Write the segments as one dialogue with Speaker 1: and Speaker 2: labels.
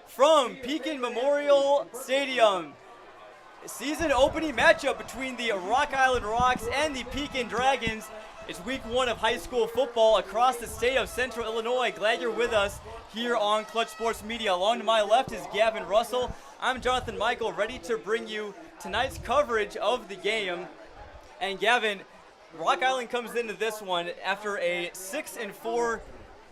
Speaker 1: From Pekin Memorial Stadium, season opening matchup between the Rock Island Rocks and the Pekin Dragons. It's week 1 of high school football across the state of Central Illinois. Glad you're with us here on Clutch Sports Media. Along to my left is Gavin Russell. I'm Jonathan Michael, ready to bring you tonight's coverage of the game. And Gavin, Rock Island comes into this one after a 6-4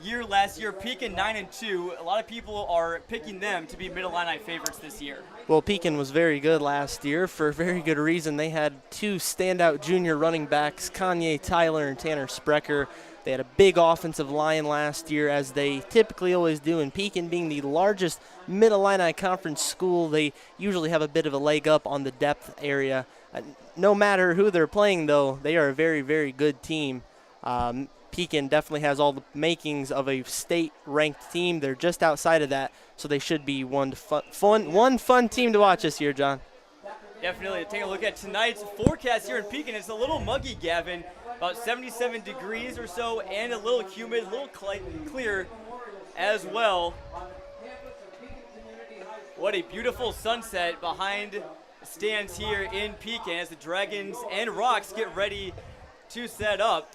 Speaker 1: year last year. Pekin 9-2. A lot of people are picking them to be Mid-Illini favorites this year.
Speaker 2: Well, Pekin was very good last year for a very good reason. They had 2 standout junior running backs, Kanye Tyler and Tanner Sprecher. They had a big offensive line last year, as they typically always do. And Pekin being the largest Mid-Illini Conference school, they usually have a bit of a leg up on the depth area. No matter who they're playing, though, they are a very, very good team. Pekin definitely has all the makings of a state-ranked team. They're just outside of that, so they should be one fun team to watch this year, John.
Speaker 1: Definitely. Take a look at tonight's forecast here in Pekin. It's a little muggy, Gavin, about 77 degrees or so, and a little humid, a little clear as well. What a beautiful sunset behind the stands here in Pekin as the Dragons and Rocks get ready to set up.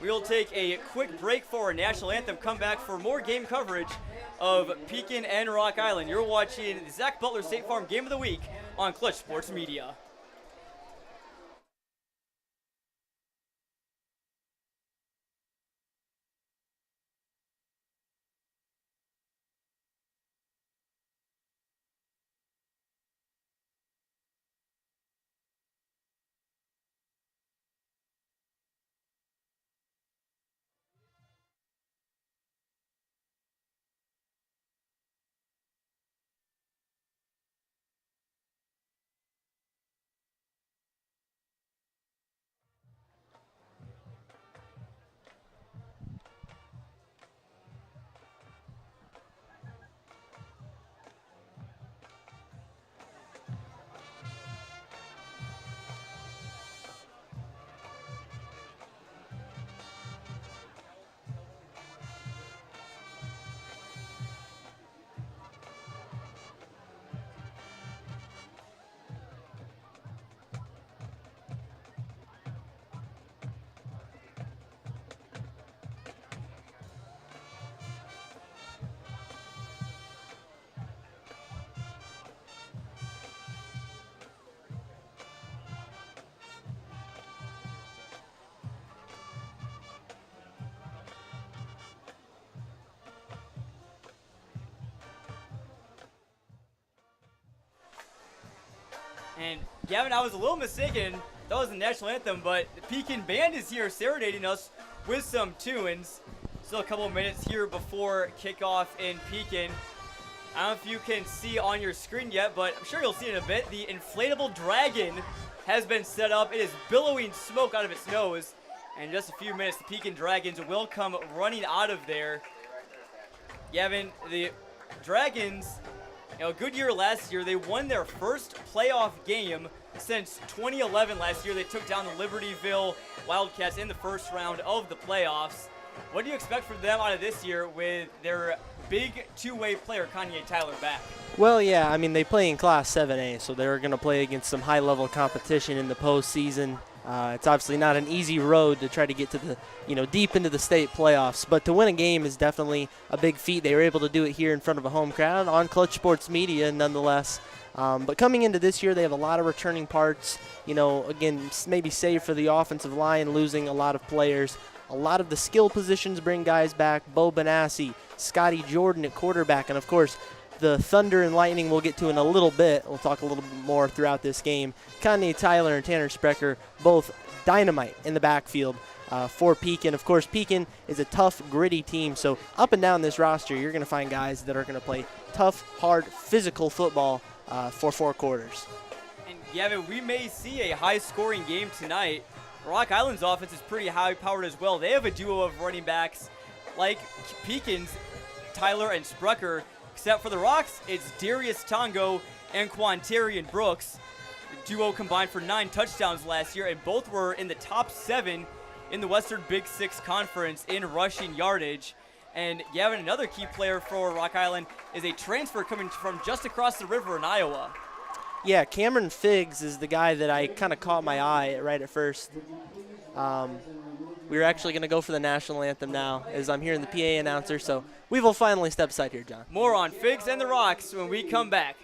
Speaker 1: We'll take a quick break for our national anthem, come back for more game coverage of Pekin and Rock Island. You're watching the Zach Butler State Farm Game of the Week on Clutch Sports Media. And Gavin, I was a little mistaken. That was the national anthem, but the Pekin band is here serenading us with some tunes. Still a couple of minutes here before kickoff in Pekin. I don't know if you can see on your screen yet, but I'm sure you'll see in a bit. The inflatable dragon has been set up. It is billowing smoke out of its nose. And in just a few minutes, the Pekin Dragons will come running out of there. Gavin, the Dragons, a good year last year. They won their first playoff game since 2011 last year. They took down the Libertyville Wildcats in the first round of the playoffs. What do you expect from them out of this year with their big two-way player, Kanye Tyler, back?
Speaker 2: Well, yeah, I mean, they play in Class 7A, so they're going to play against some high-level competition in the postseason. It's obviously not an easy road to try to get to the, deep into the state playoffs, but to win a game is definitely a big feat. They were able to do it here in front of a home crowd on Clutch Sports Media, nonetheless. But coming into this year, they have a lot of returning parts. Again, maybe save for the offensive line, losing a lot of players. A lot of the skill positions bring guys back. Bo Benassi, Scotty Jordan at quarterback, and of course, the Thunder and Lightning we'll get to in a little bit. We'll talk a little bit more throughout this game. Kanye Tyler and Tanner Sprecher, both dynamite in the backfield for Pekin. Of course, Pekin is a tough, gritty team, so up and down this roster, you're going to find guys that are going to play tough, hard, physical football for 4 quarters.
Speaker 1: And Gavin, we may see a high-scoring game tonight. Rock Island's offense is pretty high-powered as well. They have a duo of running backs like Pekin's Tyler and Sprecher. Except for the Rocks, it's Darius Tongo and Quantarian Brooks. The duo combined for 9 touchdowns last year, and both were in the top 7 in the Western Big Six Conference in rushing yardage. And Gavin, another key player for Rock Island is a transfer coming from just across the river in Iowa.
Speaker 2: Yeah, Cameron Figs is the guy that I kind of caught my eye right at first. We're actually going to go for the national anthem now as I'm hearing the PA announcer, so we will finally step aside here, John.
Speaker 1: More on Figs and the Rocks when we come back.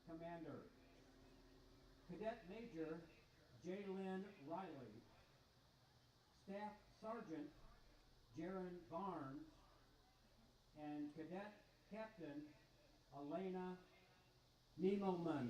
Speaker 3: Commander, Cadet Major Jalen Riley, Staff Sergeant Jaron Barnes, and Cadet Captain Elena Niemelman.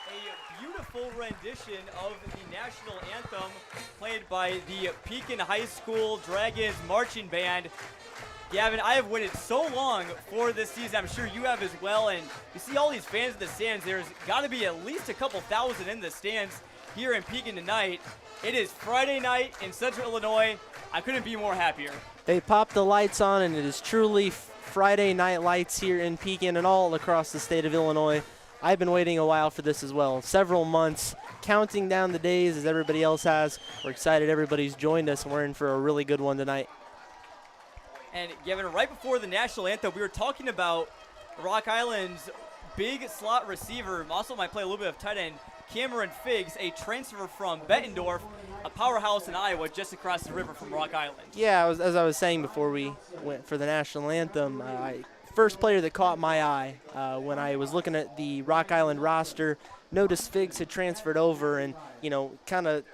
Speaker 1: A beautiful rendition of the national anthem played by the Pekin High School Dragons Marching Band. Gavin, I have waited so long for this season. I'm sure you have as well. And you see all these fans in the stands. There's got to be at least a couple thousand in the stands here in Pekin tonight. It is Friday night in Central Illinois. I couldn't be more happier.
Speaker 2: They popped the lights on, and it is truly Friday night lights here in Pekin and all across the state of Illinois. I've been waiting a while for this as well. Several months, counting down the days as everybody else has. We're excited everybody's joined us, and we're in for a really good one tonight.
Speaker 1: And Gavin, right before the national anthem, we were talking about Rock Island's big slot receiver, also might play a little bit of tight end, Cameron Figs, a transfer from Bettendorf, a powerhouse in Iowa just across the river from Rock Island.
Speaker 2: Yeah, as I was saying before we went for the national anthem, first player that caught my eye when I was looking at the Rock Island roster, noticed Figs had transferred over, and, you know, kind of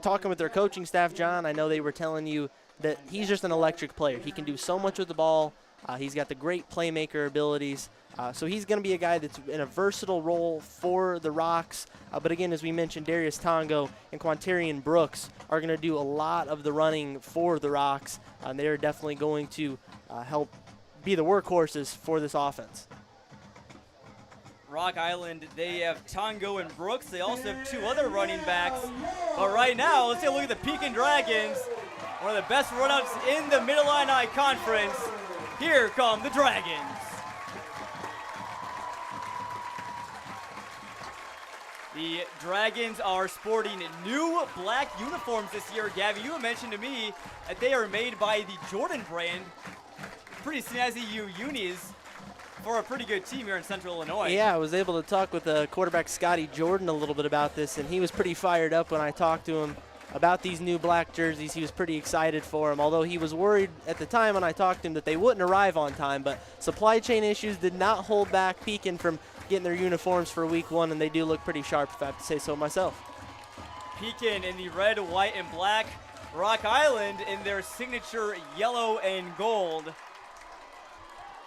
Speaker 2: talking with their coaching staff, John, I know they were telling you that he's just an electric player. He can do so much with the ball. He's got the great playmaker abilities. So he's going to be a guy that's in a versatile role for the Rocks. But again, as we mentioned, Darius Tongo and Quantarian Brooks are going to do a lot of the running for the Rocks. They are definitely going to help be the workhorses for this offense.
Speaker 1: Rock Island, they have Tongo and Brooks. They also have two other running backs. But right now, let's take a look at the Pekin Dragons. One of the best runouts in the Mid-Illini Conference. Here come the Dragons. The Dragons are sporting new black uniforms this year. Gabby, you mentioned to me that they are made by the Jordan brand. Pretty snazzy unis for a pretty good team here in Central Illinois.
Speaker 2: Yeah, I was able to talk with quarterback Scotty Jordan a little bit about this, and he was pretty fired up when I talked to him about these new black jerseys. He was pretty excited for them, although he was worried at the time when I talked to him that they wouldn't arrive on time. But supply chain issues did not hold back Pekin from getting their uniforms for week one, and they do look pretty sharp, if I have to say so myself.
Speaker 1: Pekin in the red, white, and black. Rock Island in their signature yellow and gold.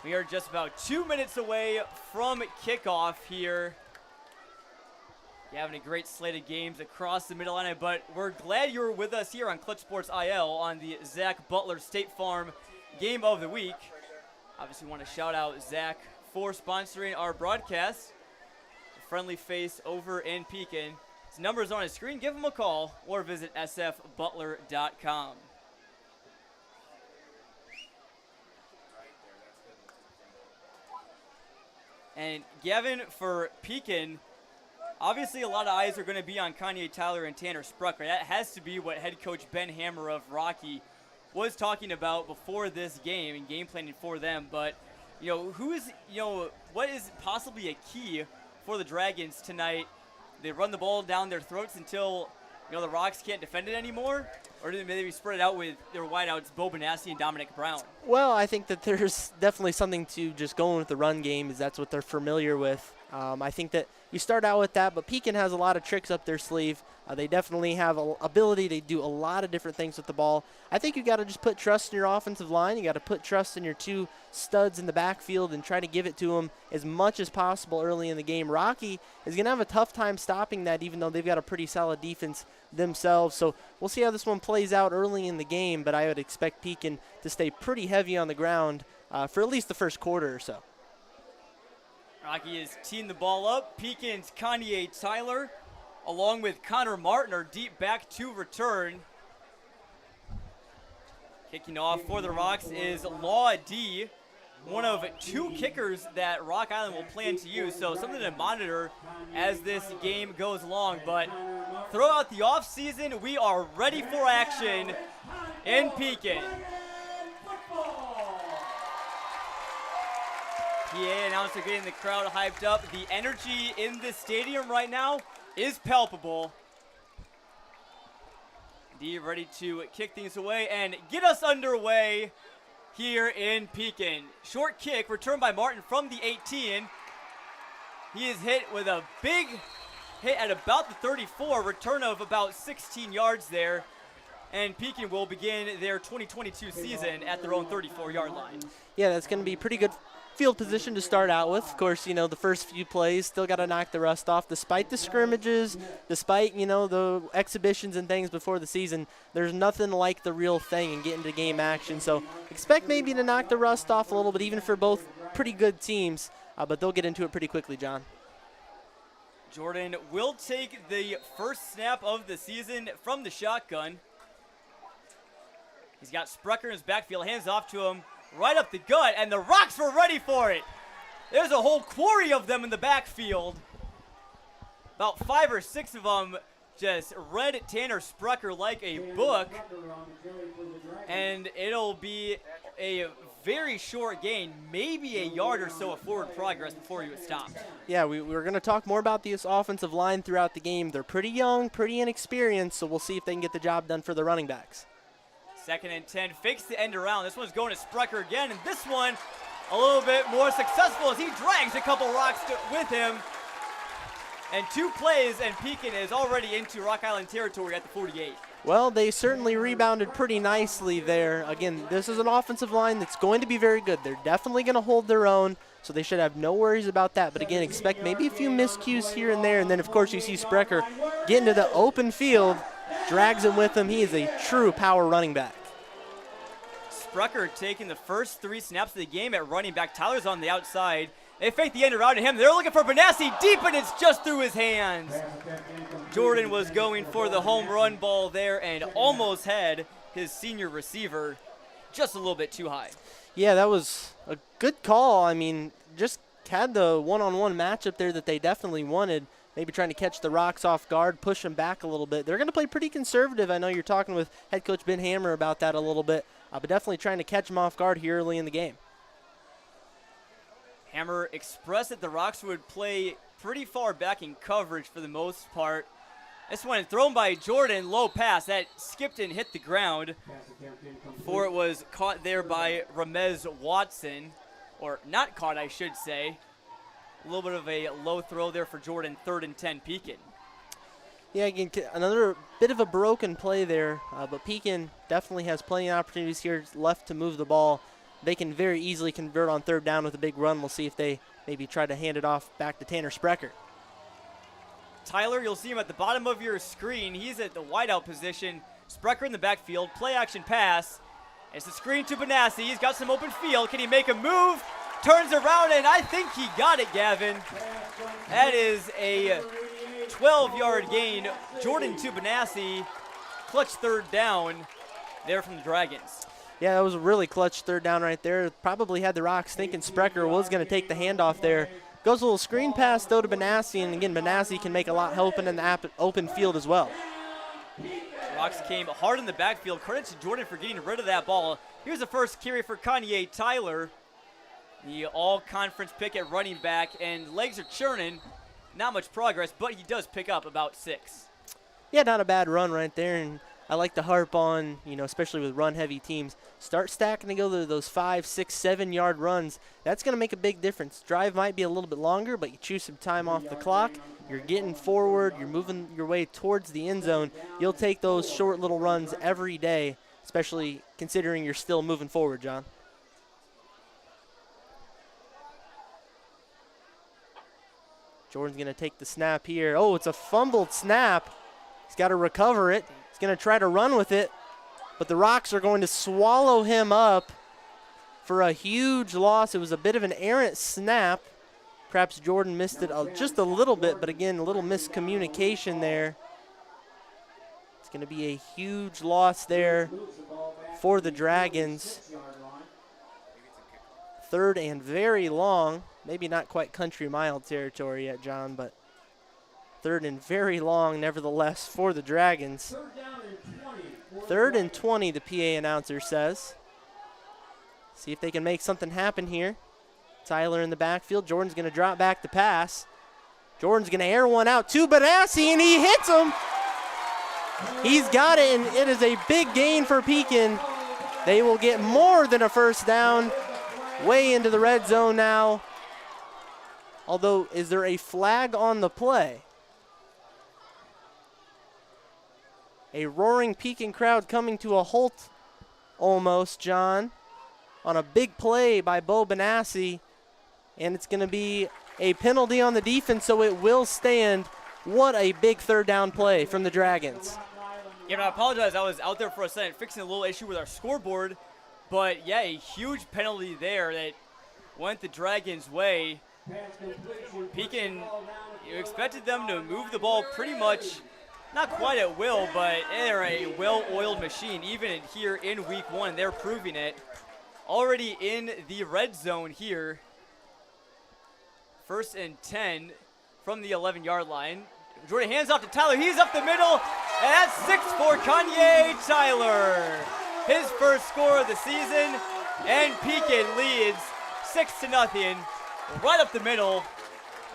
Speaker 1: We are just about 2 minutes away from kickoff here You're having a great slate of games across the Mid-Atlantic, but we're glad you're with us here on Clutch Sports IL on the Zach Butler State Farm Game of the Week. Obviously, want to shout out Zach for sponsoring our broadcast. A friendly face over in Pekin. His number is on his screen. Give him a call or visit sfbutler.com. And Gavin, for Pekin, obviously a lot of eyes are going to be on Kanye Tyler and Tanner Sprucker. That has to be what head coach Ben Hammer of Rocky was talking about before this game and game planning for them. But, what is possibly a key for the Dragons tonight? They run the ball down their throats until, the Rocks can't defend it anymore? Or do they maybe spread it out with their wideouts, Bo Benassi and Dominic Brown?
Speaker 2: Well, I think that there's definitely something to just going with the run game, as that's what they're familiar with. I think that you start out with that, but Pekin has a lot of tricks up their sleeve. They definitely have an ability to do a lot of different things with the ball. I think you got to just put trust in your offensive line. You got to put trust in your two studs in the backfield and try to give it to them as much as possible early in the game. Rocky is going to have a tough time stopping that, even though they've got a pretty solid defense themselves. So we'll see how this one plays out early in the game, but I would expect Pekin to stay pretty heavy on the ground for at least the first quarter or so.
Speaker 1: Rocky is teeing the ball up. Pekin's Kanye Tyler, along with Connor Martin, are deep back to return. Kicking off for the Rocks is Law D, one of two kickers that Rock Island will plan to use. So something to monitor as this game goes along. But throughout the offseason, we are ready for action in Pekin. PA announcer getting the crowd hyped up. The energy in the stadium right now is palpable. D ready to kick things away and get us underway here in Pekin. Short kick returned by Martin from the 18. He is hit with a big hit at about the 34, return of about 16 yards there. And Pekin will begin their 2022 season at their own 34-yard line.
Speaker 2: Yeah, that's going to be pretty good field position to start out with. Of course, the first few plays still got to knock the rust off. Despite the scrimmages, despite, the exhibitions and things before the season, there's nothing like the real thing and getting to game action. So expect maybe to knock the rust off a little bit, even for both pretty good teams, but they'll get into it pretty quickly, John.
Speaker 1: Jordan will take the first snap of the season from the shotgun. He's got Sprucker in his backfield, hands off to him. Right up the gut, and the Rocks were ready for it. There's a whole quarry of them in the backfield. About 5 or 6 of them just read Tanner Sprucker like a book. And it'll be a very short gain, maybe a yard or so of forward progress before he was stopped.
Speaker 2: Yeah, we're going to talk more about this offensive line throughout the game. They're pretty young, pretty inexperienced, so we'll see if they can get the job done for the running backs.
Speaker 1: 2nd and 10, fakes the end around. This one's going to Sprucker again, and this one a little bit more successful as he drags a couple Rocks with him. And 2 plays, and Pekin is already into Rock Island territory at the 48.
Speaker 2: Well, they certainly rebounded pretty nicely there. Again, this is an offensive line that's going to be very good. They're definitely going to hold their own, so they should have no worries about that. But again, expect maybe a few miscues here and there. And then, of course, you see Sprucker get into the open field, drags him with him. He is a true power running back.
Speaker 1: Sprucker taking the first 3 snaps of the game at running back. Tyler's on the outside. They fake the end around to him. They're looking for Benassi deep, and it's just through his hands. Jordan was going for the home run ball there and almost had his senior receiver just a little bit too high.
Speaker 2: Yeah, that was a good call. I mean, just had the one-on-one matchup there that they definitely wanted. Maybe trying to catch the Rocks off guard, push them back a little bit. They're going to play pretty conservative. I know you're talking with head coach Ben Hammer about that a little bit, but definitely trying to catch them off guard here early in the game.
Speaker 1: Hammer expressed that the Rocks would play pretty far back in coverage for the most part. This one thrown by Jordan, low pass. That skipped and hit the ground before it was caught there by Ramez Watson. Or not caught, I should say. A little bit of a low throw there for Jordan, 3rd and 10, Pekin.
Speaker 2: Yeah, again, another bit of a broken play there, but Pekin definitely has plenty of opportunities here left to move the ball. They can very easily convert on 3rd down with a big run. We'll see if they maybe try to hand it off back to Tanner Sprucker.
Speaker 1: Tyler. You'll see him at the bottom of your screen. He's at the wideout position. Sprecher in the backfield. Play action pass. It's a screen to Benassi. He's got some open field. Can he make a move? Turns around, and I think he got it, Gavin. That is a 12-yard gain. Jordan to Benassi. Clutch third down there from the Dragons.
Speaker 2: Yeah, that was a really clutch third down right there. Probably had the Rocks thinking Sprecher was going to take the handoff there. Goes a little screen pass, though, to Benassi, and again, Benassi can make a lot helping in the open field as well.
Speaker 1: Rocks came hard in the backfield. Credit to Jordan for getting rid of that ball. Here's the first carry for Kanye Tyler. The all-conference pick at running back, and legs are churning. Not much progress, but he does pick up about 6.
Speaker 2: Yeah, not a bad run right there, and I like to harp on, especially with run-heavy teams, start stacking together those 5, 6, 7-yard runs. That's going to make a big difference. Drive might be a little bit longer, but you choose some time off the clock. You're getting forward. You're moving your way towards the end zone. You'll take those short little runs every day, especially considering you're still moving forward, John. Jordan's going to take the snap here. Oh, it's a fumbled snap. He's got to recover it. He's going to try to run with it, but the Rocks are going to swallow him up for a huge loss. It was a bit of an errant snap. Perhaps Jordan missed it just a little bit, but again, a little miscommunication there. It's going to be a huge loss there for the Dragons. Third and very long. Maybe not quite country mile territory yet, John, but third and very long, nevertheless, for the Dragons. Third and 20, the PA announcer says. See if they can make something happen here. Tyler in the backfield. Jordan's going to drop back the pass. Jordan's going to air one out to Benassi, and he hits him. He's got it, and it is a big gain for Pekin. They will get more than a first down. Way into the red zone now. Although, is there a flag on the play? A roaring Pekin crowd coming to a halt almost, John, on a big play by Bo Benassi. And it's going to be a penalty on the defense, so it will stand. What a big third down play from the Dragons.
Speaker 1: Yeah, and I apologize. I was out there for a second fixing a little issue with our scoreboard. But, yeah, a huge penalty there that went the Dragons' way. Pekin, you expected them to move the ball pretty much, not quite at will, but they're a well-oiled machine. Even here in week 1, they're proving it. Already in the red zone here. 1st and 10 from the 11-yard line. Jordan hands off to Tyler. He's up the middle, and that's 6 for Kanye Tyler. His first score of the season, and Pekin leads 6-0, right up the middle,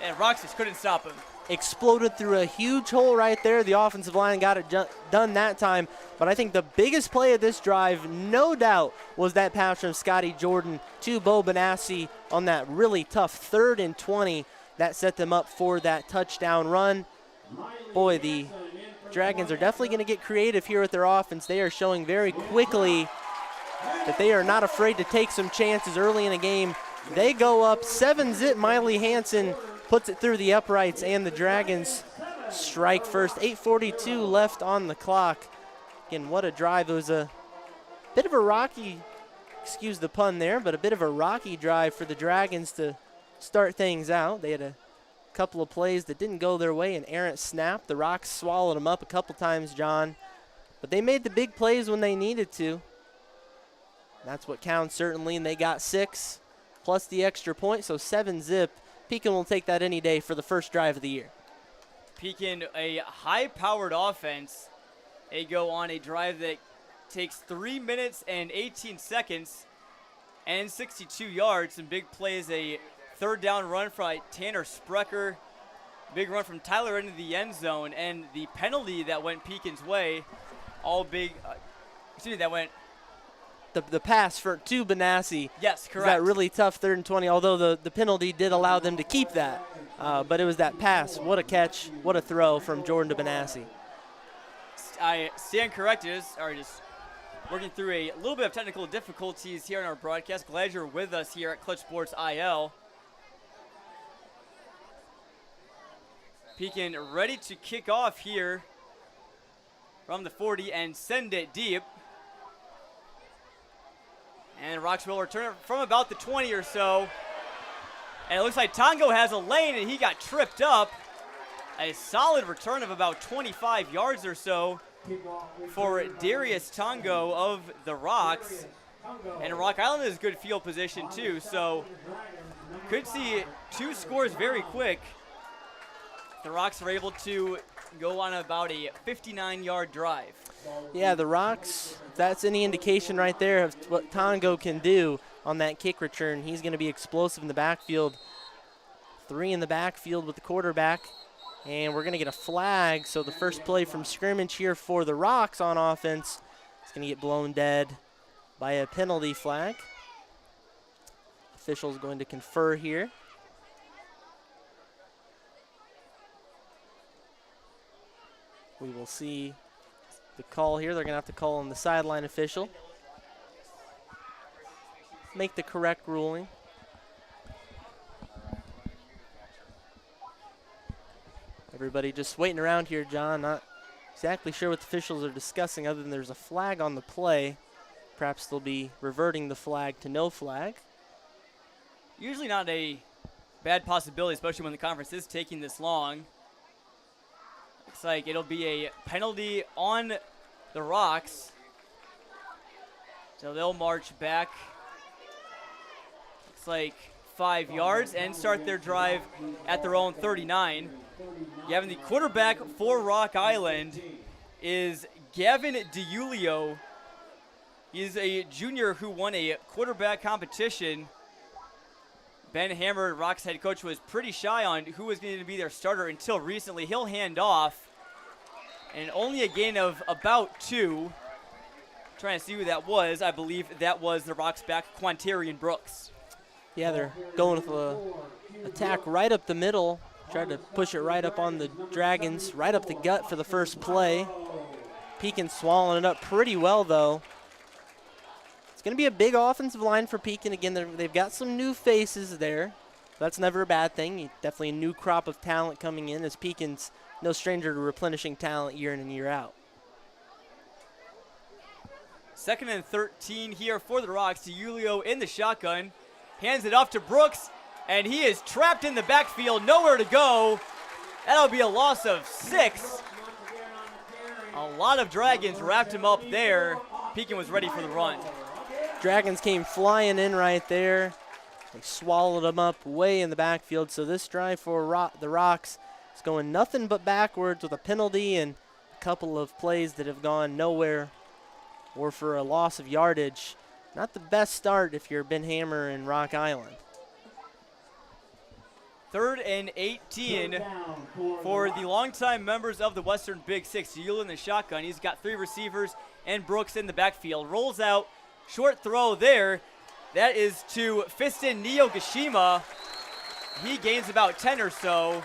Speaker 1: and Rocks just couldn't stop him.
Speaker 2: Exploded through a huge hole right there. The offensive line got it done that time, but I think the biggest play of this drive, no doubt, was that pass from Scotty Jordan to Bo Benassi on that really tough 3rd and 20. That set them up for that touchdown run. Boy, the Dragons are definitely going to get creative here with their offense. They are showing very quickly that they are not afraid to take some chances early in a game. They go up 7-zip. Miley Hansen puts it through the uprights, and the Dragons strike first. 8:42 left on the clock. Again, what a drive. It was a bit of a rocky, excuse the pun there, but a bit of a rocky drive for the Dragons to start things out. They had a couple of plays that didn't go their way, an errant snap. The Rocks swallowed them up a couple times, John, but they made the big plays when they needed to. That's what counts, certainly, and they got 6 plus the extra point, so 7-zip. Pekin will take that any day for the first drive of the year.
Speaker 1: Pekin, a high-powered offense. They go on a drive that takes 3 minutes and 18 seconds and 62 yards. Some big plays, a 3rd down run from Tanner Sprecher. Big run from Tyler into the end zone, and the penalty that went Pekin's way, all big, that went.
Speaker 2: The pass to Benassi.
Speaker 1: Yes, correct.
Speaker 2: That really tough 3rd and 20, although the penalty did allow them to keep that. But it was that pass. What a catch, what a throw from Jordan to Benassi.
Speaker 1: I stand corrected. Just working through a little bit of technical difficulties here in our broadcast. Glad you're with us here at Clutch Sports IL. Pekin ready to kick off here from the 40 and send it deep. And Rocks will return it from about the 20 or so. And it looks like Tongo has a lane and he got tripped up. A solid return of about 25 yards or so for Darius Tongo of the Rocks. And Rock Island is good field position too, so could see two scores very quick. The Rocks are able to go on about a 59-yard drive.
Speaker 2: Yeah, the Rocks, if that's any indication right there of what Tongo can do on that kick return. He's going to be explosive in the backfield. 3 in the backfield with the quarterback. And we're going to get a flag, so the first play from scrimmage here for the Rocks on offense is going to get blown dead by a penalty flag. Official's going to confer here. We will see the call here. They're going to have to call on the sideline official. Make the correct ruling. Everybody just waiting around here, John. Not exactly sure what the officials are discussing other than there's a flag on the play. Perhaps they'll be reverting the flag to no flag.
Speaker 1: Usually not a bad possibility, especially when the conference is taking this long. Looks like it'll be a penalty on the Rocks. So they'll march back. Looks like 5 yards and start their drive at their own 39. Gavin, the quarterback for Rock Island is Gavin DiUlio. He's a junior who won a quarterback competition. Ben Hammer, Rock's head coach, was pretty shy on who was going to be their starter until recently. He'll hand off. And only a gain of about 2. Trying to see who that was. I believe that was the Rocks back, Quantarian Brooks.
Speaker 2: Yeah, they're going with an attack right up the middle. Tried to push it right up on the Dragons, right up the gut for the first play. Pekin swallowing it up pretty well, though. It's going to be a big offensive line for Pekin. Again, they've got some new faces there. That's never a bad thing. Definitely a new crop of talent coming in, as Pekin's no stranger to replenishing talent year in and year out.
Speaker 1: 2nd and 13 here for the Rocks. DiUlio in the shotgun. Hands it off to Brooks. And he is trapped in the backfield, nowhere to go. That'll be a loss of 6. A lot of Dragons wrapped him up there. Pekin was ready for the run.
Speaker 2: Dragons came flying in right there. They swallowed him up way in the backfield. So this drive for the Rocks is going nothing but backwards with a penalty and a couple of plays that have gone nowhere or for a loss of yardage. Not the best start if you're Ben Hammer and Rock Island.
Speaker 1: 3rd and 18 for the longtime members of the Western Big Six. DiUlio in the shotgun. He's got 3 receivers and Brooks in the backfield. Rolls out, short throw there. That is to Fiston Niyogashima. He gains about 10 or so.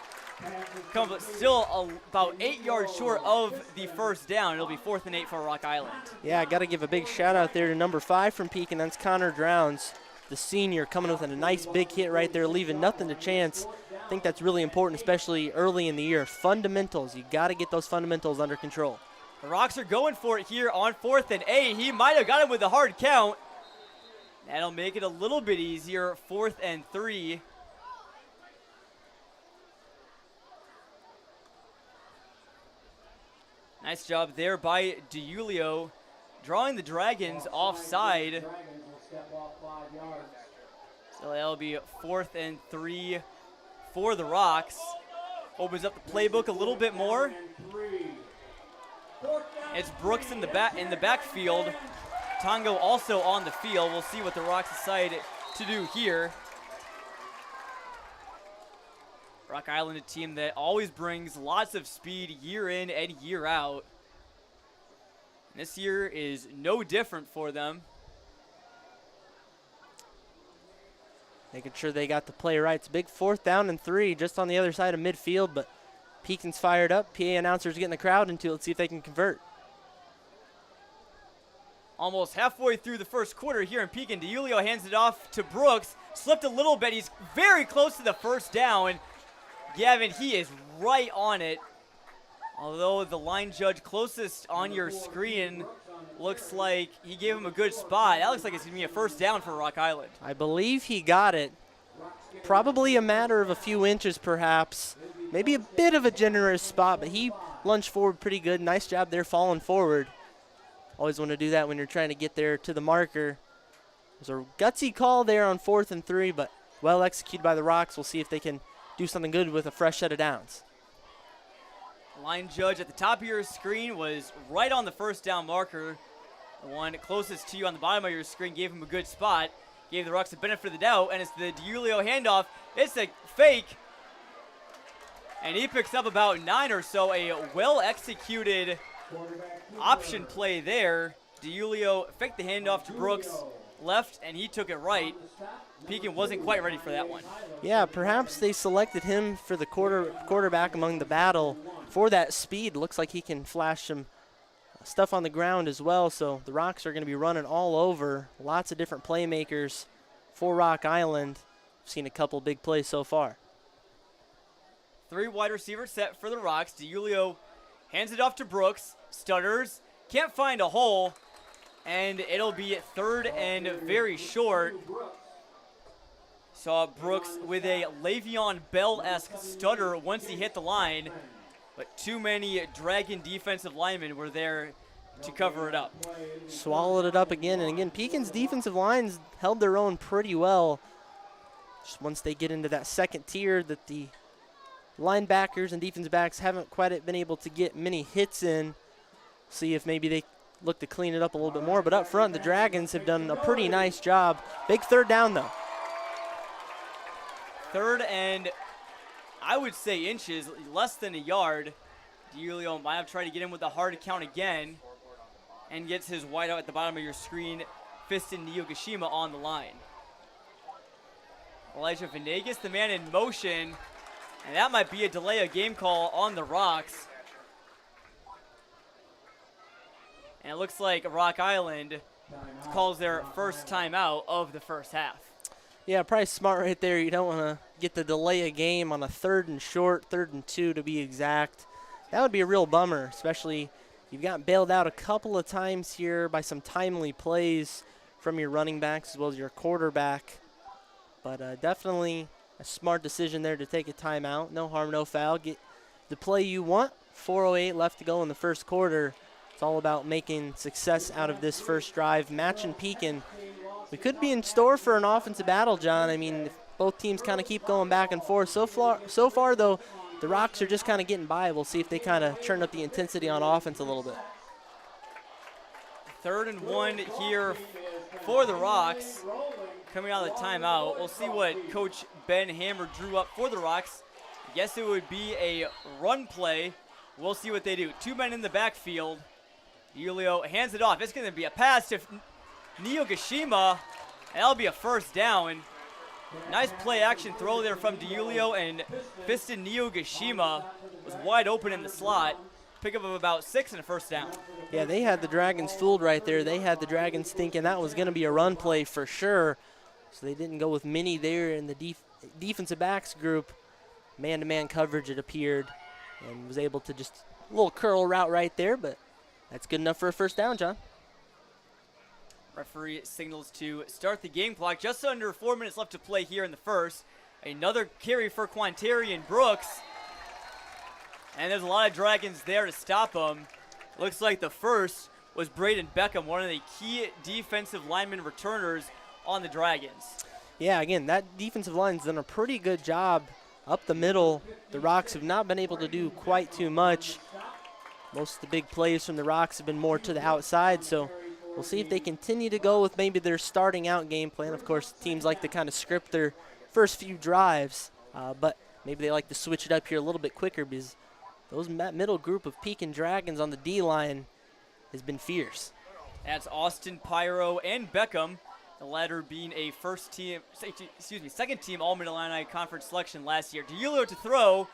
Speaker 1: Comes still about 8 yards short of the first down. It'll be 4th and 8 for Rock Island.
Speaker 2: Yeah, I got to give a big shout out there to number 5 from Pekin. That's Connor Drowns, the senior, coming with a nice big hit right there, leaving nothing to chance. I think that's really important, especially early in the year. Fundamentals, you got to get those fundamentals under control.
Speaker 1: The Rocks are going for it here on 4th and 8. He might have got it with a hard count. That'll make it a little bit easier. 4th and 3. Nice job there by DiUlio, drawing the Dragons offside. So that'll be 4th and 3 for the Rocks. Opens up the playbook a little bit more. It's Brooks in the backfield. Tongo also on the field. We'll see what the Rocks decide to do here. Rock Island, a team that always brings lots of speed year in and year out. And this year is no different for them.
Speaker 2: Making sure they got the play right. It's a big 4th down and 3 just on the other side of midfield, but Pekin's fired up. PA announcers getting the crowd into it. Let's see if they can convert.
Speaker 1: Almost halfway through the first quarter here in Pekin. DiUlio hands it off to Brooks. Slipped a little bit. He's very close to the first down. Gavin, he is right on it. Although the line judge closest on your screen looks like he gave him a good spot. That looks like it's going to be a first down for Rock Island.
Speaker 2: I believe he got it. Probably a matter of a few inches, perhaps. Maybe a bit of a generous spot, but he lunged forward pretty good. Nice job there falling forward. Always want to do that when you're trying to get there to the marker. There's a gutsy call there on 4th and 3, but well executed by the Rocks. We'll see if they can do something good with a fresh set of downs.
Speaker 1: Line judge at the top of your screen was right on the first down marker. The one closest to you on the bottom of your screen gave him a good spot. Gave the Rocks the benefit of the doubt, and it's the DiUlio handoff. It's a fake, and he picks up about 9 or so. A well-executed option play there. DiUlio faked the handoff to Brooks, left, and he took it right. Pekin wasn't quite ready for that one.
Speaker 2: Yeah, perhaps they selected him for the quarterback among the battle for that speed. Looks like he can flash some stuff on the ground as well, so the Rocks are going to be running all over. Lots of different playmakers for Rock Island. I've seen a couple big plays so far.
Speaker 1: 3 wide receivers set for the Rocks. DiUlio hands it off to Brooks, stutters, can't find a hole, and it'll be 3rd and very short. Saw Brooks with a Le'Veon Bell-esque stutter once he hit the line, but too many Dragon defensive linemen were there to cover it up.
Speaker 2: Swallowed it up again, and again, Pekin's defensive lines held their own pretty well. Just once they get into that second tier that the linebackers and defensive backs haven't quite been able to get many hits in. See if maybe they look to clean it up a little bit more, but up front, the Dragons have done a pretty nice job. Big 3rd down, though.
Speaker 1: 3rd and, I would say, inches, less than a yard. DiUlio might have tried to get in with a hard count again and gets his wideout at the bottom of your screen, Fiston Niyogashima on the line. Elijah Venegas, the man in motion, and that might be a delay of game call on the Rocks. And it looks like Rock Island calls their first timeout of the first half.
Speaker 2: Yeah, probably smart right there. You don't want to get the delay a game on a 3rd and short, 3rd and 2 to be exact. That would be a real bummer, especially you've got bailed out a couple of times here by some timely plays from your running backs as well as your quarterback. But definitely a smart decision there to take a timeout. No harm, no foul. Get the play you want. 4:08 left to go in the first quarter. It's all about making success out of this first drive. Matching Pekin. We could be in store for an offensive battle, John. I mean, if both teams kind of keep going back and forth. So far, though, the Rocks are just kind of getting by. We'll see if they kind of turn up the intensity on offense a little bit.
Speaker 1: 3rd and 1 here for the Rocks. Coming out of the timeout, we'll see what Coach Ben Hammer drew up for the Rocks. I guess it would be a run play. We'll see what they do. 2 men in the backfield. DiUlio hands it off. It's going to be a pass to Niyogashima, and that'll be a first down. Nice play action throw there from DiUlio, and Fiston Niyogashima was wide open in the slot. Pickup of about 6 and a first down.
Speaker 2: Yeah, they had the Dragons fooled right there. They had the Dragons thinking that was going to be a run play for sure. So they didn't go with many there in the defensive backs group. Man-to-man coverage, it appeared, and was able to just a little curl route right there, but that's good enough for a first down, John.
Speaker 1: Referee signals to start the game clock. Just under 4 minutes left to play here in the first. Another carry for Quantarian Brooks. And there's a lot of Dragons there to stop him. Looks like the first was Braden Beckham, one of the key defensive lineman returners on the Dragons.
Speaker 2: Yeah, again, that defensive line's done a pretty good job up the middle. The Rocks have not been able to do quite too much. Most of the big plays from the Rocks have been more to the outside, so we'll see if they continue to go with maybe their starting out game plan. Of course, teams like to kind of script their first few drives, but maybe they like to switch it up here a little bit quicker because that middle group of Pekin Dragons on the D-line has been fierce.
Speaker 1: That's Austin, Pyro, and Beckham, the latter being a second team All-Mid-Illini Conference selection last year. DiUlio to throw,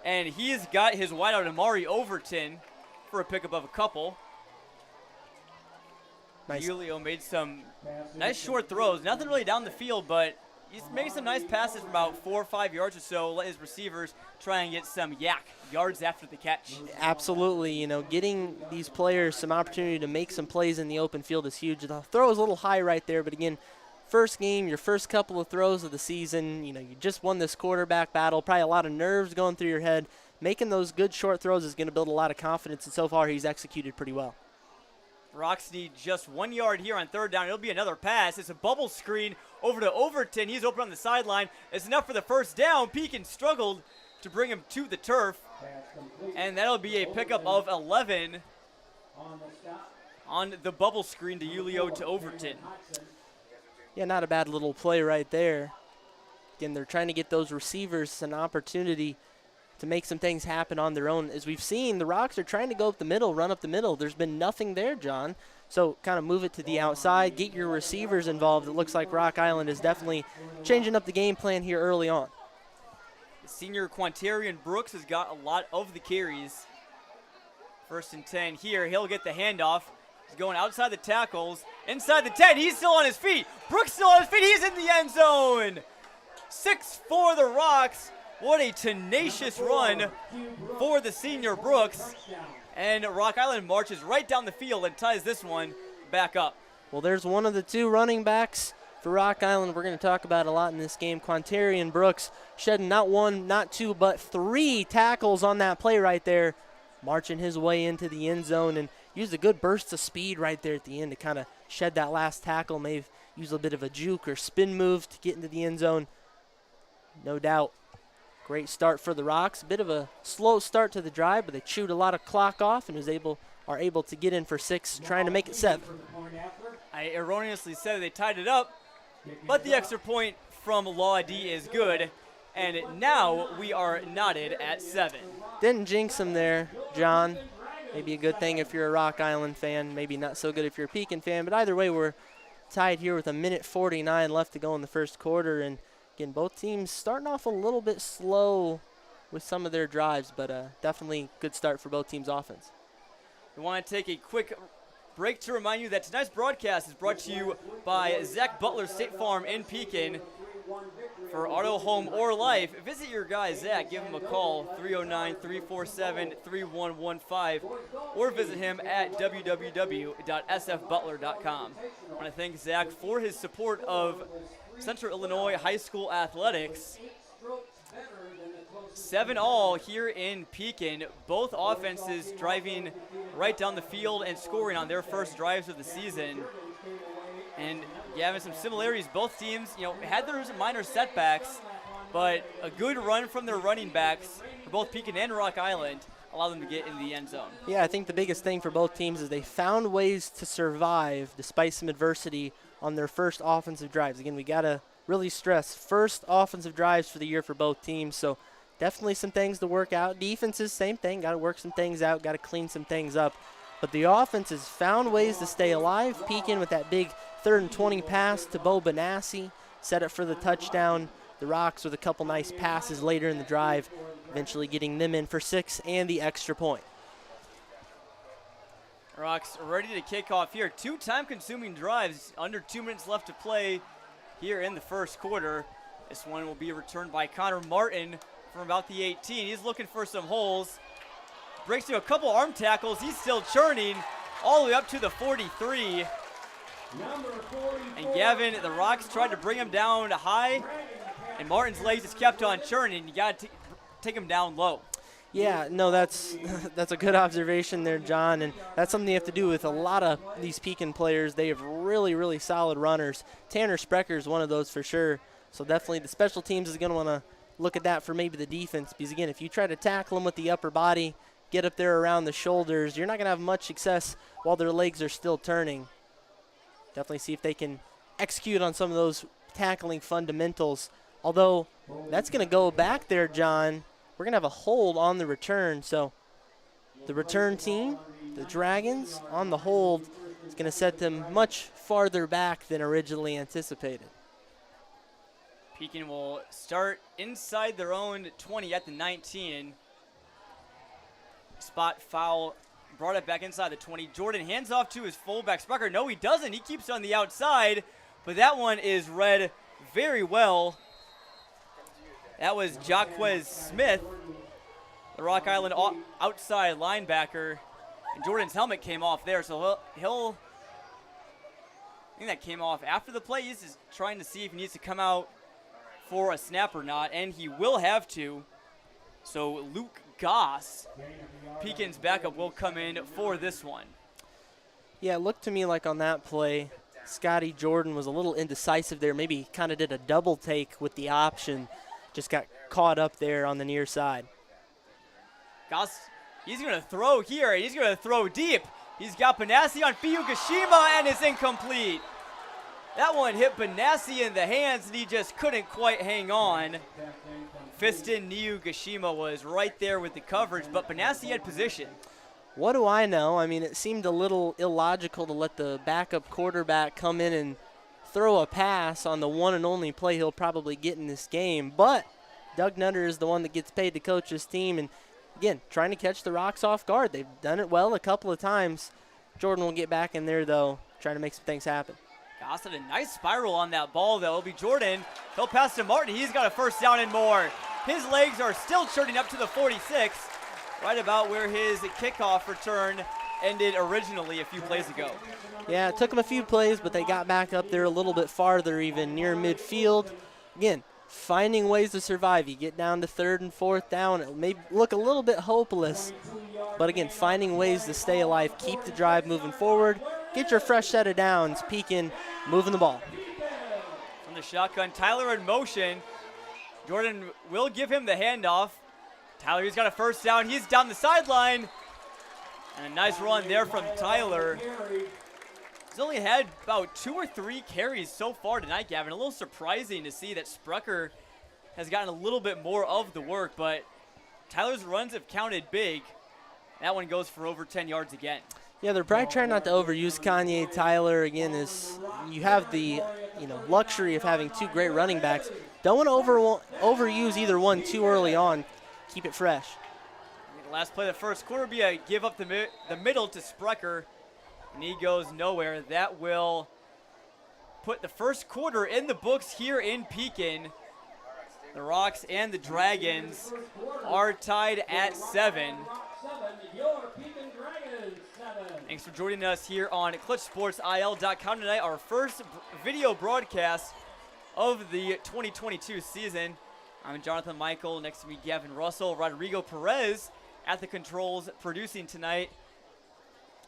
Speaker 1: and he's got his wideout Amari Overton for a pickup of a couple.
Speaker 2: Nice.
Speaker 1: DiUlio made some nice short throws. Nothing really down the field, but he's making some nice passes from about 4 or 5 yards or so. Let his receivers try and get some yards after the catch.
Speaker 2: Absolutely. You know, getting these players some opportunity to make some plays in the open field is huge. The throw is a little high right there, but again, first game, your first couple of throws of the season, you know, you just won this quarterback battle, probably a lot of nerves going through your head. Making those good short throws is going to build a lot of confidence, and so far he's executed pretty well.
Speaker 1: Rocks need just 1 yard here on third down. It'll be another pass. It's a bubble screen over to Overton. He's open on the sideline. It's enough for the first down. Pekin struggled to bring him to the turf. And that'll be a pickup of 11 on the bubble screen to Julio to Overton.
Speaker 2: Yeah, not a bad little play right there. Again, they're trying to get those receivers an opportunity to make some things happen on their own. As we've seen, the Rocks are trying to go up the middle, run up the middle. There's been nothing there, John. So kind of move it to the outside, get your receivers involved. It looks like Rock Island is definitely changing up the game plan here early on.
Speaker 1: The senior Quantarian Brooks has got a lot of the carries. 1st and 10 here. He'll get the handoff. He's going outside the tackles. Inside the 10. He's still on his feet. Brooks still on his feet. He's in the end zone. 6 for the Rocks. What a tenacious run for the senior Brooks. And Rock Island marches right down the field and ties this one back up.
Speaker 2: Well, there's one of the 2 running backs for Rock Island we're going to talk about a lot in this game. Quantarian Brooks shedding not 1, not 2, but 3 tackles on that play right there. Marching his way into the end zone and used a good burst of speed right there at the end to kind of shed that last tackle. May have used a bit of a juke or spin move to get into the end zone. No doubt. Great start for the Rocks. A bit of a slow start to the drive, but they chewed a lot of clock off and are able to get in for 6, trying to make it 7.
Speaker 1: I erroneously said they tied it up, but the extra point from Law D is good, and now we are knotted at 7.
Speaker 2: Didn't jinx them there, John. Maybe a good thing if you're a Rock Island fan, maybe not so good if you're a Pekin fan, but either way, we're tied here with a 1:49 left to go in the first quarter, and again, both teams starting off a little bit slow with some of their drives, but definitely good start for both teams' offense.
Speaker 1: We want to take a quick break to remind you that tonight's broadcast is brought to you by Zach Butler State Farm in Pekin. For auto, home, or life, visit your guy Zach. Give him a call, 309-347-3115, or visit him at www.sfbutler.com. I want to thank Zach for his support of Central Illinois High School athletics. 7-all here in Pekin. Both offenses driving right down the field and scoring on their first drives of the season. And having some similarities. Both teams, had their minor setbacks, but a good run from their running backs for both Pekin and Rock Island allowed them to get in the end zone.
Speaker 2: Yeah, I think the biggest thing for both teams is they found ways to survive despite some adversity on their first offensive drives. Again, we got to really stress first offensive drives for the year for both teams, so definitely some things to work out. Defenses, same thing, got to work some things out, got to clean some things up. But the offense has found ways to stay alive. Pekin with that big 3rd and 20 pass to Bo Benassi, set it for the touchdown. The Rocks with a couple nice passes later in the drive, eventually getting them in for 6 and the extra point.
Speaker 1: Rocks ready to kick off here. 2 time-consuming drives, under 2 minutes left to play here in the first quarter. This one will be returned by Connor Martin from about the 18. He's looking for some holes. Breaks through a couple arm tackles. He's still churning all the way up to the 43. And Gavin, the Rocks tried to bring him down high, and Martin's legs just kept on churning. You got to take him down low.
Speaker 2: Yeah, no, that's a good observation there, John, and that's something you have to do with a lot of these Pekin players. They have really, really solid runners. Tanner Sprecher is one of those for sure, so definitely the special teams is going to want to look at that for maybe the defense, because, again, if you try to tackle them with the upper body, get up there around the shoulders, you're not going to have much success while their legs are still turning. Definitely see if they can execute on some of those tackling fundamentals, although that's going to go back there, John. We're going to have a hold on the return, so the return team, the Dragons, on the hold is going to set them much farther back than originally anticipated.
Speaker 1: Pekin will start inside their own 20 at the 19. Spot foul, brought it back inside the 20. Jordan hands off to his fullback, Sprecher. No, he doesn't. He keeps on the outside, but that one is read very well. That was Jaquez Smith, the Rock Island outside linebacker. And Jordan's helmet came off there, so he'll I think that came off after the play. He's just trying to see if he needs to come out for a snap or not, and he will have to. So Luke Goss, Pekin's backup, will come in for this one.
Speaker 2: Yeah, it looked to me like on that play, Scotty Jordan was a little indecisive there. Maybe kind of did a double take with the option. Just got caught up there on the near side.
Speaker 1: Goss, he's going to throw here. He's going to throw deep. He's got Benassi on Fiyugashima, and it's incomplete. That one hit Benassi in the hands, and he just couldn't quite hang on. Fiston Niyugashima was right there with the coverage, but Benassi had position.
Speaker 2: What do I know? I mean, it seemed a little illogical to let the backup quarterback come in and throw a pass on the one and only play he'll probably get in this game. But Doug Nutter is the one that gets paid to coach this team. And, again, trying to catch the Rocks off guard. They've done it well a couple of times. Jordan will get back in there, though, trying to make some things happen.
Speaker 1: Goss had a nice spiral on that ball, though. It'll be Jordan. He'll pass to Martin. He's got a first down and more. His legs are still churning up to the 46, right about where his kickoff return ended originally a few plays ago.
Speaker 2: Yeah, it took them a few plays, but they got back up there a little bit farther, even near midfield. Again, finding ways to survive. You get down to 3rd and 4th down. It may look a little bit hopeless, but again, finding ways to stay alive, keep the drive moving forward, get your fresh set of downs. Pekin moving the ball.
Speaker 1: From the shotgun, Tyler in motion. Jordan will give him the handoff. Tyler, he's got a first down. He's down the sideline. And a nice run there from Tyler. He's only had about 2 or 3 carries so far tonight, Gavin. A little surprising to see that Sprecher has gotten a little bit more of the work, but Tyler's runs have counted big. That one goes for over 10 yards again.
Speaker 2: Yeah, they're probably trying not to overuse Kanye. Tyler, again, is you have the luxury of having 2 great running backs. Don't want to overuse either one too early on. Keep it fresh.
Speaker 1: The last play of the first quarter will be a give up the middle to Sprecher, and he goes nowhere. That will put the first quarter in the books here in Pekin. The Rocks and the Dragons are tied at 7. Thanks for joining us here on ClutchSportsIL.com tonight, our first video broadcast of the 2022 season. I'm Jonathan Michael. Next to me, Gavin Russell, Rodrigo Perez at the controls producing tonight.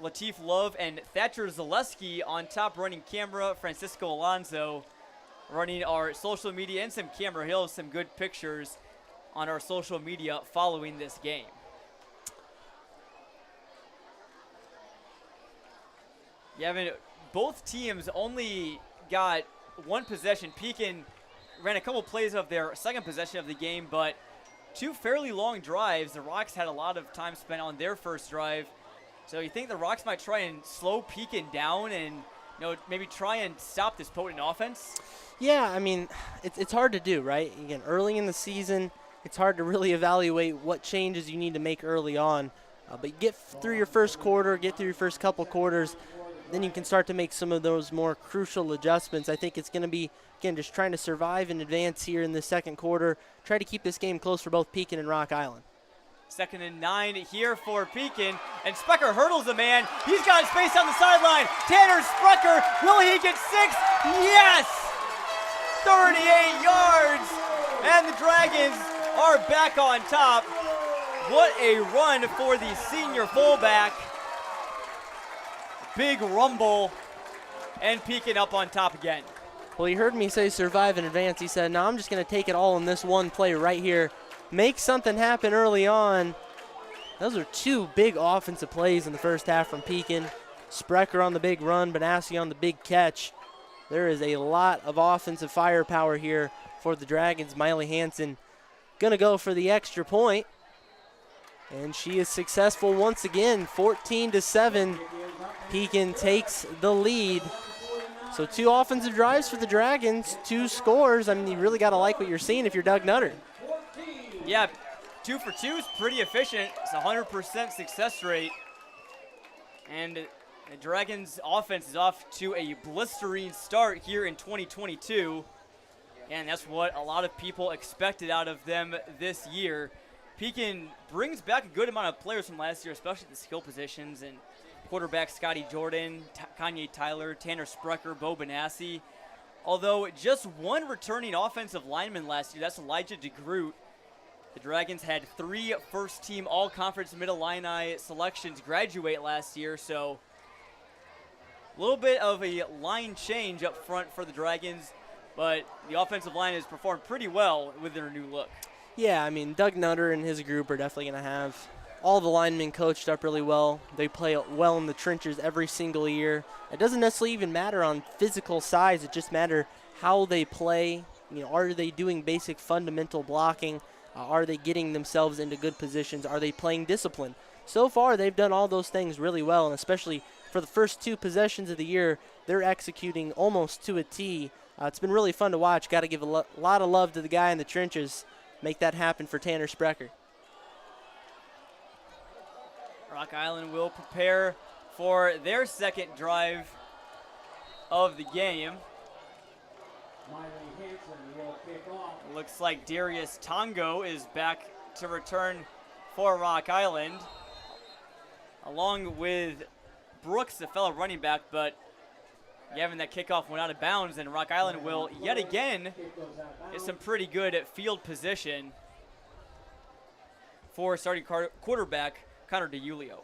Speaker 1: Latif Love and Thatcher Zaleski on top running camera. Francisco Alonso running our social media and some camera. He'll have some good pictures on our social media following this game. Gavin, both teams only got 1 possession. Pekin ran a couple plays of their second possession of the game, but 2 fairly long drives. The Rocks had a lot of time spent on their first drive. So you think the Rocks might try and slow Pekin down and maybe try and stop this potent offense?
Speaker 2: Yeah, I mean, it's hard to do, right? Again, early in the season, it's hard to really evaluate what changes you need to make early on. But get through your first quarter, get through your first couple quarters, then you can start to make some of those more crucial adjustments. I think it's going to be, again, just trying to survive and advance here in the second quarter. Try to keep this game close for both Pekin and Rock Island. 2nd and 9
Speaker 1: here for Pekin, and Sprecher hurdles a man. He's got space on the sideline. Tanner Sprecher, will he get 6? Yes! 38 yards, and the Dragons are back on top. What a run for the senior fullback. Big rumble, and Pekin up on top again.
Speaker 2: Well, he heard me say survive and advance. He said, no, I'm just going to take it all in this one play right here. Make something happen early on. Those are 2 big offensive plays in the first half from Pekin. Sprecher on the big run, Benassi on the big catch. There is a lot of offensive firepower here for the Dragons. Miley Hansen going to go for the extra point. And she is successful once again, 14-7. Pekin takes the lead. So 2 offensive drives for the Dragons, 2 scores. I mean, you really got to like what you're seeing if you're Doug Nutter.
Speaker 1: Yeah, 2 for 2 is pretty efficient. It's 100% success rate. And the Dragons offense is off to a blistering start here in 2022. And that's what a lot of people expected out of them this year. Pekin brings back a good amount of players from last year, especially the skill positions, and quarterback Scotty Jordan, Kanye Tyler, Tanner Sprecher, Bo Benassi. Although just one returning offensive lineman last year, that's Elijah DeGroot. The Dragons had 3 first-team all-conference Mid-Illini selections graduate last year, so a little bit of a line change up front for the Dragons, but the offensive line has performed pretty well with their new look.
Speaker 2: Yeah, I mean, Doug Nutter and his group are definitely going to have all the linemen coached up really well. They play well in the trenches every single year. It doesn't necessarily even matter on physical size. It just matters how they play. You know, are they doing basic fundamental blocking? Are they getting themselves into good positions? Are they playing discipline? So far, they've done all those things really well, and especially for the first 2 possessions of the year, they're executing almost to a T. It's been really fun to watch. Got to give a lot of love to the guy in the trenches. Make that happen for Tanner Sprecher.
Speaker 1: Rock Island will prepare for their second drive of the game. Looks like Darius Tongo is back to return for Rock Island, along with Brooks, the fellow running back, but Gavin, that kickoff went out of bounds, and Rock Island will yet again get some pretty good field position for starting quarterback Connor DiUlio.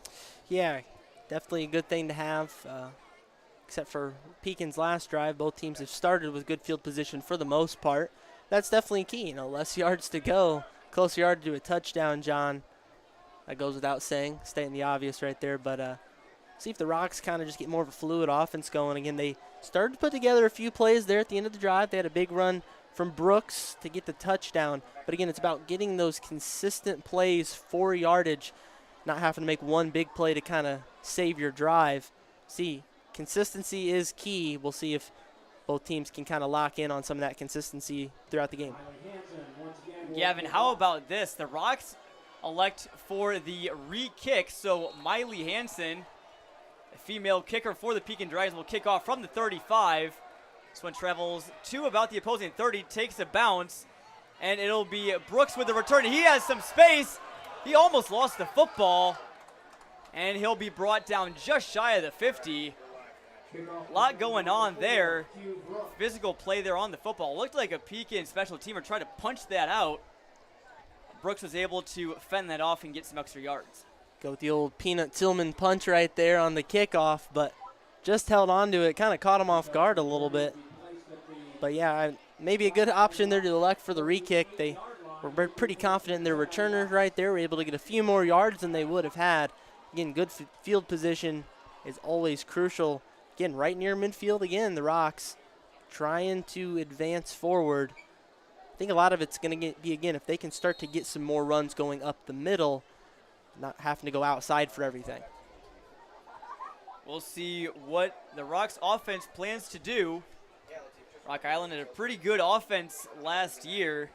Speaker 2: Yeah, definitely a good thing to have. Except for Pekin's last drive, both teams have started with good field position for the most part. That's definitely key. You know, less yards to go, closer yard to a touchdown, John. That goes without saying, stating the obvious right there. But see if the Rocks kind of just get more of a fluid offense going. Again, they started to put together a few plays there at the end of the drive. They had a big run from Brooks to get the touchdown. But again, it's about getting those consistent plays for yardage, not having to make one big play to kind of save your drive. See, consistency is key. We'll see if both teams can kind of lock in on some of that consistency throughout the game.
Speaker 1: Gavin, how about this? The Rocks elect for the re-kick, so Miley Hansen, a female kicker for the Pekin Dragons, will kick off from the 35. This one travels to about the opposing 30, takes a bounce, and it'll be Brooks with the return. He has some space. He almost lost the football, and he'll be brought down just shy of the 50. A lot going on there. Physical play there on the football. Looked like a Pekin special teamer tried to punch that out. Brooks was able to fend that off and get some extra yards.
Speaker 2: Go with the old Peanut Tillman punch right there on the kickoff, but just held on to it. Kind of caught him off guard a little bit. But, yeah, maybe a good option there to elect for the re-kick. They were pretty confident in their returners right there. Were able to get a few more yards than they would have had. Again, good field position is always crucial. Again, right near midfield again, the Rocks trying to advance forward. I think a lot of it's going to be, again, if they can start to get some more runs going up the middle, not having to go outside for everything.
Speaker 1: We'll see what the Rocks offense plans to do. Rock Island had a pretty good offense last year.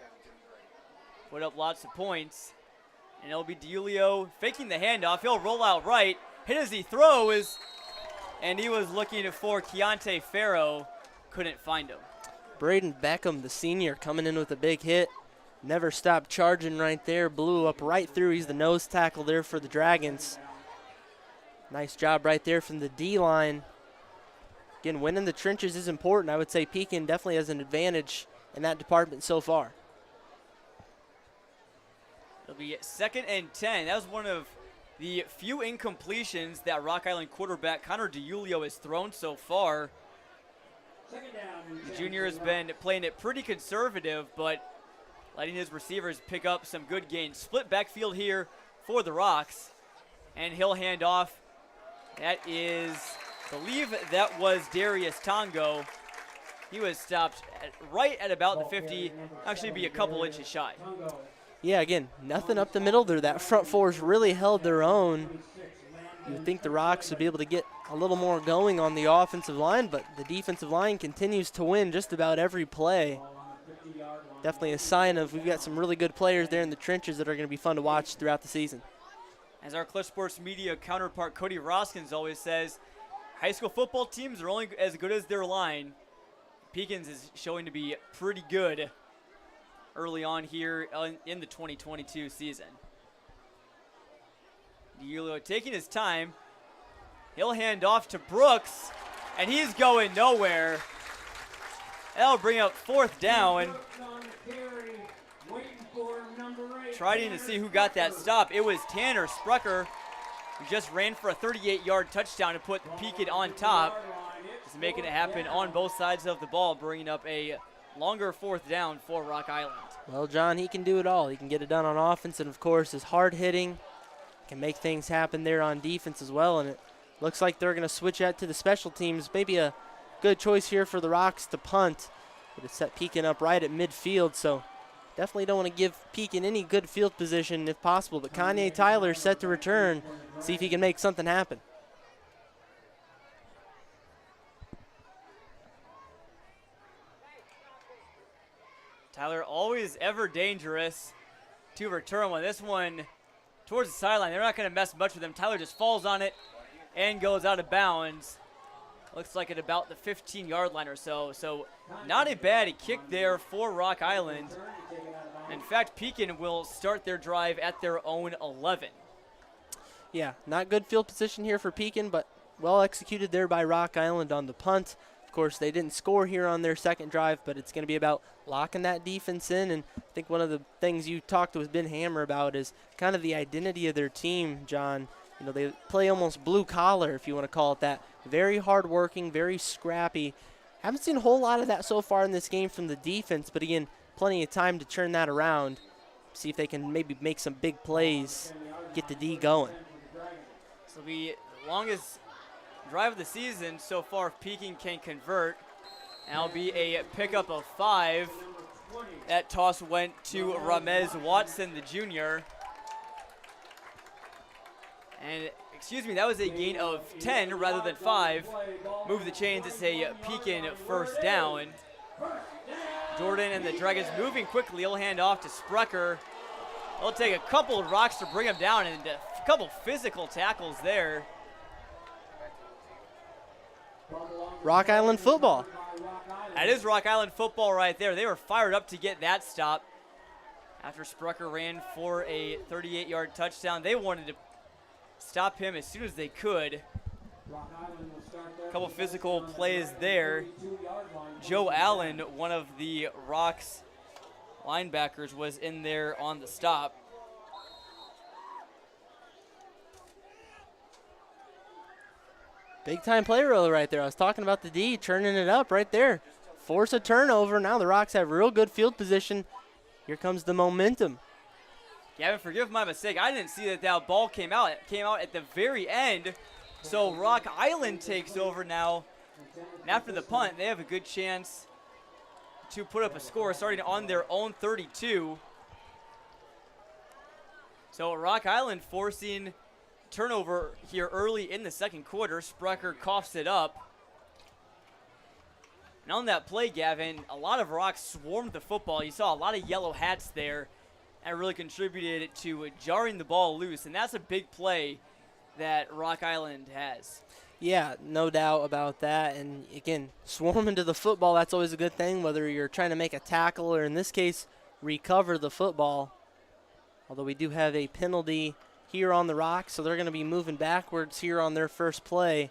Speaker 1: Put up lots of points. And it'll be DiUlio faking the handoff. He'll roll out right. Hit as he throws. And he was looking for Keontae Farrow. Couldn't find him.
Speaker 2: Braden Beckham, the senior, coming in with a big hit. Never stopped charging right there. Blew up right through. He's the nose tackle there for the Dragons. Nice job right there from the D-line. Again, winning the trenches is important. I would say Pekin definitely has an advantage in that department so far.
Speaker 1: It'll be 2nd and 10. That was one of the few incompletions that Rock Island quarterback Connor DiUlio has thrown so far. The junior has been playing it pretty conservative, but letting his receivers pick up some good gains. Split backfield here for the Rocks, and he'll hand off. That is, I believe that was Darius Tongo. He was stopped right at about the 50, actually be a couple inches shy.
Speaker 2: Yeah, again, nothing up the middle there. That front four's really held their own. You would think the Rocks would be able to get a little more going on the offensive line, but the defensive line continues to win just about every play. Definitely a sign of we've got some really good players there in the trenches that are going to be fun to watch throughout the season.
Speaker 1: As our Cliff Sports Media counterpart Cody Roskins always says, high school football teams are only as good as their line. Pekin's is showing to be pretty good early on here in the 2022 season. DiIulio taking his time. He'll hand off to Brooks, and he's going nowhere. That'll bring up 4th down. Trying to see who got that stop. It was Tanner Sprucker, who just ran for a 38-yard touchdown to put Pekin on top. Just making it happen on both sides of the ball, bringing up a longer 4th down for Rock Island.
Speaker 2: Well, John, he can do it all. He can get it done on offense, and of course is hard hitting. Can make things happen there on defense as well, and it looks like they're going to switch out to the special teams. Maybe a good choice here for the Rocks to punt. It has set Pekin up right at midfield, so definitely don't want to give Pekin any good field position if possible, but Kanye Tyler set to return, see if he can make something happen.
Speaker 1: Tyler always ever dangerous to return one. This one towards the sideline. They're not going to mess much with him. Tyler just falls on it and goes out of bounds. Looks like at about the 15-yard line or so. So not a bad kick there for Rock Island. In fact, Pekin will start their drive at their own 11.
Speaker 2: Yeah, not good field position here for Pekin, but well executed there by Rock Island on the punt. Of course, they didn't score here on their second drive, but it's going to be about locking that defense in. And I think one of the things you talked with Ben Hammer about is kind of the identity of their team, John. You know, they play almost blue collar, if you want to call it that. Very hardworking, very scrappy. Haven't seen a whole lot of that so far in this game from the defense, but again, plenty of time to turn that around. See if they can maybe make some big plays, get the D going.
Speaker 1: This will be the longest drive of the season so far if Pekin can convert. And it'll be a pickup of 5. That toss went to Ramez Watson, the junior. And, excuse me, that was a gain of 10 rather than 5. Move the chains, it's a Pekin 1st down. Jordan and the Dragons moving quickly. He'll hand off to Sprucker. He'll take a couple of rocks to bring him down and a couple physical tackles there.
Speaker 2: Rock Island football.
Speaker 1: That is Rock Island football right there. They were fired up to get that stop. After Sprucker ran for a 38-yard touchdown, they wanted to stop him as soon as they could. A couple physical plays there. Joe Allen, one of the Rocks linebackers, was in there on the stop.
Speaker 2: Big time play roller right there. I was talking about the D turning it up right there. Force a turnover. Now the Rocks have real good field position. Here comes the momentum.
Speaker 1: Gavin, forgive my mistake. I didn't see that ball came out. It came out at the very end. So Rock Island takes over now. And after the punt, they have a good chance to put up a score starting on their own 32. So Rock Island forcing turnover here early in the second quarter. Sprucker coughs it up. And on that play, Gavin, a lot of Rocks swarmed the football. You saw a lot of yellow hats there. And really contributed to jarring the ball loose. And that's a big play that Rock Island has.
Speaker 2: Yeah, no doubt about that. And again, swarming to the football, that's always a good thing, whether you're trying to make a tackle or in this case, recover the football. Although we do have a penalty here on the Rocks, so they're going to be moving backwards here on their first play.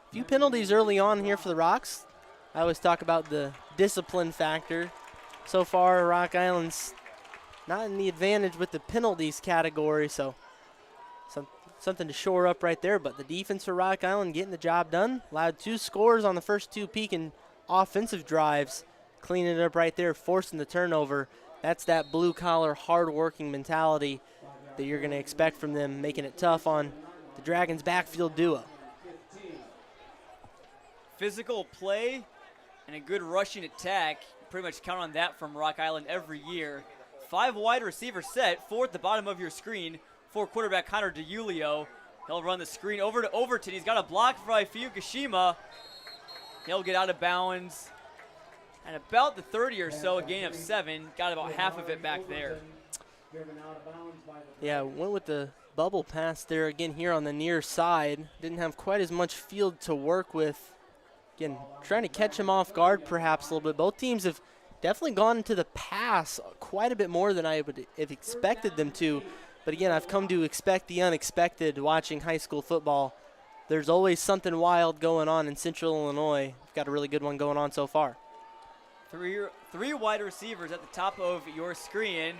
Speaker 2: A few penalties early on here for the Rocks. I always talk about the discipline factor. So far, Rock Island's not in the advantage with the penalties category, so something to shore up right there. But the defense for Rock Island getting the job done. Allowed 2 scores on the first 2 Pekin offensive drives. Cleaning it up right there, forcing the turnover. That's that blue-collar, hard-working mentality that you're going to expect from them, making it tough on the Dragons' backfield duo.
Speaker 1: Physical play and a good rushing attack. Pretty much count on that from Rock Island every year. 5 wide receiver set, 4 at the bottom of your screen for quarterback Connor DiIulio. He'll run the screen over to Overton. He's got a block by Fukushima. He'll get out of bounds. And about the 30 or so, a gain of 7. Got about half of it back there.
Speaker 2: Yeah, went with the bubble pass there again here on the near side. Didn't have quite as much field to work with Again, trying to catch him off guard perhaps a little bit. Both teams have definitely gone into the pass quite a bit more than I would have expected them to. But again, I've come to expect the unexpected watching high school football. There's always something wild going on in Central Illinois. We've got a really good one going on so far.
Speaker 1: Three wide receivers at the top of your screen.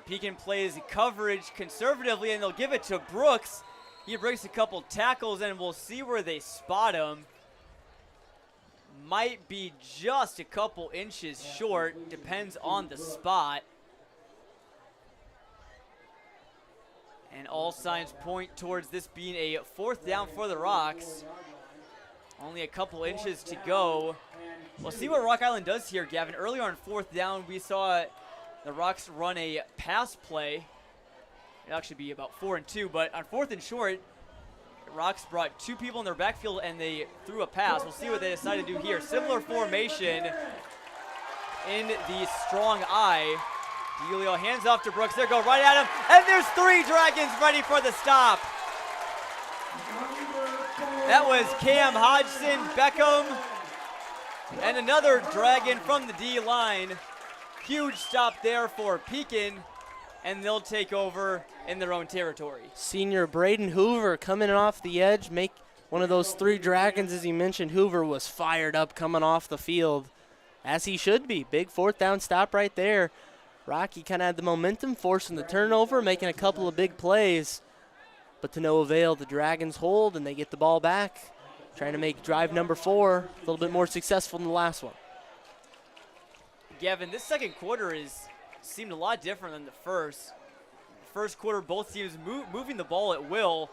Speaker 1: Pekin plays coverage conservatively, and they'll give it to Brooks. He breaks a couple tackles, and we'll see where they spot him. Might be just a couple inches short, depends on the spot. And all signs point towards this being a 4th down for the Rocks. Only a couple inches to go. We'll see what Rock Island does here, Gavin. Earlier on 4th down, we saw the Rocks run a pass play. It'll actually be about 4 and 2, but on 4th and short, the Rocks brought 2 people in their backfield and they threw a pass. We'll see what they decide to do here. Similar formation in the strong eye. Julio hands off to Brooks. There, go right at him. And there's 3 Dragons ready for the stop. That was Cam Hodgson, Beckham, and another Dragon from the D-line. Huge stop there for Pekin, and they'll take over in their own territory.
Speaker 2: Senior Braden Hoover coming off the edge, make one of those 3 Dragons, as you mentioned. Hoover was fired up coming off the field, as he should be. Big 4th down stop right there. Rocky kind of had the momentum, forcing the turnover, making a couple of big plays, but to no avail. The Dragons hold, and they get the ball back, trying to make drive number 4 a little bit more successful than the last one.
Speaker 1: Gavin, this second quarter seemed a lot different than the first. First quarter, both teams moving the ball at will.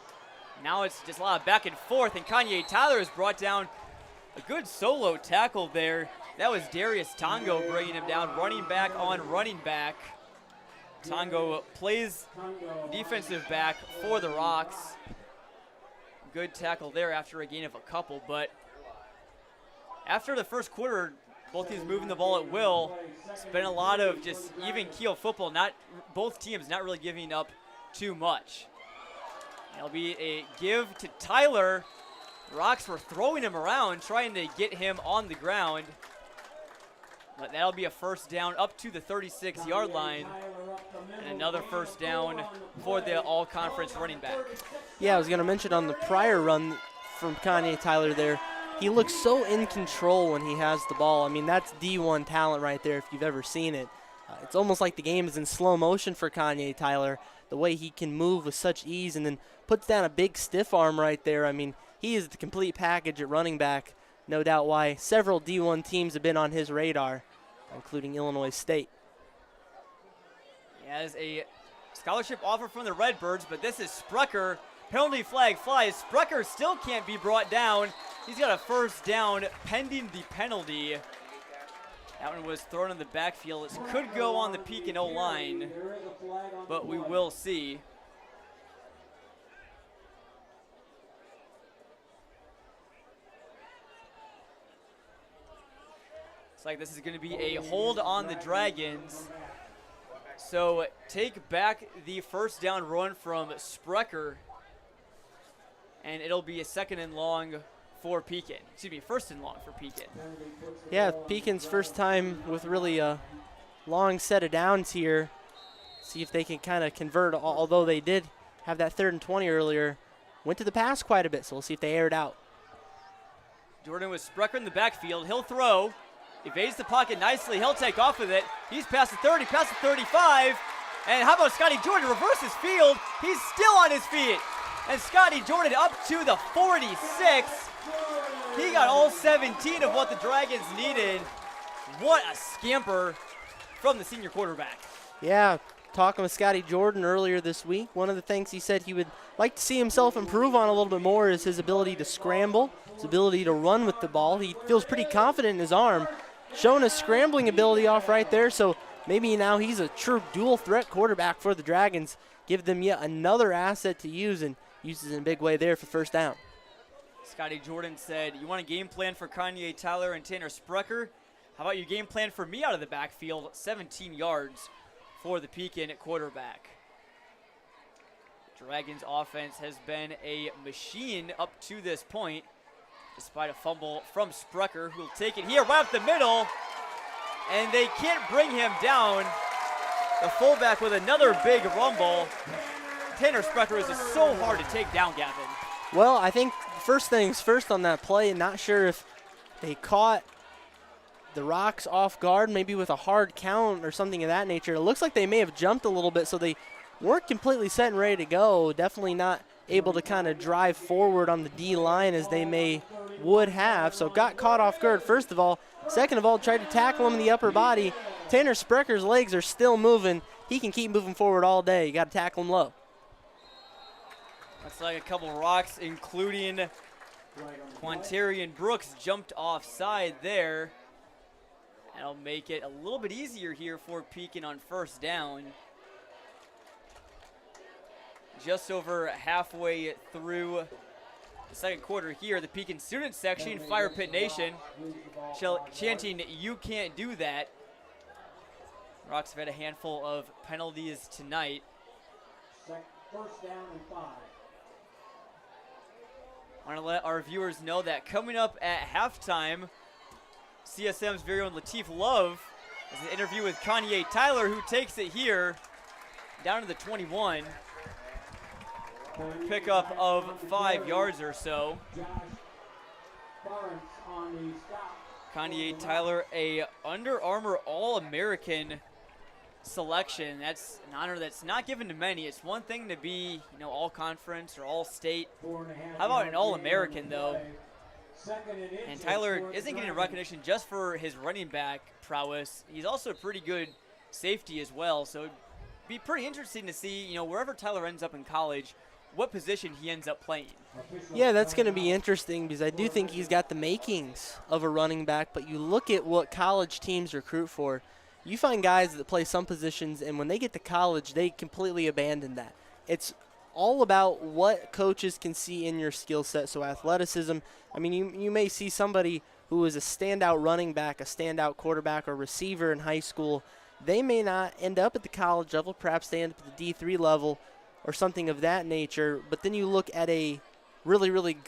Speaker 1: Now it's just a lot of back and forth, and Kanye Tyler has brought down a good solo tackle there. That was Darius Tongo bringing him down, running back on running back. Tongo plays defensive back for the Rocks. Good tackle there after a gain of a couple, but after the first quarter, both teams moving the ball at will. It's been a lot of just even keel football. Both teams not really giving up too much. It'll be a give to Tyler. The Rocks were throwing him around, trying to get him on the ground. But that'll be a first down up to the 36-yard line. And another first down for the all-conference running back.
Speaker 2: Yeah, I was going to mention on the prior run from Kanye Tyler there, he looks so in control when he has the ball. I mean, that's D1 talent right there if you've ever seen it. It's almost like the game is in slow motion for Kanye Tyler, the way he can move with such ease and then puts down a big stiff arm right there. I mean, he is the complete package at running back. No doubt why several D1 teams have been on his radar, including Illinois State.
Speaker 1: He has a scholarship offer from the Redbirds, but this is Sprecher. Penalty flag flies. Sprecher still can't be brought down. He's got a first down pending the penalty. That one was thrown in the backfield. It could go on the Pekin O-line, but we will see. Looks like this is going to be a hold on the Dragons. So take back the first down run from Sprecher, and it'll be a second and long for Pekin. Excuse me, first and long for Pekin.
Speaker 2: Yeah, Pekin's first time with really a long set of downs here. See if they can kind of convert, although they did have that 3rd and 20 earlier. Went to the pass quite a bit, so we'll see if they air it out.
Speaker 1: Jordan with Sprecher in the backfield. He'll throw. Evades the pocket nicely. He'll take off with it. He's past the 30, past the 35. And how about Scotty Jordan reverses field? He's still on his feet. And Scotty Jordan up to the 46. He got all 17 of what the Dragons needed. What a scamper from the senior quarterback.
Speaker 2: Yeah, talking with Scotty Jordan earlier this week, one of the things he said he would like to see himself improve on a little bit more is his ability to scramble, his ability to run with the ball. He feels pretty confident in his arm, showing his scrambling ability off right there, so maybe now he's a true dual threat quarterback for the Dragons. Give them yet another asset to use, and uses in a big way there for first down.
Speaker 1: Scotty Jordan said, you want a game plan for Kanye Tyler and Tanner Sprecher? How about your game plan for me out of the backfield? 17 yards for the Pekin at quarterback. Dragons offense has been a machine up to this point. despite a fumble from Sprecher, who will take it here right up the middle, and they can't bring him down. The fullback with another big rumble. Tanner Sprecher is just so hard to take down, Gavin.
Speaker 2: Well, I think first things first on that play, not sure if they caught the Rocks off guard, maybe with a hard count or something of that nature. It looks like they may have jumped a little bit, so they weren't completely set and ready to go. Definitely not able to kind of drive forward on the D line as they would have. So got caught off guard, first of all. Second of all, tried to tackle him in the upper body. Tanner Sprecher's legs are still moving. He can keep moving forward all day. You got to tackle him low.
Speaker 1: Looks like a couple Rocks, including Quantarian Brooks, jumped offside there. That'll make it a little bit easier here for Pekin on first down. Just over halfway through the second quarter here, the Pekin student section, Fire Pit Nation, chanting, "You can't do that." Rocks have had a handful of penalties tonight.
Speaker 3: First down and 5.
Speaker 1: I want to let our viewers know that coming up at halftime, CSM's very own Lateef Love has an interview with Kanye Tyler, who takes it here down to the 21. Pickup of 5 yards or so. Kanye Tyler, a Under Armour All-American selection. That's an honor that's not given to many. It's one thing to be, all-conference or all-state. How about an All-American, though? And Tyler isn't getting recognition just for his running back prowess. He's also a pretty good safety as well. So it'd be pretty interesting to see, wherever Tyler ends up in college, what position he ends up playing.
Speaker 2: Yeah, that's going to be interesting because I do think he's got the makings of a running back, but you look at what college teams recruit for. You find guys that play some positions, and when they get to college, they completely abandon that. It's all about what coaches can see in your skill set. So athleticism, you may see somebody who is a standout running back, a standout quarterback, or receiver in high school. They may not end up at the college level. Perhaps they end up at the D3 level or something of that nature. But then you look at a really,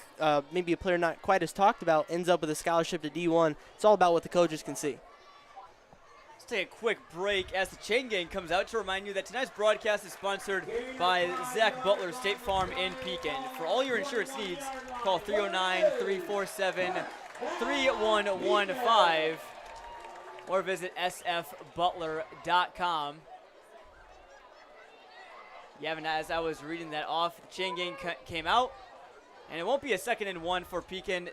Speaker 2: maybe a player not quite as talked about, ends up with a scholarship to D1. It's all about what the coaches can see.
Speaker 1: Let's take a quick break as the chain gang comes out to remind you that tonight's broadcast is sponsored by Zach Butler State Farm in Pekin. For all your insurance needs, call 309-347-3115 or visit sfbutler.com. Yeah, and as I was reading that off, the chain gang came out, and it won't be a 2nd and 1 for Pekin.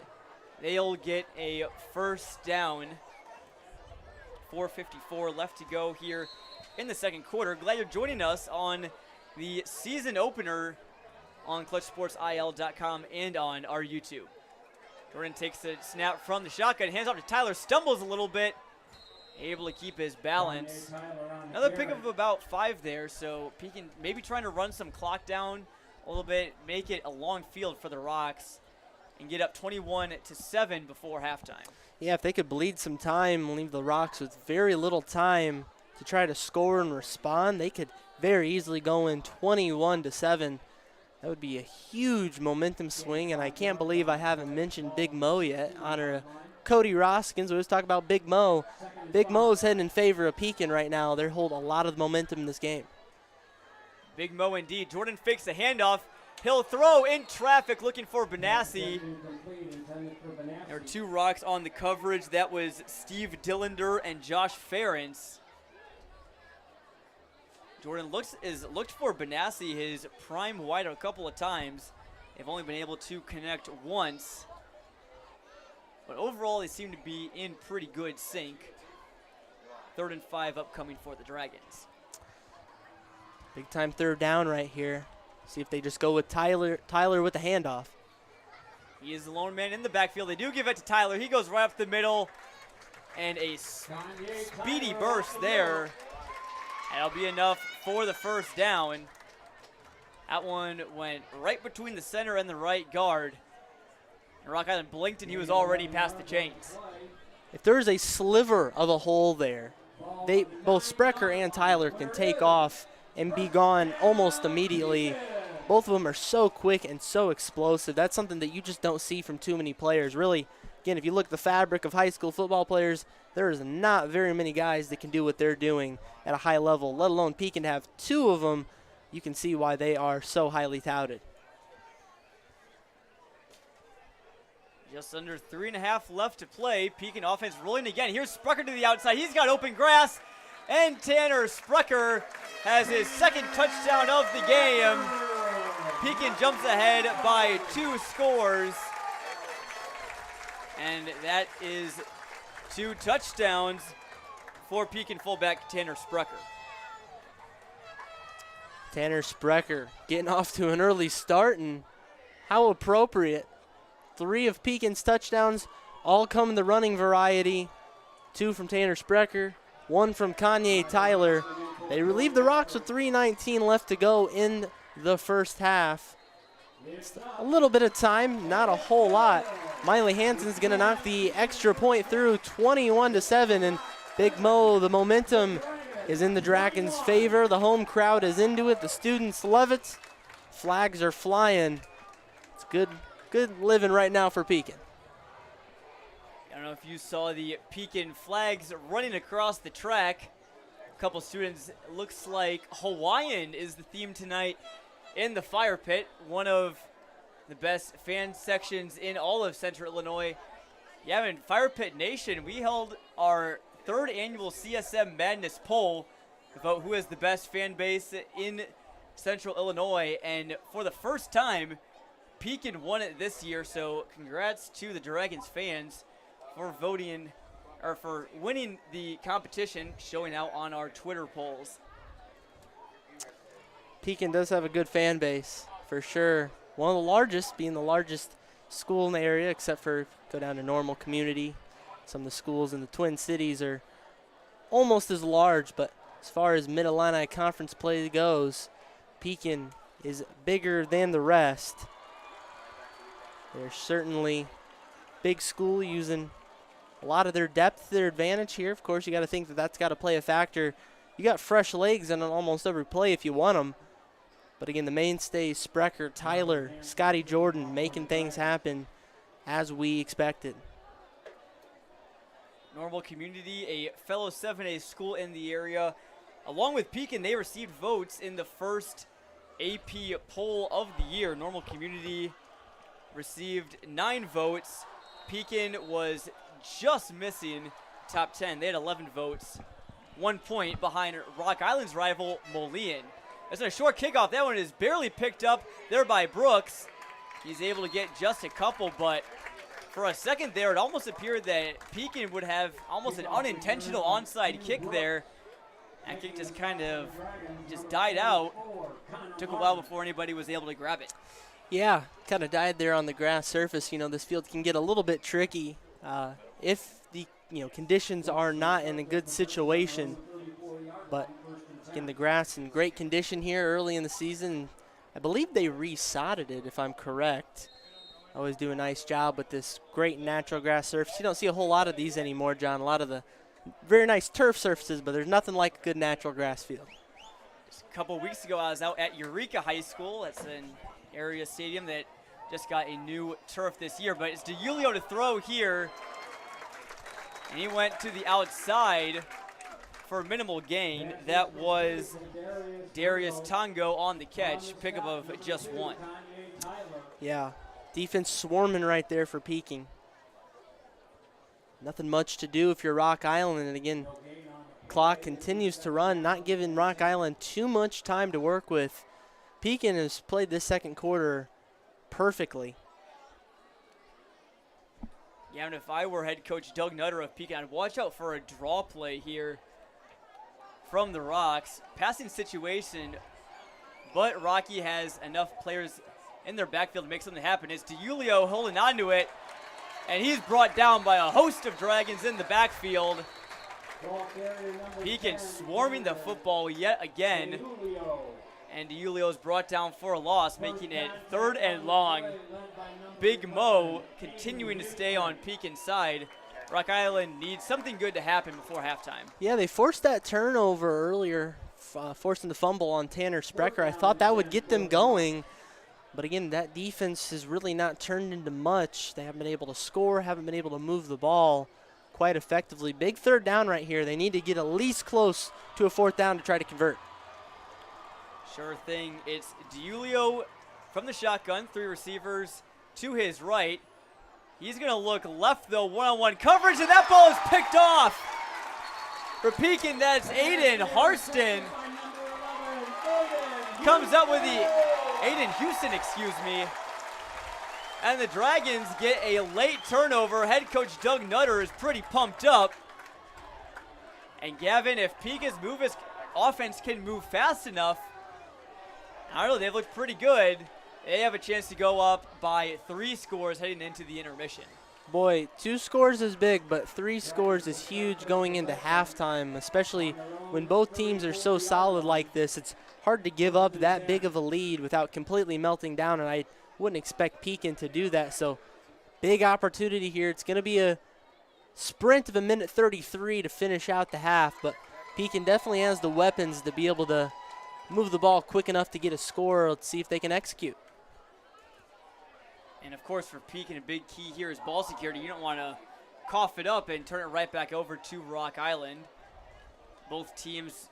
Speaker 1: They'll get a first down. 4:54 left to go here in the second quarter. Glad you're joining us on the season opener on ClutchSportsIL.com and on our YouTube. Jordan takes the snap from the shotgun, hands off to Tyler, stumbles a little bit, able to keep his balance. Another pickup of about 5 there, so Pekin maybe trying to run some clock down a little bit, make it a long field for the Rocks, and get up 21-7 before halftime.
Speaker 2: Yeah, if they could bleed some time, leave the Rocks with very little time to try to score and respond, they could very easily go in 21-7. That would be a huge momentum swing, and I can't believe I haven't mentioned Big Mo yet. Honor Cody Roskins. We always talk about Big Mo. Big Mo's heading in favor of Pekin right now. They hold a lot of momentum in this game.
Speaker 1: Big Mo indeed. Jordan fakes the handoff. He'll throw in traffic looking for Benassi. There are 2 Rocks on the coverage. That was Steve Dillander and Josh Ferentz. Jordan looked for Benassi, his prime wide, a couple of times. They've only been able to connect once. But overall, they seem to be in pretty good sync. 3rd and 5 upcoming for the Dragons.
Speaker 2: Big time 3rd down right here. See if they just go with Tyler with the handoff.
Speaker 1: He is the lone man in the backfield. They do give it to Tyler. He goes right up the middle. And a speedy burst there. That'll be enough for the first down. That one went right between the center and the right guard. And Rock Island blinked and he was already past the chains.
Speaker 2: If there's a sliver of a hole there, both Sprecher and Tyler can take off and be gone almost immediately. Both of them are so quick and so explosive. That's something that you just don't see from too many players. Really, again, if you look at the fabric of high school football players, there is not very many guys that can do what they're doing at a high level, let alone Pekin have two of them. You can see why they are so highly touted.
Speaker 1: Just under 3.5 left to play. Pekin offense rolling again. Here's Sprucker to the outside. He's got open grass. And Tanner Sprucker has his second touchdown of the game. Pekin jumps ahead by 2 scores. And that is 2 touchdowns for Pekin fullback Tanner Sprucker.
Speaker 2: Tanner Sprucker getting off to an early start, and how appropriate. 3 of Pekin's touchdowns all come in the running variety. 2 from Tanner Sprucker, 1 from Kanye Tyler. They relieve the Rocks with 3:19 left to go in the first half. Just a little bit of time, not a whole lot. Miley Hansen's going to knock the extra point through, 21-7, and Big Mo, the momentum is in the Dragons' favor. The home crowd is into it. The students love it. Flags are flying. It's good living right now for Pekin.
Speaker 1: I don't know if you saw the Pekin flags running across the track. A couple students, looks like Hawaiian is the theme tonight in the fire pit. One of the best fan sections in all of Central Illinois. Yeah, in Fire Pit Nation, we held our 3rd annual CSM Madness poll about who has the best fan base in Central Illinois. And for the first time, Pekin won it this year, so congrats to the Dragons fans for voting or for winning the competition, showing out on our Twitter polls.
Speaker 2: Pekin does have a good fan base, for sure. One of the largest, being the largest school in the area, except for go down to Normal Community. Some of the schools in the Twin Cities are almost as large, but as far as Mid-Illini Conference play goes, Pekin is bigger than the rest. They're certainly big school, using a lot of their depth to their advantage here. Of course, you got to think that that's got to play a factor. You got fresh legs in almost every play if you want them. But again, the mainstays, Sprecher, Tyler, Scotty Jordan, making things happen as we expected.
Speaker 1: Normal Community, a fellow 7A school in the area. Along with Pekin, they received votes in the first AP poll of the year. Normal Community received 9 votes. Pekin was just missing top 10. They had 11 votes, 1 point behind Rock Island's rival, Moline. It's a short kickoff. That one is barely picked up there by Brooks. He's able to get just a couple, but for a second there, it almost appeared that Pekin would have almost an unintentional onside kick there. That kick just kind of just died out. Took a while before anybody was able to grab it.
Speaker 2: Yeah, kind of died there on the grass surface. You know, this field can get a little bit tricky if the conditions are not in a good situation. But again, the grass in great condition here early in the season. I believe they resodded it, if I'm correct. Always do a nice job with this great natural grass surface. You don't see a whole lot of these anymore, John. A lot of the very nice turf surfaces, but there's nothing like a good natural grass field.
Speaker 1: Just a couple weeks ago, I was out at Eureka High School. That's an area stadium that just got a new turf this year. But it's DeYulio to throw here. And he went to the outside for minimal gain. That was Darius Tongo on the catch. Pickup of just 1.
Speaker 2: Yeah, defense swarming right there for Pekin. Nothing much to do if you're Rock Island. And again, clock continues to run, not giving Rock Island too much time to work with. Pekin has played this second quarter perfectly.
Speaker 1: Yeah, and if I were head coach Doug Nutter of Pekin, I'd watch out for a draw play here from the Rocks. Passing situation, but Rocky has enough players in their backfield to make something happen. It's DeYulio holding on to it, and he's brought down by a host of Dragons in the backfield. Pekin swarming the football yet again. And DeYulio is brought down for a loss, making it 3rd and long. Big Mo continuing to stay on Pekin's side. Rock Island needs something good to happen before halftime.
Speaker 2: Yeah, they forced that turnover earlier, forcing the fumble on Tanner Sprecher. I thought that would get them going, But again, that defense has really not turned into much. They haven't been able to score, haven't been able to move the ball quite effectively. Big third down right here. They need to get at least close to a fourth down to try to convert.
Speaker 1: Sure thing. It's Diulio from the shotgun, 3 receivers to his right. He's going to look left, though, one-on-one coverage, and that ball is picked off. For Pekin, that's Aiden Harston. Comes up with the Aiden Houston, excuse me. And the Dragons get a late turnover. Head coach Doug Nutter is pretty pumped up. And Gavin, if Pekin's offense can move fast enough, I don't know, they've looked pretty good. They have a chance to go up by 3 scores heading into the intermission.
Speaker 2: Boy, 2 scores is big, but 3 scores is huge going into halftime, especially when both teams are so solid like this. It's hard to give up that big of a lead without completely melting down, and I wouldn't expect Pekin to do that. So big opportunity here. It's going to be a sprint of 1:33 to finish out the half, but Pekin definitely has the weapons to be able to move the ball quick enough to get a score. Let's see if they can execute.
Speaker 1: And of course, for Pekin, a big key here is ball security. You don't want to cough it up and turn it right back over to Rock Island. Both teams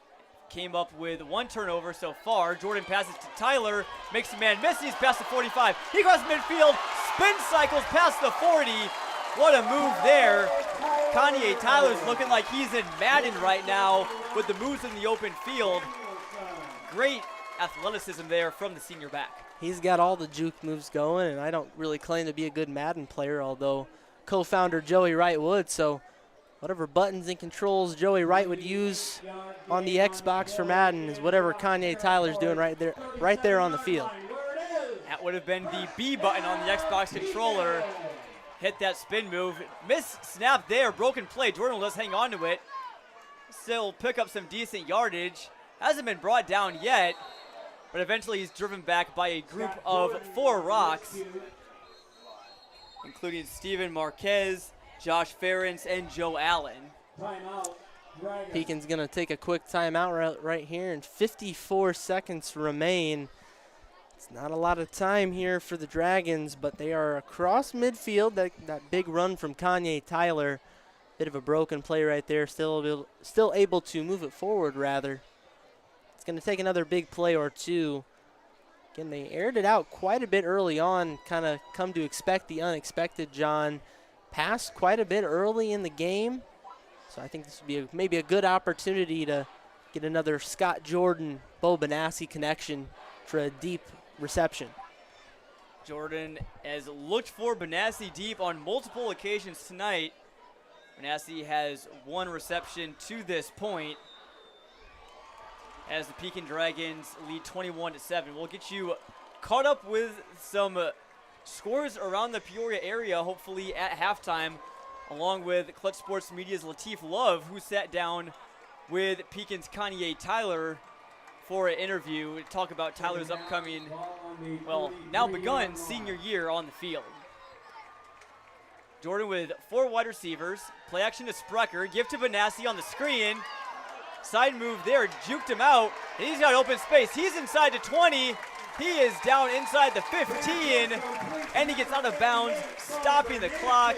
Speaker 1: came up with 1 turnover so far. Jordan passes to Tyler, makes a man miss. He's past the 45. He crosses midfield, spin cycles past the 40. What a move there. Kanye Tyler's looking like he's in Madden right now with the moves in the open field. Great athleticism there from the senior back.
Speaker 2: He's got all the juke moves going, and I don't really claim to be a good Madden player, although co-founder Joey Wright would. So whatever buttons and controls Joey Wright would use on the Xbox for Madden is whatever Kanye Tyler's doing right there on the field.
Speaker 1: That would have been the B button on the Xbox controller. Hit that spin move. Miss snap there, broken play. Jordan will just hang on to it. Still pick up some decent yardage. Hasn't been brought down yet, but eventually he's driven back by a group of 4 Rocks, including Steven Marquez, Josh Ferentz, and Joe Allen.
Speaker 2: Pekin's going to take a quick timeout right here, and 54 seconds remain. It's not a lot of time here for the Dragons, but they are across midfield. That big run from Kanye Tyler, bit of a broken play right there, still able to move it forward, rather. It's going to take another big play or 2. Again, they aired it out quite a bit early on, kind of come to expect the unexpected, John. Passed quite a bit early in the game, so I think this would be maybe a good opportunity to get another Scott Jordan, Bo Benassi connection for a deep reception.
Speaker 1: Jordan has looked for Benassi deep on multiple occasions tonight. Benassi has 1 reception to this point as the Pekin Dragons lead 21-7. We'll get you caught up with some scores around the Peoria area, hopefully at halftime, along with Clutch Sports Media's Latif Love, who sat down with Pekin's Kanye Tyler for an interview to talk about Tyler's upcoming, well, now begun senior year on the field. Jordan with 4 wide receivers, play action to Sprecher, give to Benassi on the screen. Side move there, juked him out, and he's got open space. He's inside the 20. He is down inside the 15, and he gets out of bounds, stopping the clock.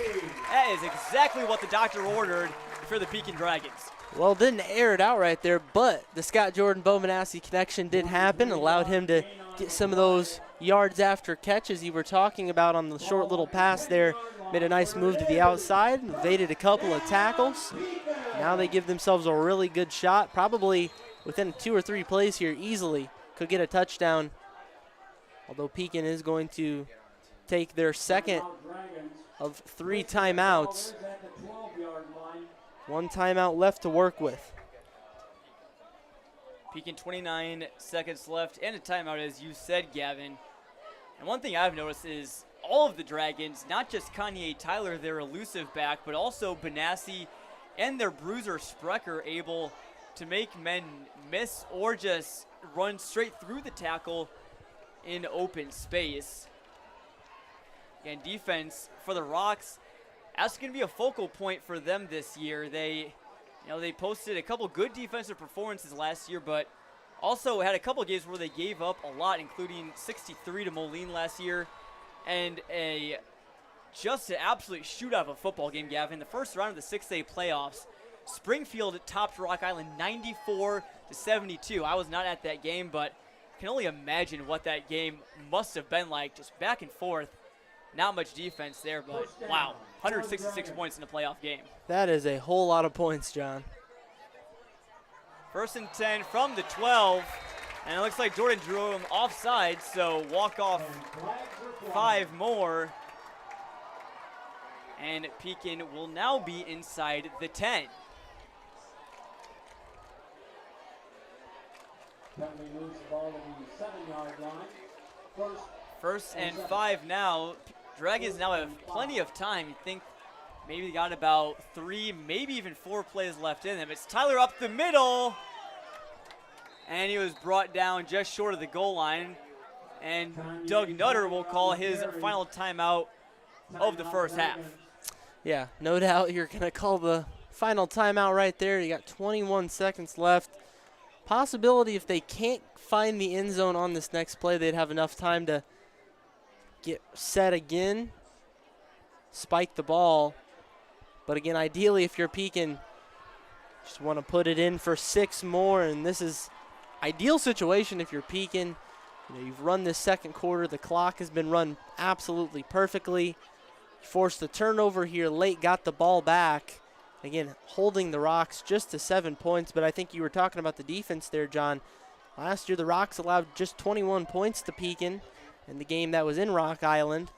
Speaker 1: That is exactly what the doctor ordered for the Pekin Dragons.
Speaker 2: Well, didn't air it out right there, but the Scott Jordan Bo Benassi connection did happen, allowed him to get some of those yards after catches you were talking about on the short little pass there. Made a nice move to the outside, evaded a couple of tackles. Now they give themselves a really good shot, probably within 2 or 3 plays here easily could get a touchdown. Although Pekin is going to take their second of 3 timeouts. 1 timeout left to work with.
Speaker 1: Pekin 29 seconds left and a timeout, as you said, Gavin. And one thing I've noticed is all of the Dragons, not just Kanye Tyler, their elusive back, but also Benassi and their bruiser Sprecher, able to make men miss or just run straight through the tackle in open space. And defense for the Rocks, that's going to be a focal point for them this year. They posted a couple good defensive performances last year, but Also had a couple games where they gave up a lot, including 63 to Moline last year, and just an absolute shootout of a football game, Gavin. The first round of the 6A playoffs, Springfield topped Rock Island 94-72. I was not at that game, but can only imagine what that game must have been like, just back and forth. Not much defense there, but wow, 166 points in the playoff game.
Speaker 2: That is a whole lot of points, John.
Speaker 1: 1st and 10 from the 12, and it looks like Jordan drew him offside, so walk off 5 more. And Pekin will now be inside the 10.
Speaker 3: Penalty moves the ball to the 7-yard line.
Speaker 1: 1st and 5 now. Dragons now have plenty of time. You think maybe they got about 3, maybe even 4 plays left in them. It's Tyler up the middle, and he was brought down just short of the goal line. And Doug Nutter will call his final timeout of the first half.
Speaker 2: Yeah, no doubt you're going to call the final timeout right there. You got 21 seconds left. Possibility if they can't find the end zone on this next play, they'd have enough time to get set again, spike the ball. But again, ideally, if you're Pekin, just want to put it in for 6 more, and this is ideal situation if you're Pekin. You know, you've run this second quarter. The clock has been run absolutely perfectly. Forced the turnover here late, got the ball back. Again, holding the Rocks just to 7 points, but I think you were talking about the defense there, John. Last year, the Rocks allowed just 21 points to Pekin in the game that was in Rock Island.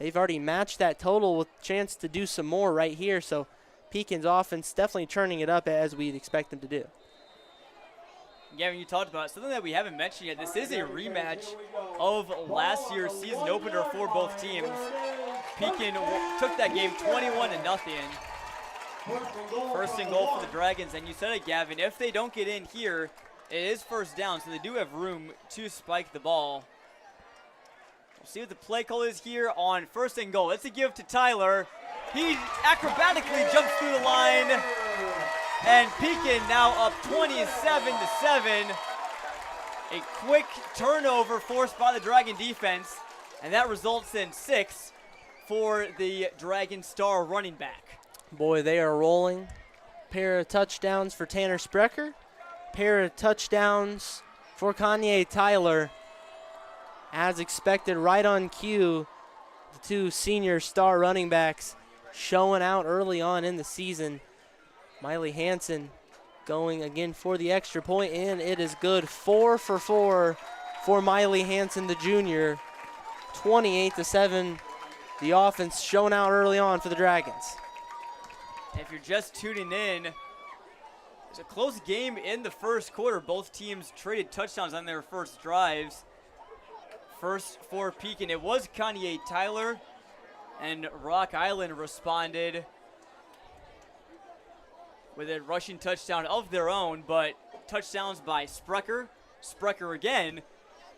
Speaker 2: They've already matched that total with a chance to do some more right here, so Pekin's offense definitely turning it up as we'd expect them to do.
Speaker 1: Gavin, you talked about something that we haven't mentioned yet. This is a rematch of last year's season opener for both teams. Pekin took that game 21-0. 1st and goal for the Dragons, and you said it, Gavin, if they don't get in here, it is 1st down, so they do have room to spike the ball. We'll see what the play call is here on 1st and goal. It's a give to Tyler. He acrobatically jumps through the line, and Pekin now up 27-7. A quick turnover forced by the Dragon defense, and that results in 6 for the Dragon star running back.
Speaker 2: Boy, they are rolling. Pair of touchdowns for Tanner Sprecher. Pair of touchdowns for Kanye Tyler. As expected, right on cue, the 2 senior star running backs showing out early on in the season. Miley Hansen going again for the extra point, and it is good. 4 for 4 for Miley Hansen, the junior. 28-7. The offense showing out early on for the Dragons.
Speaker 1: If you're just tuning in, it's a close game in the first quarter. Both teams traded touchdowns on their first drives. First for Pekin, it was Kanye Tyler, and Rock Island responded with a rushing touchdown of their own, but touchdowns by Sprecher again,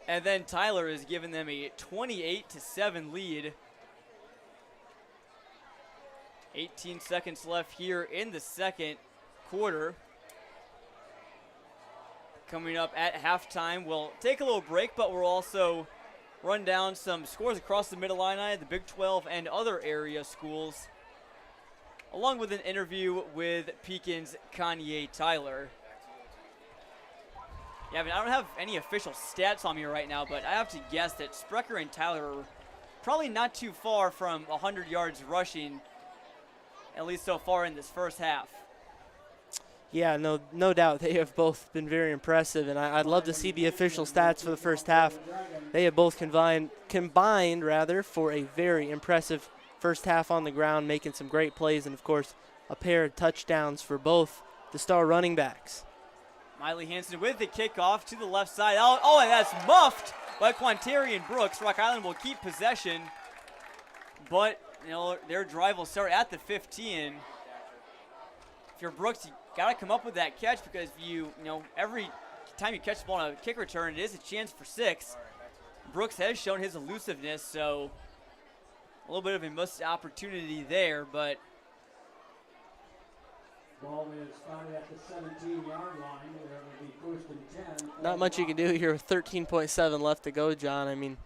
Speaker 1: and then Tyler has given them a 28-7 lead. 18 seconds left here in the second quarter. Coming up at halftime, we'll take a little break, but we'll also run down some scores across the Mid-Illini, the Big 12, and other area schools, along with an interview with Pekin's Kanye Tyler. Yeah, I mean, I don't have any official stats on me right now, but I have to guess that Sprecher and Tyler are probably not too far from 100 yards rushing, at least so far in this first half.
Speaker 2: Yeah, no doubt. They have both been very impressive, and I'd love to see the official stats for the first half. They have both combined for a very impressive first half on the ground, making some great plays, and, of course, a pair of touchdowns for both the star running backs.
Speaker 1: Miley Hansen with the kickoff to the left side. Oh, and that's muffed by Quantarian Brooks. Rock Island will keep possession, but their drive will start at the 15. If you're Brooks, you got to come up with that catch, because every time you catch the ball on a kick return, it is a chance for 6. Brooks has shown his elusiveness, so a little bit of a missed opportunity there, but
Speaker 3: Ball is spotted at the 17-yard line. There will be first and 10.
Speaker 2: Not much you can do here with 13.7 left to go, John. I mean,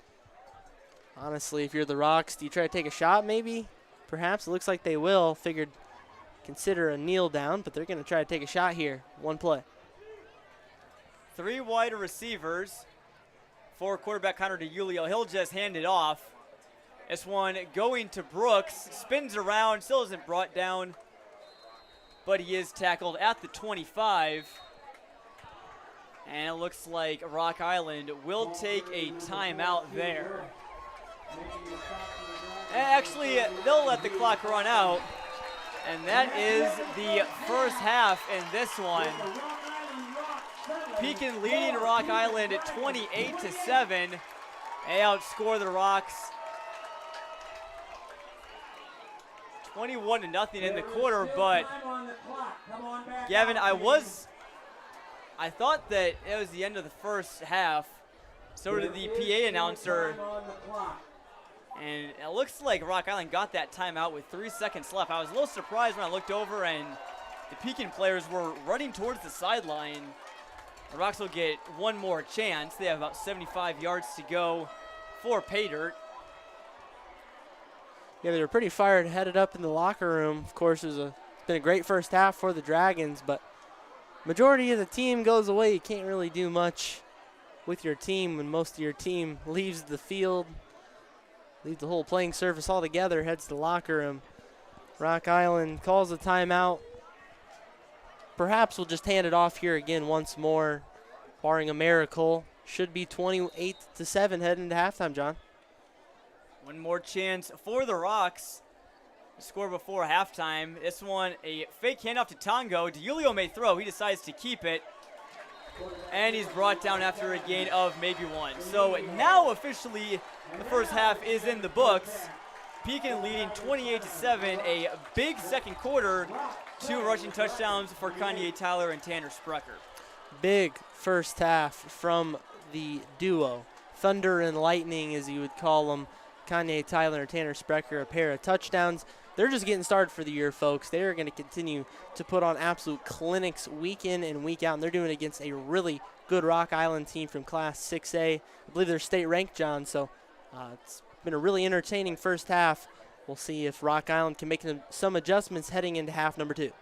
Speaker 2: honestly, if you're the Rocks, do you try to take a shot maybe? Perhaps. It looks like they will. Figured consider a kneel down, but they're going to try to take a shot here. One play.
Speaker 1: 3 wide receivers for quarterback Connor DeYulio. He'll just hand it off. This one going to Brooks. Spins around, still isn't brought down, but he is tackled at the 25. And it looks like Rock Island will take a timeout there. Actually, they'll let the clock run out. And that is the first half in this one. Pekin leading Rock Island at 28-7. They outscore the Rocks 21-0 in the quarter, but Gavin, I thought that it was the end of the first half. So did the PA announcer. And it looks like Rock Island got that timeout with 3 seconds left. I was a little surprised when I looked over and the Pekin players were running towards the sideline. The Rocks will get one more chance. They have about 75 yards to go for pay dirt.
Speaker 2: Yeah, they were pretty fired, headed up in the locker room. Of course, it's been a great first half for the Dragons, but majority of the team goes away. You can't really do much with your team when most of your team leaves the field, leaves the whole playing surface altogether, heads to the locker room. Rock Island calls a timeout. Perhaps we'll just hand it off here again once more, barring a miracle. Should be 28-7 heading into halftime, John.
Speaker 1: One more chance for the Rocks to score before halftime. This one, a fake handoff to Tongo. DeYulio may throw. He decides to keep it. And he's brought down after a gain of maybe 1. So now officially the first half is in the books. Pekin leading 28-7. A big second quarter. 2 rushing touchdowns for Kanye Tyler and Tanner Sprecher.
Speaker 2: Big first half from the duo. Thunder and lightning, as you would call them. Kanye Tyler and Tanner Sprecher, a pair of touchdowns. They're just getting started for the year, folks. They are going to continue to put on absolute clinics week in and week out, and they're doing it against a really good Rock Island team from Class 6A. I believe they're state ranked, John, so it's been a really entertaining first half. We'll see if Rock Island can make some adjustments heading into half number 2.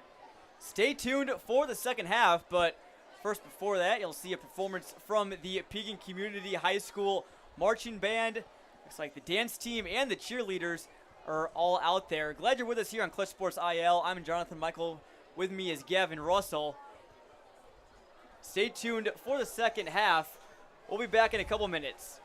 Speaker 1: Stay tuned for the second half, but first before that, you'll see a performance from the Pekin Community High School Marching Band. Looks like the dance team and the cheerleaders are all out there. Glad you're with us here on Clutch Sports IL. I'm Jonathan Michael. With me is Gavin Russell. Stay tuned for the second half. We'll be back in a couple minutes.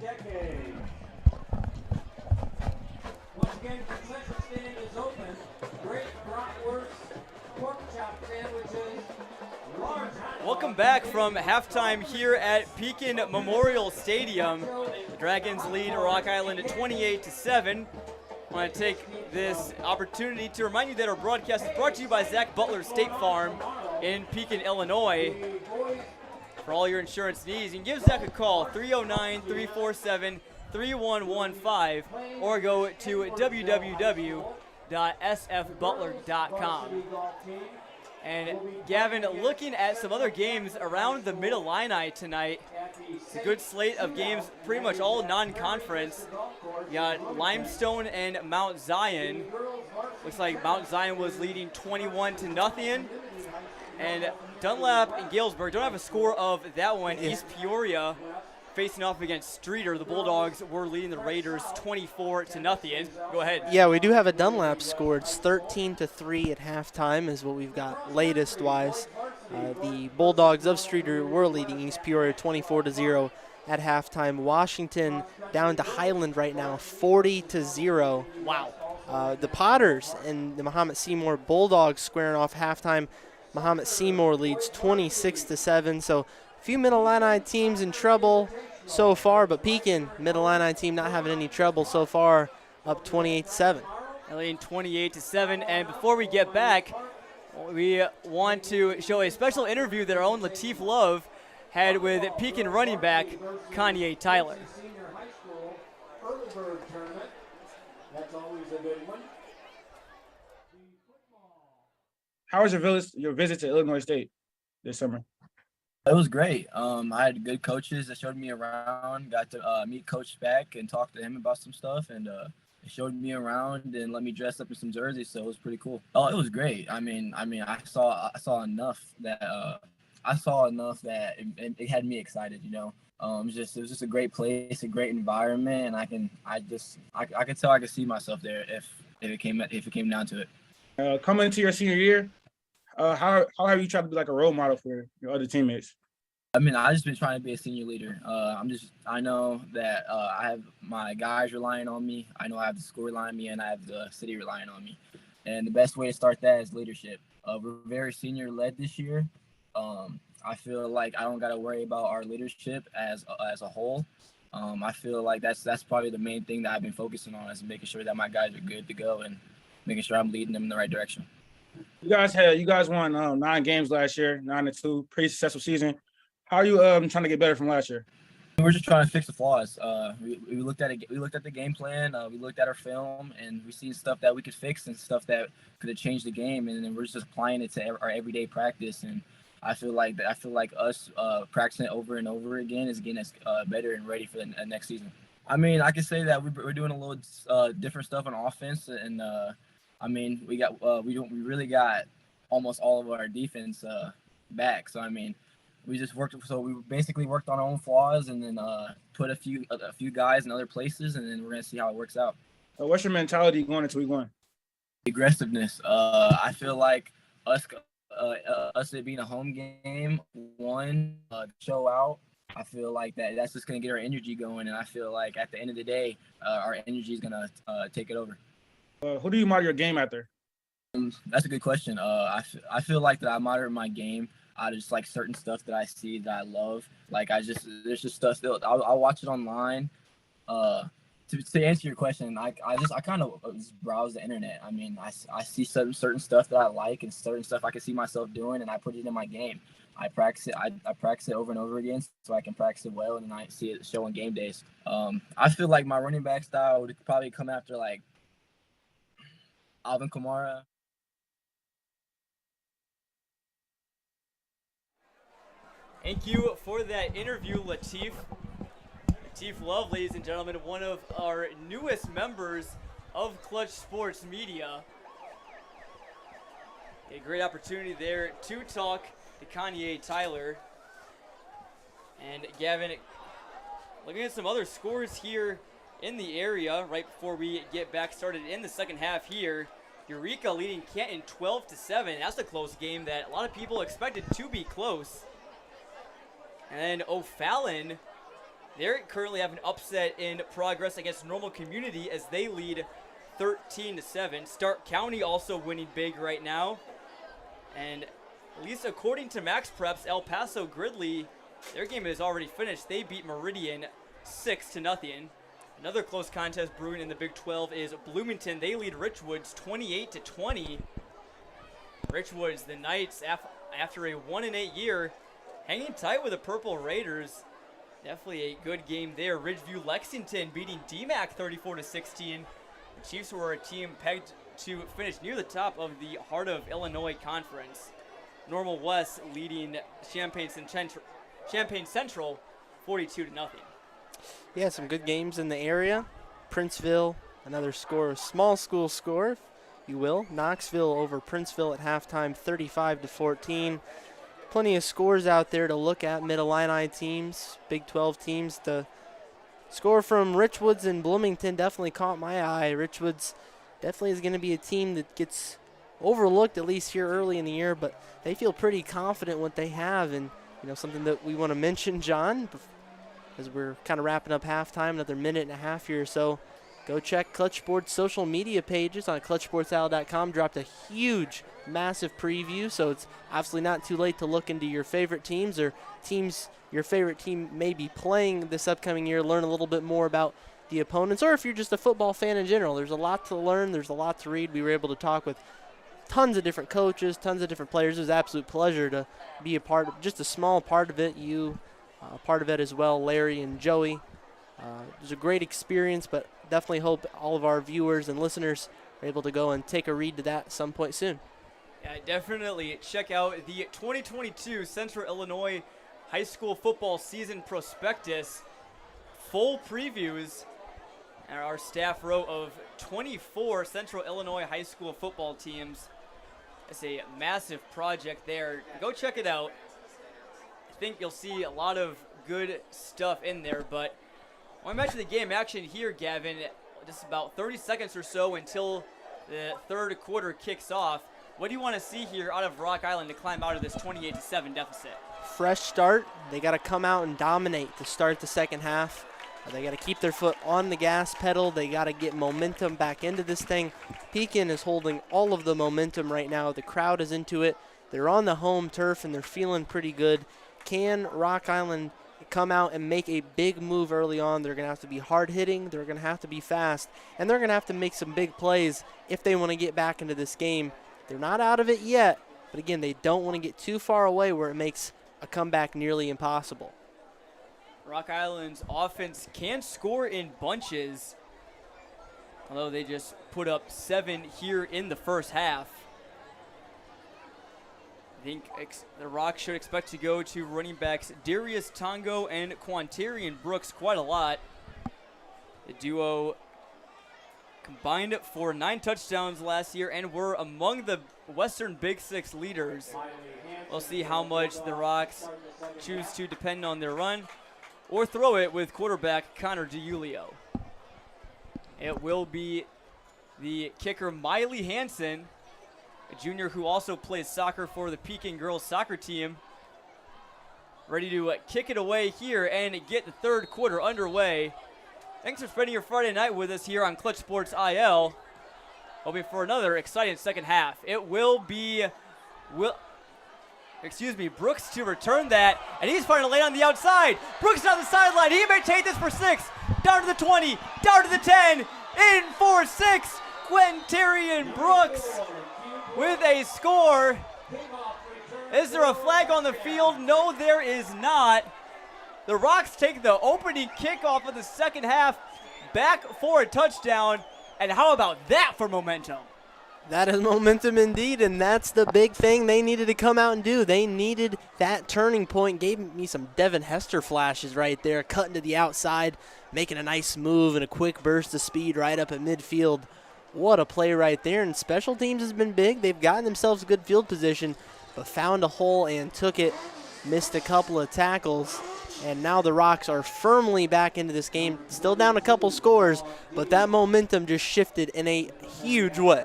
Speaker 3: decade. Once again, concession stand is open. Great bratwurst, pork chop sandwiches, large hot
Speaker 1: Welcome
Speaker 3: dogs,
Speaker 1: back from halftime here at Pekin Memorial Stadium. The Dragons lead Rock Island at 28-7. I want to take this opportunity to remind you that our broadcast is brought to you by Zach Butler State Farm in Pekin, Illinois. For all your insurance needs, you can give Zach a call, 309-347-3115, or go to www.sfbutler.com. And Gavin, looking at some other games around the Mid-Illini tonight, it's a good slate of games, pretty much all non-conference. You got Limestone and Mount Zion. Looks like Mount Zion was leading 21-0. And Dunlap and Galesburg don't have a score of that one. East Peoria facing off against Streeter. The Bulldogs were leading the Raiders 24-0. Go ahead.
Speaker 2: Yeah, we do have a Dunlap score. It's 13-3 at halftime is what we've got latest-wise. The Bulldogs of Streeter were leading East Peoria 24-0 at halftime. Washington down to Highland right now, 40-0.
Speaker 1: Wow.
Speaker 2: The Potters and the Mahomet Seymour Bulldogs squaring off halftime. Mahomet Seymour leads 26-7. So a few Mid-Illini teams in trouble so far, but Pekin, Mid-Illini team not having any trouble so far, up 28-7.
Speaker 1: Leading 28-7. And before we get back, we want to show a special interview that our own Latif Love had with Pekin running back Kanye Tyler.
Speaker 3: senior high school early bird tournament. That's always a good one.
Speaker 4: How was your visit to Illinois State this summer?
Speaker 5: It was great. I had good coaches that showed me around. Got to meet Coach Beck and talk to him about some stuff, and they showed me around and let me dress up in some jerseys. So it was pretty cool. Oh, it was great. I saw enough that it had me excited. You know, it was just a great place, a great environment, and I could tell I could see myself there if it came down to it.
Speaker 4: Coming into your senior year, how have you tried to be like a role model for your other teammates?
Speaker 5: I just been trying to be a senior leader. I know that I have my guys relying on me. I know I have the school relying on me, and I have the city relying on me. And the best way to start that is leadership. We're very senior-led this year. I feel like I don't got to worry about our leadership as a whole. I feel like that's probably the main thing that I've been focusing on, is making sure that my guys are good to go and making sure I'm leading them in the right direction.
Speaker 4: You guys won 9 games last year, 9-2, pretty successful season. How are you trying to get better from last year?
Speaker 5: We're just trying to fix the flaws. We looked at it. We looked at the game plan. We looked at our film, and we seen stuff that we could fix and stuff that could have changed the game. And then we're just applying it to our everyday practice. And I feel like us practicing it over and over again is getting us better and ready for the next season. I can say that we're doing a little different stuff on offense, and we really got almost all of our defense back. So we basically worked on our own flaws, and then put a few guys in other places, and then we're gonna see how it works out.
Speaker 4: What's your mentality going into week 1?
Speaker 5: Aggressiveness. I feel like us it being a home game, show out. I feel like that's just gonna get our energy going, and I feel like at the end of the day, our energy is gonna take it over.
Speaker 4: Who do you model your game after?
Speaker 5: That's a good question. I feel like that I monitor my game out of just like certain stuff that I see that I love. Like there's just stuff that I'll watch it online. To answer your question, I kind of just browse the internet. I see certain stuff that I like and certain stuff I can see myself doing, and I put it in my game. I practice it. I practice it over and over again so I can practice it well, and then I see it show on game days. I feel like my running back style would probably come after like Alvin Kamara.
Speaker 1: Thank you for that interview, Latif. Latif Love, ladies and gentlemen, one of our newest members of Clutch Sports Media. A great opportunity there to talk to Kanye Tyler. And Gavin, looking at some other scores here in the area right before we get back started in the second half here. Eureka leading Canton 12-7. That's a close game that a lot of people expected to be close. And then O'Fallon They currently have an upset in progress against Normal Community as they lead 13-7. Stark County also winning big right now. And at least according to Max Preps, El Paso Gridley, their game is already finished. They beat Meridian 6-0. Another close contest brewing in the Big 12 is Bloomington. They lead Richwoods 28-20. Richwoods, the Knights, after a 1-8 year, hanging tight with the Purple Raiders. Definitely a good game there. Ridgeview Lexington beating DMAC 34-16. The Chiefs were a team pegged to finish near the top of the Heart of Illinois Conference. Normal West leading Champaign Central 42-0.
Speaker 2: Yeah, some good games in the area. Princeville, another score, small school score, if you will. Knoxville over Princeville at halftime, 35-14. Plenty of scores out there to look at. Mid-Illini teams, Big 12 teams. The score from Richwoods and Bloomington definitely caught my eye. Richwoods definitely is going to be a team that gets overlooked, at least here early in the year, but they feel pretty confident what they have. And, something that we want to mention, John, as we're kind of wrapping up halftime, another minute and a half here or so. Go check Clutch Sports' social media pages on clutchsportsal.com. Dropped a huge, massive preview, so it's absolutely not too late to look into your favorite teams or teams your favorite team may be playing this upcoming year, learn a little bit more about the opponents, or if you're just a football fan in general. There's a lot to learn. There's a lot to read. We were able to talk with tons of different coaches, tons of different players. It was an absolute pleasure to be a part of, just a small part of it. Part of it as well, Larry and Joey. It was a great experience, but definitely hope all of our viewers and listeners are able to go and take a read to that at some point soon.
Speaker 1: Yeah, definitely check out the 2022 Central Illinois High School Football Season Prospectus. Full previews. Our staff wrote of 24 Central Illinois high school football teams. It's a massive project there. Go check it out. I think you'll see a lot of good stuff in there, but when we mention the game action here, Gavin, just about 30 seconds or so until the third quarter kicks off. What do you want to see here out of Rock Island to climb out of this 28-7 deficit?
Speaker 2: Fresh start. They got to come out and dominate to start the second half. They got to keep their foot on the gas pedal. They got to get momentum back into this thing. Pekin is holding all of the momentum right now. The crowd is into it. They're on the home turf, and they're feeling pretty good. Can Rock Island come out and make a big move early on? They're going to have to be hard-hitting. They're going to have to be fast. And they're going to have to make some big plays if they want to get back into this game. They're not out of it yet, but again, they don't want to get too far away where it makes a comeback nearly impossible.
Speaker 1: Rock Island's offense can score in bunches, although they just put up 7 here in the first half. I think the Rock should expect to go to running backs Darius Tongo and Quantarian Brooks quite a lot. The duo combined for 9 touchdowns last year and were among the Western Big Six leaders. We'll see how much the Rocks choose to depend on their run or throw it with quarterback Connor DiUlio. It will be the kicker Miley Hansen, a junior who also plays soccer for the Pekin girls soccer team, ready to kick it away here and get the third quarter underway. Thanks for spending your Friday night with us here on Clutch Sports IL. Hoping for another exciting second half. It will be Brooks to return that, and he's trying to lay on the outside. Brooks down the sideline. He may take this for 6. Down to the 20, down to the 10, in for 6. Quintarian Brooks with a score. Is there a flag on the field? No, there is not. The Rocks take the opening kickoff of the second half back for a touchdown. And how about that for momentum?
Speaker 2: That is momentum indeed, and that's the big thing they needed to come out and do. They needed that turning point. Gave me some Devin Hester flashes right there, cutting to the outside, making a nice move and a quick burst of speed right up at midfield. What a play right there, and special teams has been big. They've gotten themselves a good field position, but found a hole and took it, missed a couple of tackles, and now the Rocks are firmly back into this game. Still down a couple scores, but that momentum just shifted in a huge way.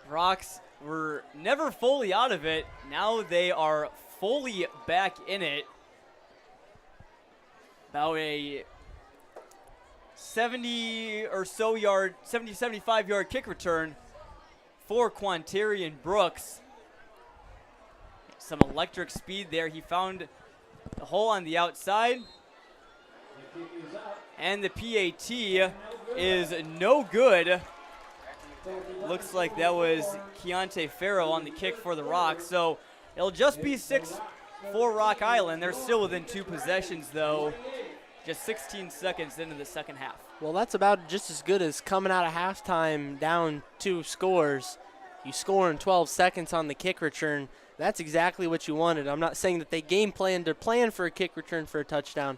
Speaker 1: Rocks were never fully out of it. Now they are fully back in it. about a 75 yard kick return for Quantarian Brooks. Some electric speed there. He found the hole on the outside. And the PAT is no good. Looks like that was Keontae Farrow on the kick for the Rocks. So it'll just be 6 for Rock Island. They're still within 2 possessions, though. Just 16 seconds into the second half.
Speaker 2: Well, that's about just as good as coming out of halftime down 2 scores. You score in 12 seconds on the kick return. That's exactly what you wanted. I'm not saying that they game planned or planned for a kick return for a touchdown,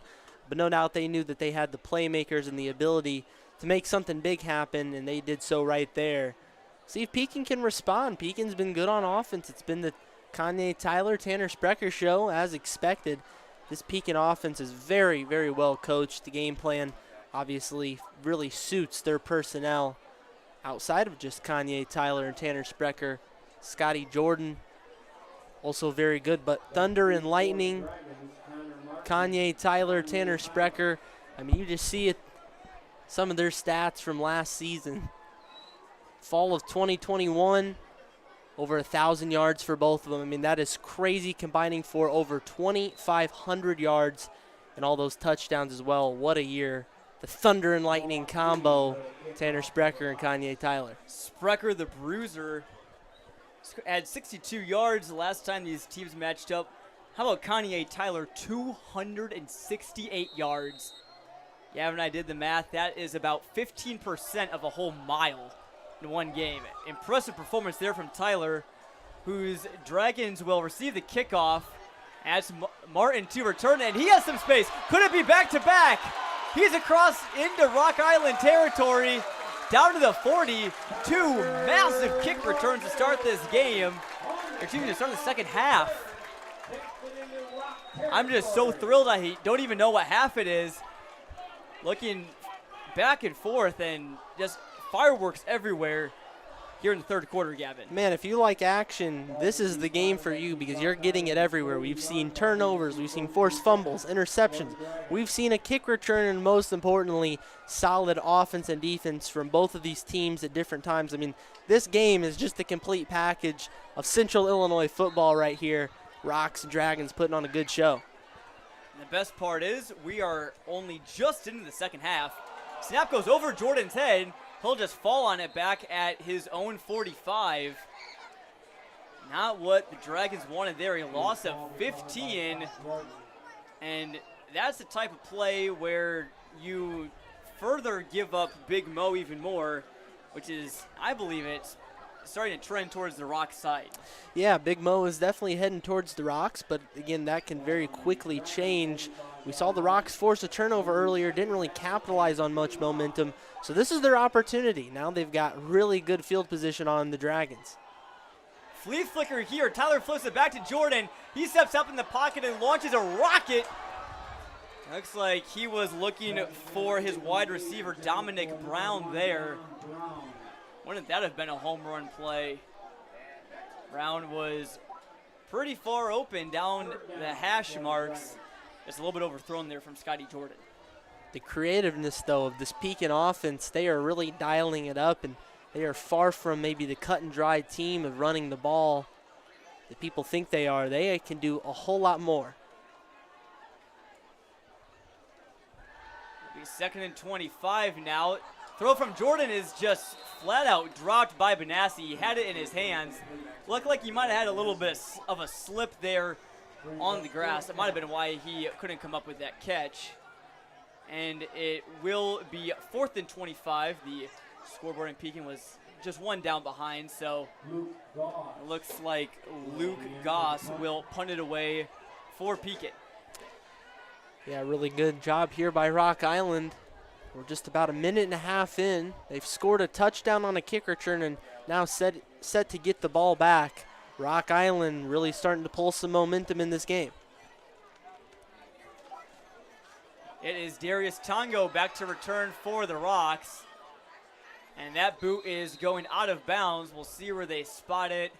Speaker 2: but no doubt they knew that they had the playmakers and the ability to make something big happen, and they did so right there. See if Pekin can respond. Pekin's been good on offense. It's been the Kanye Tyler, Tanner Sprecher show, as expected. This Pekin offense is very, very well coached. The game plan obviously really suits their personnel outside of just Kanye Tyler and Tanner Sprecher. Scotty Jordan, also very good, but Thunder and Lightning, Kanye Tyler, Tanner Sprecher, I mean, you just see it, some of their stats from last season. Fall of 2021, over 1,000 yards for both of them. I mean, that is crazy, combining for over 2,500 yards and all those touchdowns as well. What a year. The Thunder and Lightning combo, Tanner Sprecher and Kanye Tyler.
Speaker 1: Sprecher, the bruiser, had 62 yards the last time these teams matched up. How about Kanye Tyler, 268 yards? Yeah, when I did the math, that is about 15% of a whole mile in one game. Impressive performance there from Tyler, whose Dragons will receive the kickoff. As Martin to return, and he has some space. Could it be back-to-back? He's across into Rock Island territory, down to the 40. 2 massive kick returns to start this game. Excuse me, to start the second half. I'm just so thrilled. I don't even know what half it is. Looking back and forth and just fireworks everywhere here in the third quarter, Gavin.
Speaker 2: Man, if you like action, this is the game for you because you're getting it everywhere. We've seen turnovers, we've seen forced fumbles, interceptions. We've seen a kick return, and most importantly, solid offense and defense from both of these teams at different times. I mean, this game is just a complete package of Central Illinois football right here. Rocks and Dragons putting on a good show.
Speaker 1: And the best part is we are only just into the second half. Snap goes over Jordan's head. He'll just fall on it back at his own 45. Not what the Dragons wanted there. A loss of 15. And that's the type of play where you further give up Big Mo even more, which is, I believe it's starting to trend towards the Rock side.
Speaker 2: Yeah, Big Mo is definitely heading towards the Rocks, but again, that can very quickly change. We saw the Rocks force a turnover earlier, didn't really capitalize on much momentum, so this is their opportunity. Now they've got really good field position on the Dragons.
Speaker 1: Flea flicker here. Tyler flips it back to Jordan. He steps up in the pocket and launches a rocket. Looks like he was looking for his wide receiver, Dominic Brown, there. Wouldn't that have been a home run play? Brown was pretty far open down the hash marks. Just a little bit overthrown there from Scotty Jordan.
Speaker 2: The creativeness, though, of this Pekin offense, they are really dialing it up, and they are far from maybe the cut-and-dry team of running the ball that people think they are. They can do a whole lot more.
Speaker 1: It'll be 2nd and 25 now. Throw from Jordan is just flat out dropped by Benassi. He had it in his hands. Looked like he might have had a little bit of a slip there on the grass. That might have been why he couldn't come up with that catch. And it will be 4th and 25. The scoreboard in Pekin was just 1 down behind, so it looks like Luke Goss will punt it away for Pekin.
Speaker 2: Yeah, really good job here by Rock Island. We're just about a minute and a half in. They've scored a touchdown on a kick return and now set to get the ball back. Rock Island really starting to pull some momentum in this game.
Speaker 1: It is Darius Tongo back to return for the Rocks. And that boot is going out of bounds. We'll see where they spot it.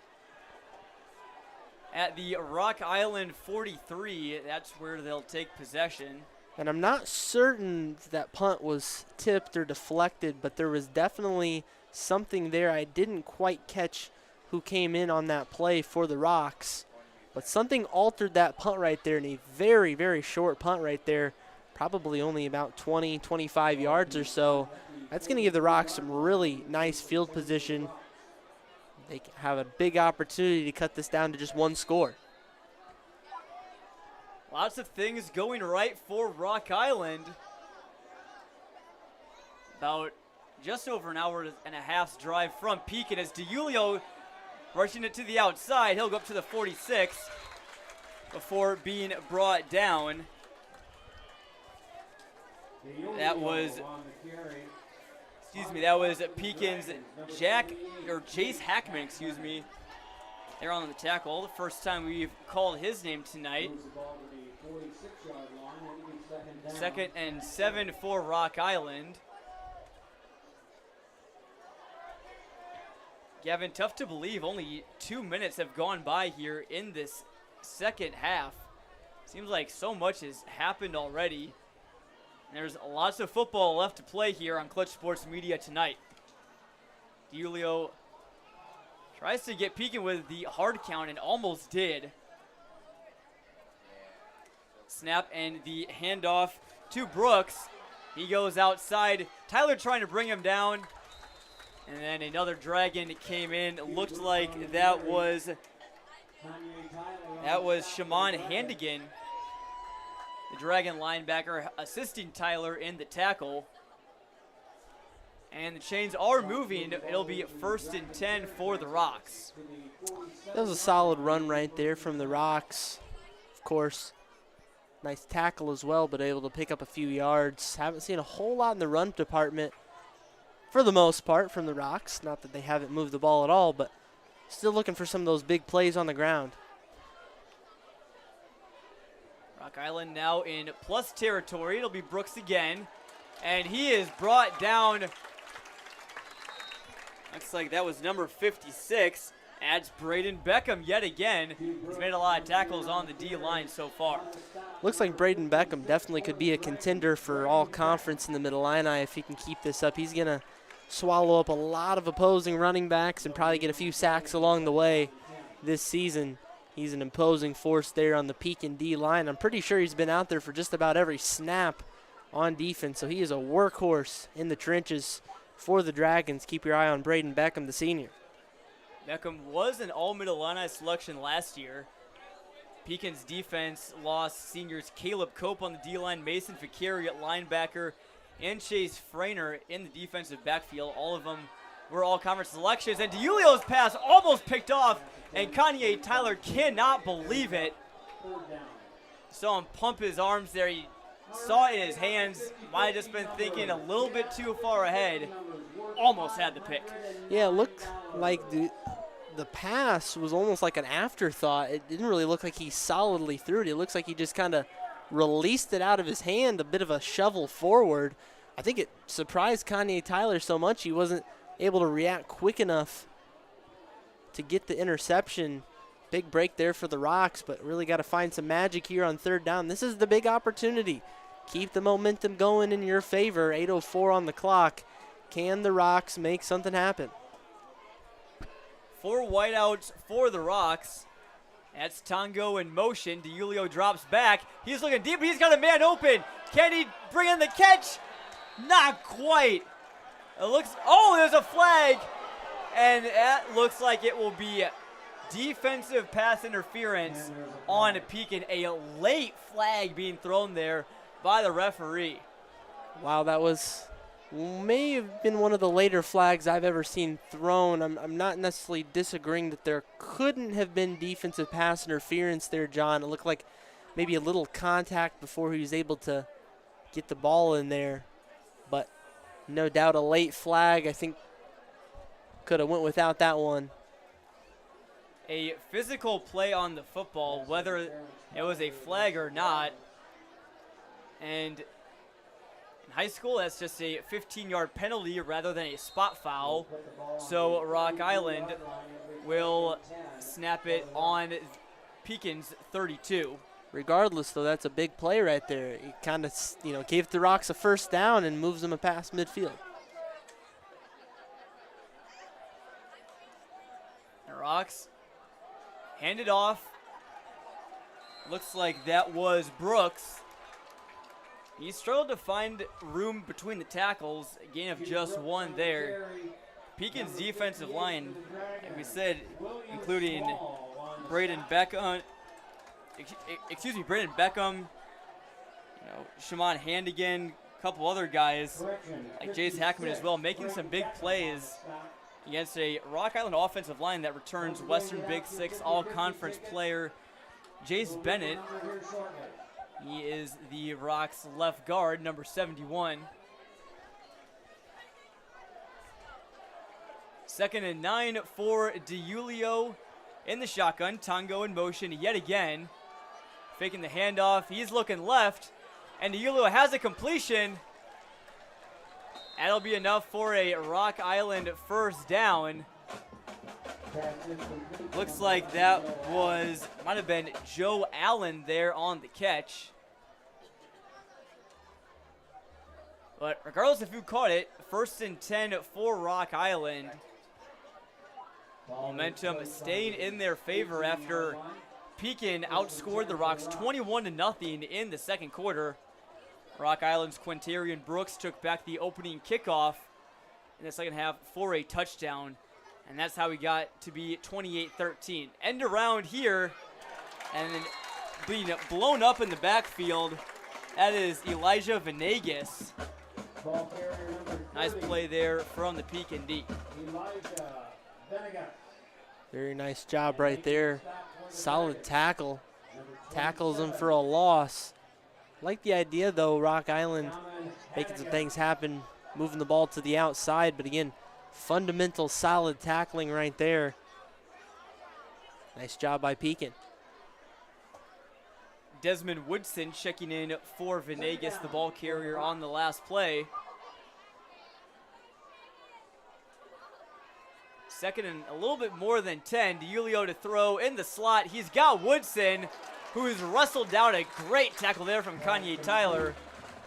Speaker 1: At the Rock Island 43, that's where they'll take possession.
Speaker 2: And I'm not certain if that punt was tipped or deflected, but there was definitely something there. I didn't quite catch who came in on that play for the Rocks, but something altered that punt right there, and a very, very short punt right there, probably only about 20, 25 yards or so. That's going to give the Rocks some really nice field position. They have a big opportunity to cut this down to just one score.
Speaker 1: Lots of things going right for Rock Island. About just over an hour and a half's drive from Pekin as DiUlio rushing it to the outside. He'll go up to the 46 before being brought down. That was Pekin's Jace Hackman, They're on the tackle. The first time we've called his name tonight. 2nd and 7 for Rock Island. Gavin, tough to believe only 2 minutes have gone by here in this second half. Seems like so much has happened already. There's lots of football left to play here on Clutch Sports Media tonight. DiUlio tries to get Pekin with the hard count and almost did. Snap and the handoff to Brooks. He goes outside. Tyler trying to bring him down. And then another Dragon came in. It looked like that was Shaman Handigan, the Dragon linebacker, assisting Tyler in the tackle. And the chains are moving. It'll be 1st and 10 for the Rocks.
Speaker 2: That was a solid run right there from the Rocks. Of course, nice tackle as well, but able to pick up a few yards. Haven't seen a whole lot in the run department for the most part from the Rocks. Not that they haven't moved the ball at all, but still looking for some of those big plays on the ground.
Speaker 1: Rock Island now in plus territory. It'll be Brooks again. And he is brought down. Looks like that was number 56. Adds Braden Beckham yet again. He's made a lot of tackles on the D-line so far.
Speaker 2: Looks like Braden Beckham definitely could be a contender for all conference in the Mid-Illini if he can keep this up. He's going to swallow up a lot of opposing running backs and probably get a few sacks along the way this season. He's an imposing force there on the Pekin D-line. I'm pretty sure he's been out there for just about every snap on defense, so he is a workhorse in the trenches for the Dragons. Keep your eye on Braden Beckham, the senior.
Speaker 1: Beckham was an All-Mid-Illini selection last year. Pekin's defense lost seniors Caleb Cope on the D-line, Mason Fakiri at linebacker, and Chase Frainer in the defensive backfield. All of them were all-conference selections, and DiUlio's pass almost picked off, and Kanye Tyler cannot believe it. Saw him pump his arms there. He saw it in his hands. Might have just been thinking a little bit too far ahead. Almost had the pick.
Speaker 2: Yeah, it looked like the pass was almost like an afterthought. It didn't really look like he solidly threw it. It looks like he just kind of released it out of his hand, a bit of a shovel forward. I think it surprised Kanye Tyler so much he wasn't able to react quick enough to get the interception. Big break there for the Rocks, but really got to find some magic here on 3rd down. This is the big opportunity. Keep the momentum going in your favor. 8:04 on the clock. Can the Rocks make something happen?
Speaker 1: 4 wideouts for the Rocks. That's Tongo in motion. DiUlio drops back. He's looking deep. He's got a man open. Can he bring in the catch? Not quite. It looks, oh, there's a flag. And that looks like it will be defensive pass interference on Pekin. A late flag being thrown there by the referee.
Speaker 2: Wow, that may have been one of the later flags I've ever seen thrown. I'm not necessarily disagreeing that there couldn't have been defensive pass interference there, John. It looked like maybe a little contact before he was able to get the ball in there. But no doubt a late flag. I think could have went without that one.
Speaker 1: A physical play on the football, whether it was a flag or not. And in high school, that's just a 15-yard penalty rather than a spot foul. So Rock Island will snap it on Pekin's 32.
Speaker 2: Regardless, though, that's a big play right there. He kind of, gave the Rocks a first down and moves them past midfield.
Speaker 1: The Rocks hand it off. Looks like that was Brooks. He struggled to find room between the tackles. A gain of just one there. Pekin's defensive line, like we said, including Braden Beckham, Shimon Handigan, a couple other guys, like Jace Hackman as well, making some big plays against a Rock Island offensive line that returns Western Big Six All-Conference player Jace Bennett. He is the Rocks left guard, number 71. 2nd and 9 for DiUlio in the shotgun. Tongo in motion yet again. Faking the handoff. He's looking left. And DiUlio has a completion. That'll be enough for a Rock Island first down. Looks like that might have been Joe Allen there on the catch. But regardless if you caught it, 1st and 10 for Rock Island. Momentum staying in their favor after Pekin outscored the Rocks 21-0 in the second quarter. Rock Island's Quintarian Brooks took back the opening kickoff in the second half for a touchdown. And that's how we got to be 28-13. End around here and then being blown up in the backfield. That is Elijah Venegas. Nice play there from the Pekin D.
Speaker 2: Very nice job right there. Solid tackle. Tackles him for a loss. Like the idea, though, Rock Island making some things happen, moving the ball to the outside. But again, fundamental solid tackling right there. Nice job by Pekin.
Speaker 1: Desmond Woodson checking in for Venegas, the ball carrier on the last play. 2nd and a little bit more than 10. DiUlio to throw in the slot. He's got Woodson, who's wrestled down a great tackle there from Kanye Tyler.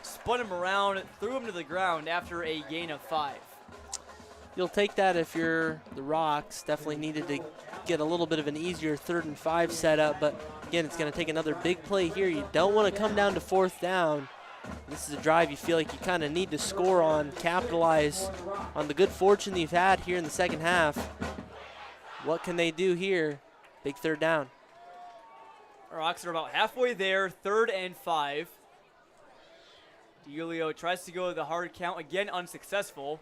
Speaker 1: Spun him around, threw him to the ground after a gain of 5.
Speaker 2: You'll take that if you're the Rocks. Definitely needed to get a little bit of an easier 3rd and 5 setup, but again, it's going to take another big play here. You don't want to come down to 4th down. This is a drive you feel like you kind of need to score on, capitalize on the good fortune you've had here in the second half. What can they do here? Big 3rd down.
Speaker 1: Rocks are about halfway there, 3rd and 5. DiUlio tries to go to the hard count, again unsuccessful.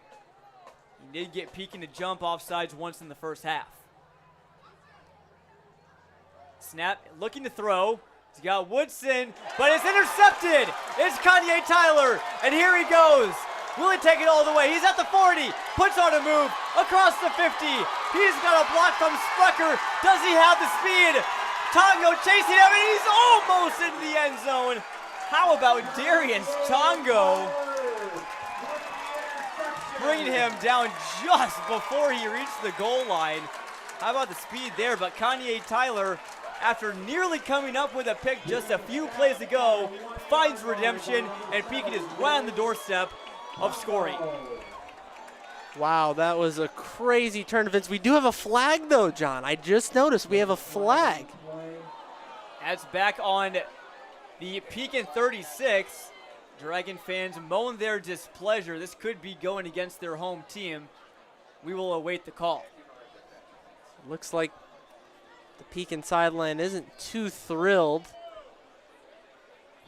Speaker 1: He did get Pekin to jump offsides once in the first half. Snap, looking to throw. He's got Woodson, but it's intercepted. It's Kanye Tyler, and here he goes. Will he take it all the way? He's at the 40, puts on a move, across the 50. He's got a block from Sprecher. Does he have the speed? Tongo chasing him, and he's almost into the end zone. How about Darius Tongo? Bringing him down just before he reached the goal line. How about the speed there? But Kanye Tyler, after nearly coming up with a pick just a few plays ago, finds redemption, and Pekin is right on the doorstep of scoring.
Speaker 2: Wow, that was a crazy turn of events. We do have a flag, though, John. I just noticed we have a flag.
Speaker 1: That's back on the Pekin 36. Dragon fans moan their displeasure. This could be going against their home team. We will await the call.
Speaker 2: Looks like the Pekin sideline isn't too thrilled.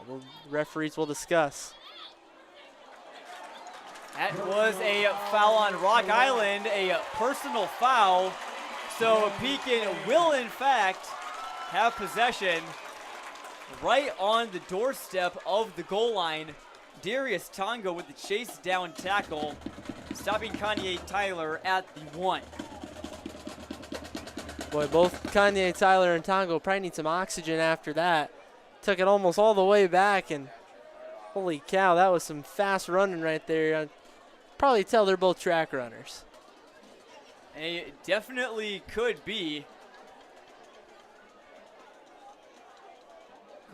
Speaker 2: The referees will discuss.
Speaker 1: That was a foul on Rock Island, a personal foul. So Pekin will, in fact, have possession right on the doorstep of the goal line. Darius Tongo with the chase down tackle, stopping Kanye Tyler at the 1.
Speaker 2: Boy, both Kanye Tyler and Tongo probably need some oxygen after that. Took it almost all the way back, and holy cow, that was some fast running right there. I'd probably tell they're both track runners.
Speaker 1: It definitely could be.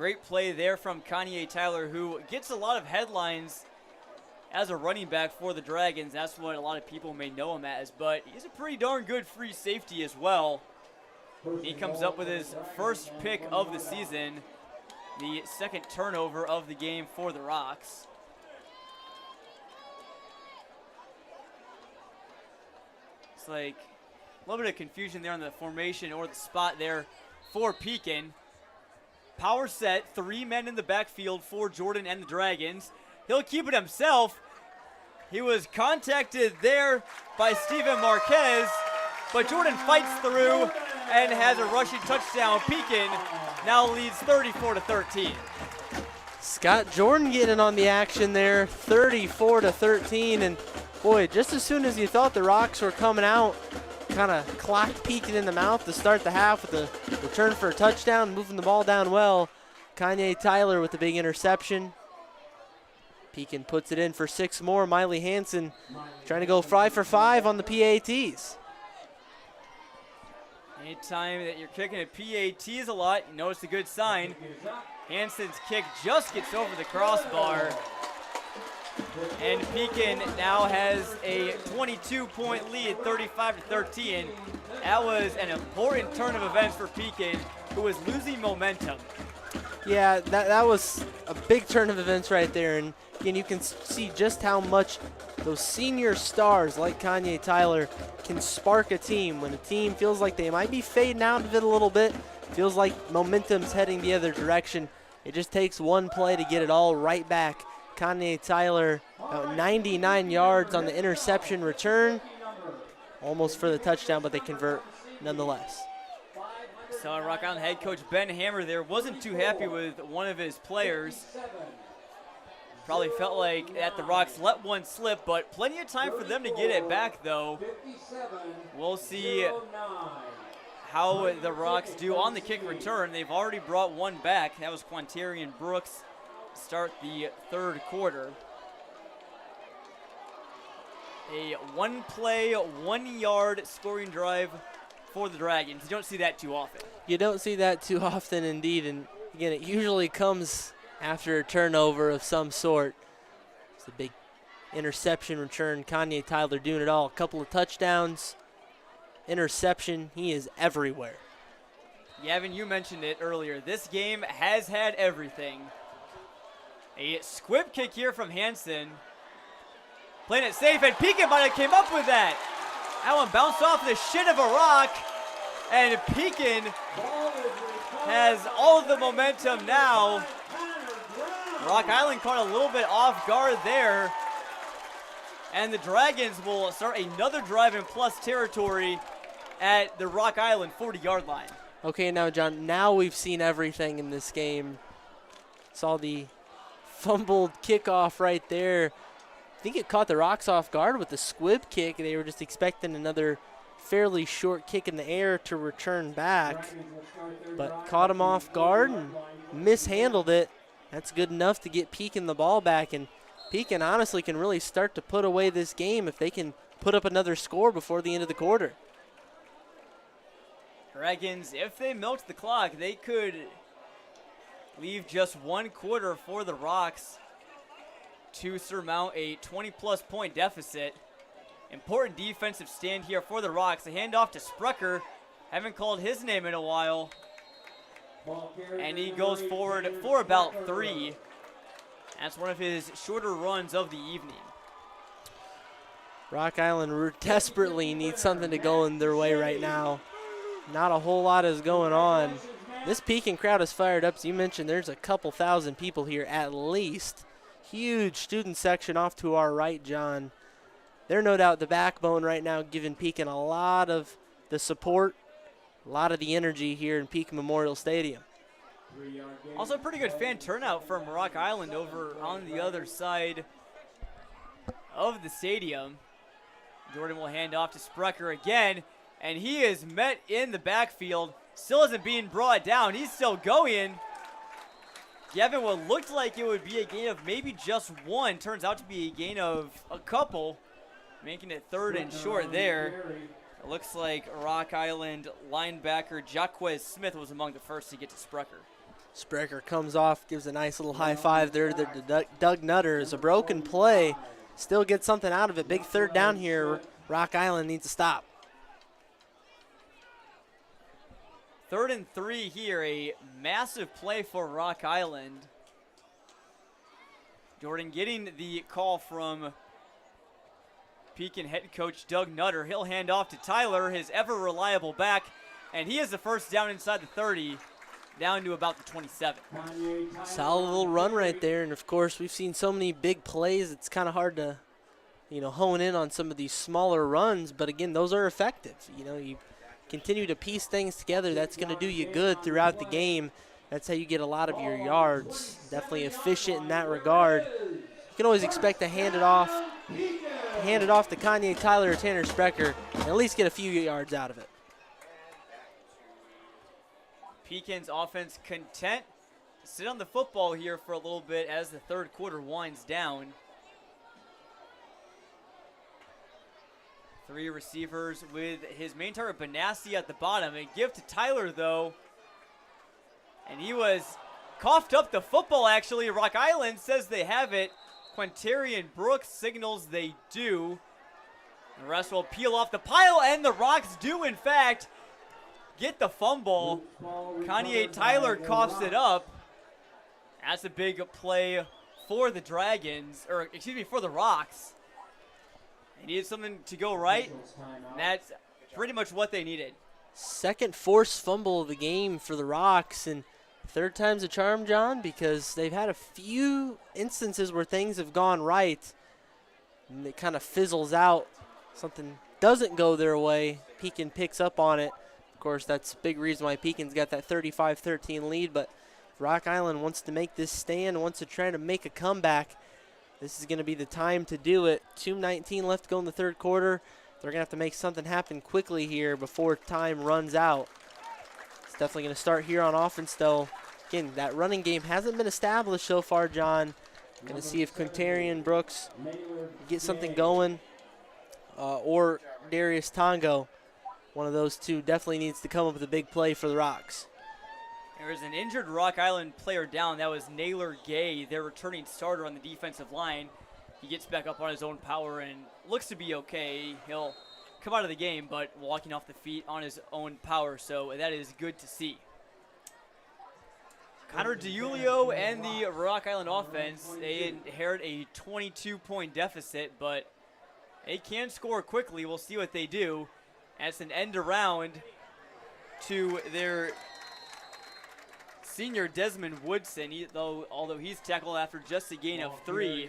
Speaker 1: Great play there from Kanye Tyler, who gets a lot of headlines as a running back for the Dragons. That's what a lot of people may know him as, but he's a pretty darn good free safety as well. He comes up with his first pick of the season, the second turnover of the game for the Rocks. It's like a little bit of confusion there on the formation or the spot there for Pekin. Power set, 3 men in the backfield for Jordan and the Dragons. He'll keep it himself. He was contacted there by Steven Marquez, but Jordan fights through and has a rushing touchdown. Pekin now leads 34-13.
Speaker 2: Scott Jordan getting on the action there, 34-13, and boy, just as soon as you thought the Rocks were coming out, kind of clocked Pekin in the mouth to start the half with a return for a touchdown, moving the ball down well. Kanye Tyler with the big interception. Pekin puts it in for 6 more. Miley Hansen trying to go 5 for 5 on the PATs.
Speaker 1: Anytime that you're kicking at PATs a lot, you know it's a good sign. Hansen's kick just gets over the crossbar. And Pekin now has a 22-point lead, 35-13. That was an important turn of events for Pekin, who was losing momentum.
Speaker 2: Yeah, that was a big turn of events right there. And again, you can see just how much those senior stars like Kanye Tyler can spark a team. When a team feels like they might be fading out of it a little bit, feels like momentum's heading the other direction, it just takes one play to get it all right back. Kanye Tyler, about 99 yards on the interception return. Almost for the touchdown, but they convert nonetheless.
Speaker 1: So Rock Island head coach Ben Hammer there wasn't too happy with one of his players. Probably felt like that the Rocks let one slip, but plenty of time for them to get it back, though. We'll see how the Rocks do on the kick return. They've already brought one back. That was Quantarian Brooks to start the third quarter. A one-play, 1-yard scoring drive for the Dragons. You don't see that too often.
Speaker 2: You don't see that too often indeed, and again, it usually comes after a turnover of some sort. It's a big interception return. Kanye Tyler doing it all. A couple of touchdowns, interception. He is everywhere.
Speaker 1: Gavin, you mentioned it earlier. This game has had everything. A squib kick here from Hansen. Playing it safe, and Pekin might have came up with that. That one bounced off the shin of a rock, and Pekin has all of the momentum now. Rock Island caught a little bit off guard there, and the Dragons will start another drive in plus territory at the Rock Island 40-yard line.
Speaker 2: Okay, now, John, now we've seen everything in this game. Saw the fumbled kickoff right there. I think it caught the Rocks off guard with the squib kick. They were just expecting another fairly short kick in the air to return back, but caught him off guard and mishandled it. That's good enough to get Pekin the ball back, and Pekin honestly can really start to put away this game if they can put up another score before the end of the quarter.
Speaker 1: Dragons, if they milked the clock, they could leave just one quarter for the Rocks to surmount a 20-plus point deficit. Important defensive stand here for the Rocks. A handoff to Sprecher. Haven't called his name in a while. And he goes forward for about 3. That's one of his shorter runs of the evening.
Speaker 2: Rock Island desperately needs something to go in their way right now. Not a whole lot is going on. This Pekin crowd is fired up. As you mentioned, there's a couple thousand people here at least. Huge student section off to our right, John. They're no doubt the backbone right now, giving Pekin a lot of the support, a lot of the energy here in Pekin Memorial Stadium.
Speaker 1: Also pretty good fan turnout from Rock Island over on the other side of the stadium. Jordan will hand off to Sprecher again, and he is met in the backfield. Still isn't being brought down. He's still going. Gavin, what looked like it would be a gain of maybe just 1 turns out to be a gain of a couple, making it 3rd and short there. It looks like Rock Island linebacker Jaquez Smith was among the first to get to Sprecher.
Speaker 2: Sprecher comes off, gives a nice little high five there to Doug Nutter. It's a broken play. Still gets something out of it. Big third down here. Rock Island needs to stop.
Speaker 1: 3rd and 3 here. A massive play for Rock Island. Jordan getting the call from Pekin head coach Doug Nutter. He'll hand off to Tyler, his ever reliable back, and he has the first down inside the 30, down to about the 27.
Speaker 2: Solid little run right there, and of course we've seen so many big plays. It's kind of hard to, hone in on some of these smaller runs, but again, those are effective. You continue to piece things together. That's going to do you good throughout the game. That's how you get a lot of your yards. Definitely efficient in that regard. You can always expect to hand it off to Kanye Tyler or Tanner Sprecher and at least get a few yards out of it.
Speaker 1: Pekin's offense content to sit on the football here for a little bit as the 3rd quarter winds down. 3 receivers with his main target, Benassi, at the bottom. A give to Tyler, though. And he was coughed up the football, actually. Rock Island says they have it. Quintarian Brooks signals they do. The rest will peel off the pile, and the Rocks do, in fact, get the fumble. Kanye Tyler coughs it up. That's a big play for the Dragons, or excuse me, for the Rocks. They needed something to go right, and that's pretty much what they needed.
Speaker 2: Second forced fumble of the game for the Rocks, and 3rd time's a charm, John, because they've had a few instances where things have gone right, and it kind of fizzles out. Something doesn't go their way. Pekin picks up on it. Of course, that's a big reason why Pekin's got that 35-13 lead, but if Rock Island wants to make this stand, wants to try to make a comeback, this is going to be the time to do it. 2:19 left to go in the 3rd quarter. They're going to have to make something happen quickly here before time runs out. It's definitely going to start here on offense, though. Again, that running game hasn't been established so far, John. Going to see if Quintarian Brooks get something going or Darius Tongo. One of those two definitely needs to come up with a big play for the Rocks.
Speaker 1: There is an injured Rock Island player down. That was Naylor Gay, their returning starter on the defensive line. He gets back up on his own power and looks to be okay. He'll come out of the game, but walking off the feet on his own power, so that is good to see. Connor DiUlio and the Rock Island offense, they inherit a 22-point deficit, but they can score quickly. We'll see what they do. As an end around to their senior Desmond Woodson, although he's tackled after just a gain of 3.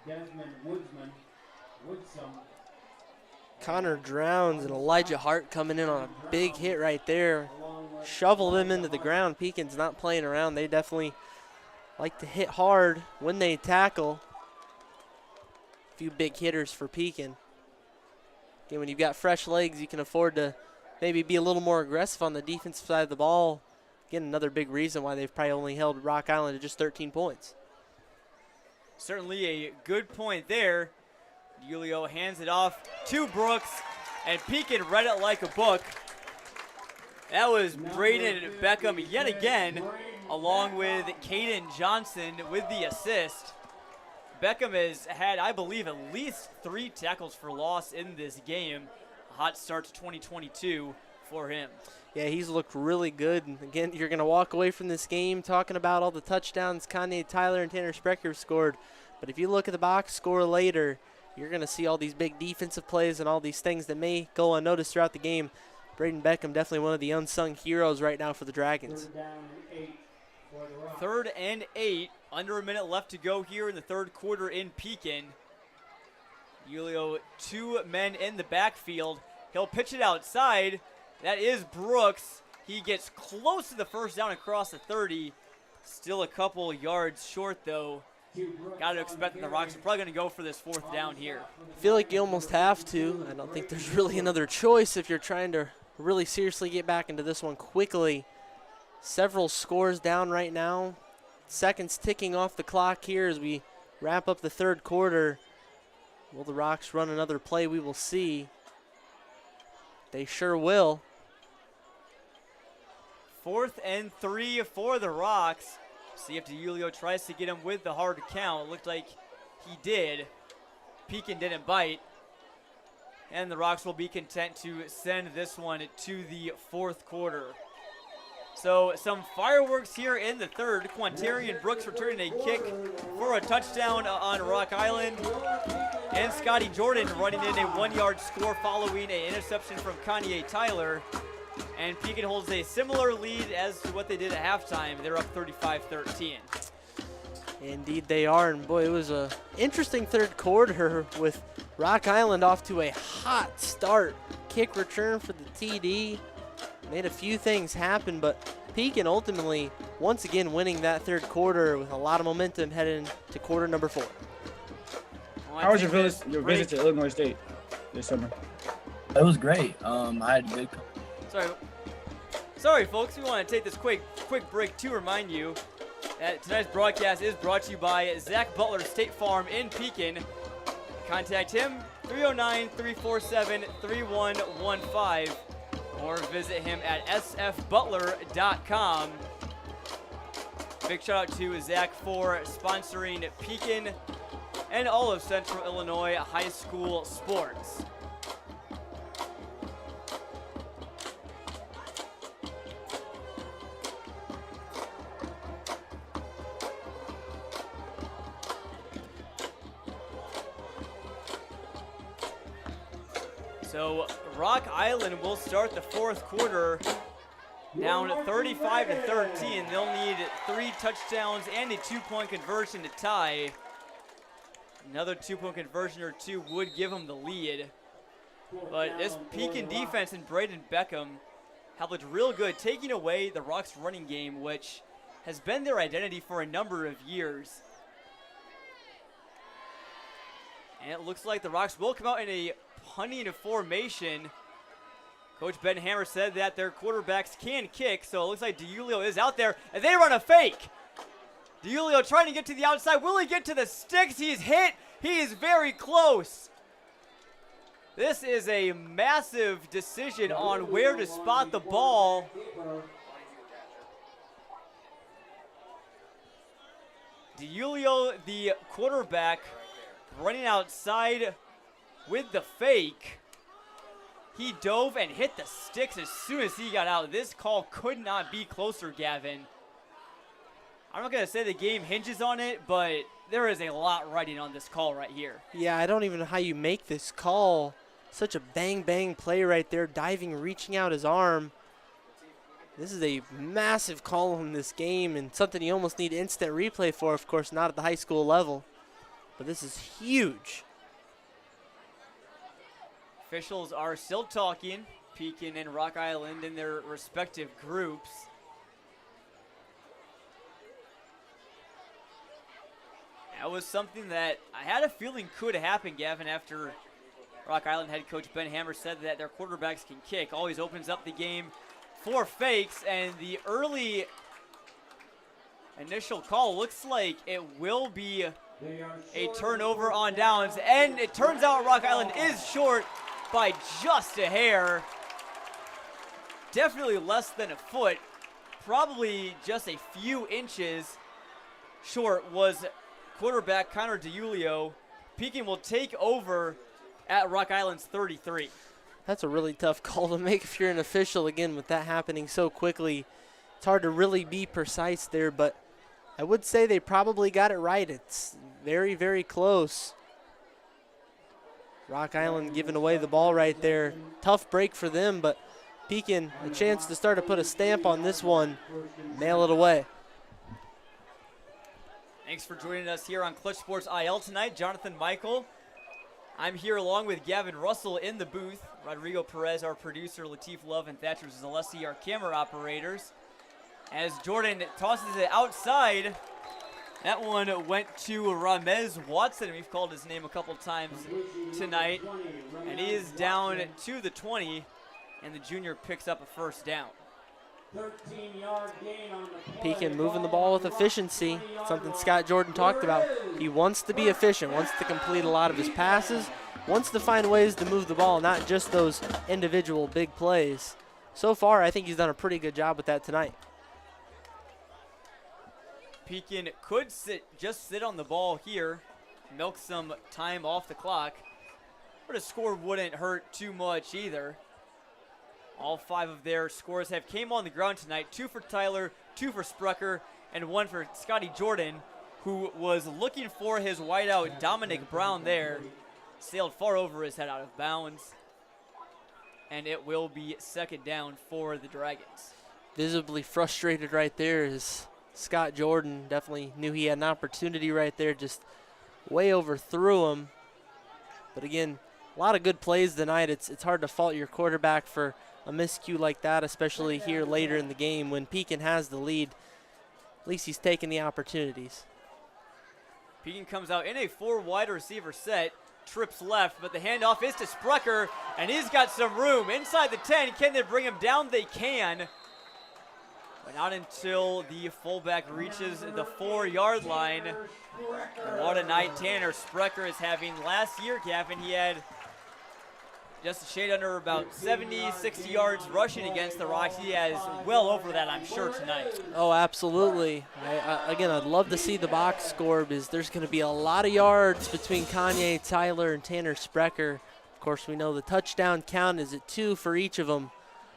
Speaker 3: Desmond Woodson.
Speaker 2: Connor Drowns and Elijah Hart coming in on a big hit right there. Shovel them into the ground. Pekin's not playing around. They definitely like to hit hard when they tackle. A few big hitters for Pekin. Again, when you've got fresh legs, you can afford to maybe be a little more aggressive on the defensive side of the ball. Again, another big reason why they've probably only held Rock Island to just 13 points.
Speaker 1: Certainly a good point there. Julio hands it off to Brooks, and Pekin read it like a book. That was Braden Beckham yet again, along with Caden Johnson with the assist. Beckham has had, I believe, at least 3 tackles for loss in this game. A hot start to 2022 for him.
Speaker 2: Yeah, he's looked really good. And again, you're going to walk away from this game talking about all the touchdowns Kanye Tyler and Tanner Sprecher have scored. But if you look at the box score later, you're going to see all these big defensive plays and all these things that may go unnoticed throughout the game. Braden Beckham, definitely one of the unsung heroes right now for the Dragons.
Speaker 1: 3rd and 8. Under a minute left to go here in the 3rd quarter in Pekin. Julio, 2 men in the backfield. He'll pitch it outside. That is Brooks. He gets close to the first down across the 30. Still a couple yards short, though. Got to expect that the Rocks are probably going to go for this 4th down here.
Speaker 2: I feel like you almost have to. I don't think there's really another choice if you're trying to really seriously get back into this one quickly. Several scores down right now. Seconds ticking off the clock here as we wrap up the 3rd quarter. Will the Rocks run another play? We will see. They sure will.
Speaker 1: 4th and 3 for the Rocks. See if DiUlio tries to get him with the hard count. It looked like he did. Pekin didn't bite. And the Rocks will be content to send this one to the 4th quarter. So some fireworks here in the 3rd. Quantarian Brooks returning a kick for a touchdown on Rock Island. And Scotty Jordan running in a 1-yard score following an interception from Kanye Tyler. And Pekin holds a similar lead as to what they did at halftime. They're up 35-13.
Speaker 2: Indeed they are, and boy, it was a interesting 3rd quarter with Rock Island off to a hot start. Kick return for the TD. Made a few things happen, but Pekin ultimately once again winning that 3rd quarter with a lot of momentum heading to quarter number 4.
Speaker 4: How was your visit to Illinois State this summer?
Speaker 5: It was great. I had good.
Speaker 1: Sorry, folks. We want to take this quick break to remind you that tonight's broadcast is brought to you by Zach Butler State Farm in Pekin. Contact him 309-347-3115 or visit him at sfbutler.com. Big shout out to Zach for sponsoring Pekin and all of Central Illinois high school sports. So Rock Island will start the 4th quarter down 35-13. They'll need 3 touchdowns and a 2-point conversion to tie. Another 2-point conversion or 2 would give them the lead. But this Pekin defense and Braden Beckham have looked real good, taking away the Rocks' running game, which has been their identity for a number of years. And it looks like the Rocks will come out in a punting formation. Coach Ben Hammer said that their quarterbacks can kick, so it looks like DiUlio is out there, and they run a fake. DiUlio trying to get to the outside. Will he get to the sticks? He's hit. He is very close. This is a massive decision on where to spot the ball. DiUlio, the quarterback, running outside with the fake. He dove and hit the sticks as soon as he got out. This call could not be closer, Gavin. I'm not going to say the game hinges on it, but there is a lot riding on this call right here.
Speaker 2: Yeah, I don't even know how you make this call. Such a bang-bang play right there, diving, reaching out his arm. This is a massive call in this game and something you almost need instant replay for, of course, not at the high school level. But this is huge.
Speaker 1: Officials are still talking, Pekin and Rock Island in their respective groups. That was something that I had a feeling could happen, Gavin, after Rock Island head coach Ben Hammer said that their quarterbacks can kick. Always opens up the game for fakes, and the early initial call looks like it will be a turnover on downs, and it turns out Rock Island is short by just a hair. Definitely less than a foot, probably just a few inches short was quarterback Connor DiUlio. Pekin will take over at Rock Island's 33.
Speaker 2: That's a really tough call to make if you're an official, again, with that happening so quickly. It's hard to really be precise there, but I would say they probably got it right. It's very, very close. Rock Island giving away the ball right there. Tough break for them, but Pekin a chance to start to put a stamp on this one, mail it away.
Speaker 1: Thanks for joining us here on Clutch Sports IL tonight. Jonathan Michael. I'm here along with Gavin Russell in the booth. Rodrigo Perez, our producer. Latif Love and Thatcher Zalessi, our camera operators. As Jordan tosses it outside, that one went to Ramez Watson. We've called his name a couple times tonight. And he is down to the 20, and the junior picks up a first down.
Speaker 3: 13-yard gain on the play.
Speaker 2: Pekin moving the ball with efficiency, something Scott Jordan talked about. He wants to be efficient, wants to complete a lot of his passes, wants to find ways to move the ball, not just those individual big plays. so far, I think he's done a pretty good job with that tonight.
Speaker 1: Pekin could just sit on the ball here, milk some time off the clock, but a score wouldn't hurt too much either. All 5 of their scores have came on the ground tonight. 2 for Tyler, 2 for Sprecher, and 1 for Scotty Jordan, who was looking for his wideout Dominic Brown there. Sailed far over his head out of bounds. And it will be second down for the Dragons.
Speaker 2: Visibly frustrated right there is Scott Jordan. Definitely knew he had an opportunity right there, just way overthrew him. But again, a lot of good plays tonight. It's hard to fault your quarterback for a miscue like that, especially here later in the game when Pekin has the lead. At least he's taking the opportunities.
Speaker 1: Pekin comes out in a 4 wide receiver set, trips left, but the handoff is to Sprecher, and he's got some room inside the 10. Can they bring him down? They can. But not until the fullback reaches the 4-yard line. And what a night Tanner Sprecher is having. Last year, Gavin, he had just a shade under about 70, 60 yards rushing against the Rocks. He has well over that, I'm sure, tonight.
Speaker 2: Oh, absolutely. Again, I'd love to see the box score because there's going to be a lot of yards between Kanye, Tyler, and Tanner Sprecher. Of course, we know the touchdown count is at 2 for each of them,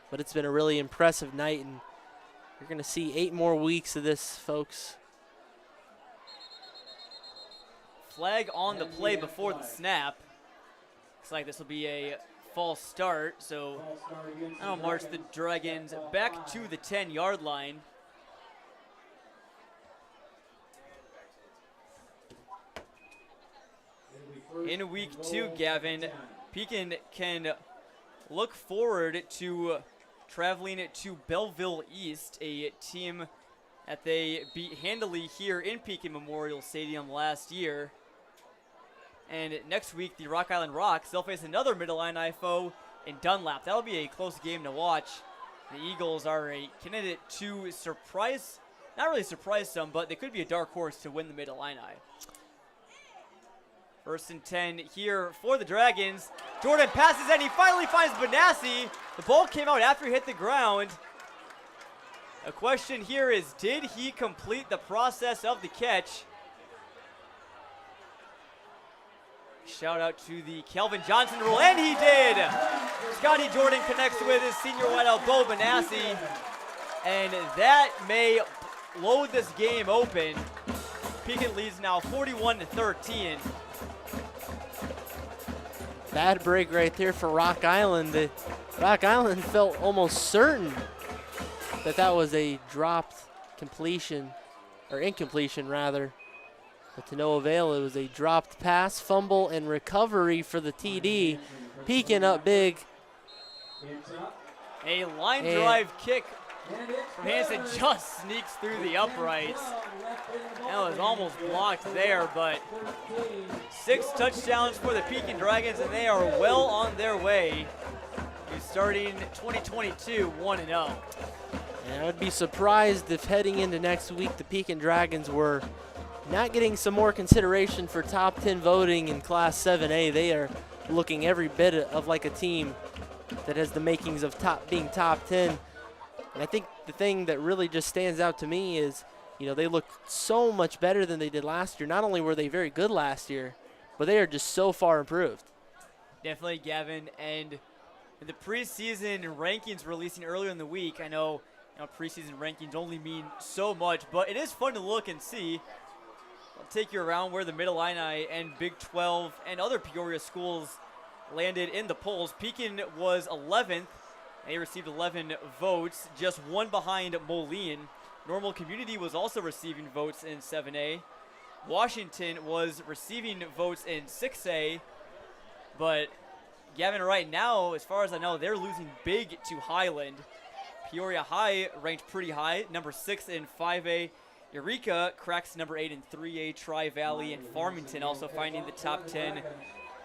Speaker 2: but it's been a really impressive night, and you're going to see 8 more weeks of this, folks.
Speaker 1: Flag on the play before the snap. Looks like this will be a false start, so that'll march the Dragons back to the 10-yard line. In week 2, Gavin, Pekin can look forward to traveling to Belleville East, a team that they beat handily here in Pekin Memorial Stadium last year. And next week, the Rock Island Rocks, they'll face another Mid-Illini foe in Dunlap. That'll be a close game to watch. The Eagles are a candidate to surprise, not really surprise some, but they could be a dark horse to win the Mid-Illini. 1st and 10 here for the Dragons. Jordan passes and he finally finds Benassi. The ball came out after he hit the ground. The question here is, did he complete the process of the catch? Shout out to the Kelvin Johnson rule, and he did! Scotty Jordan connects with his senior wideout, Bo Benassi, and that may load this game open. Pekin leads now 41-13.
Speaker 2: Bad break right there for Rock Island. Rock Island felt almost certain that was a dropped completion, or incompletion rather. But to no avail, it was a dropped pass, fumble, and recovery for the TD. Pekin up big.
Speaker 1: A line drive kick from Hansen just sneaks through the uprights. That was almost blocked there, but 6 touchdowns for the Pekin Dragons, and they are well on their way to starting 2022 1-0.
Speaker 2: And I would be surprised if heading into next week the Pekin Dragons were not getting some more consideration for top 10 voting in Class 7A. They are looking every bit of like a team that has the makings of being top 10. And I think the thing that really just stands out to me is, they look so much better than they did last year. Not only were they very good last year, but they are just so far improved.
Speaker 1: Definitely, Gavin. And the preseason rankings releasing earlier in the week, I know, preseason rankings only mean so much, but it is fun to look and see. I'll take you around where the Mid-Illini and Big 12 and other Peoria schools landed in the polls. Pekin was 11th. They received 11 votes, just 1 behind Moline. Normal Community was also receiving votes in 7A. Washington was receiving votes in 6A. But Gavin, right now, as far as I know, they're losing big to Highland. Peoria High ranked pretty high, number 6 in 5A. Eureka cracks number 8 in 3A. Tri-Valley and Farmington also finding the top 10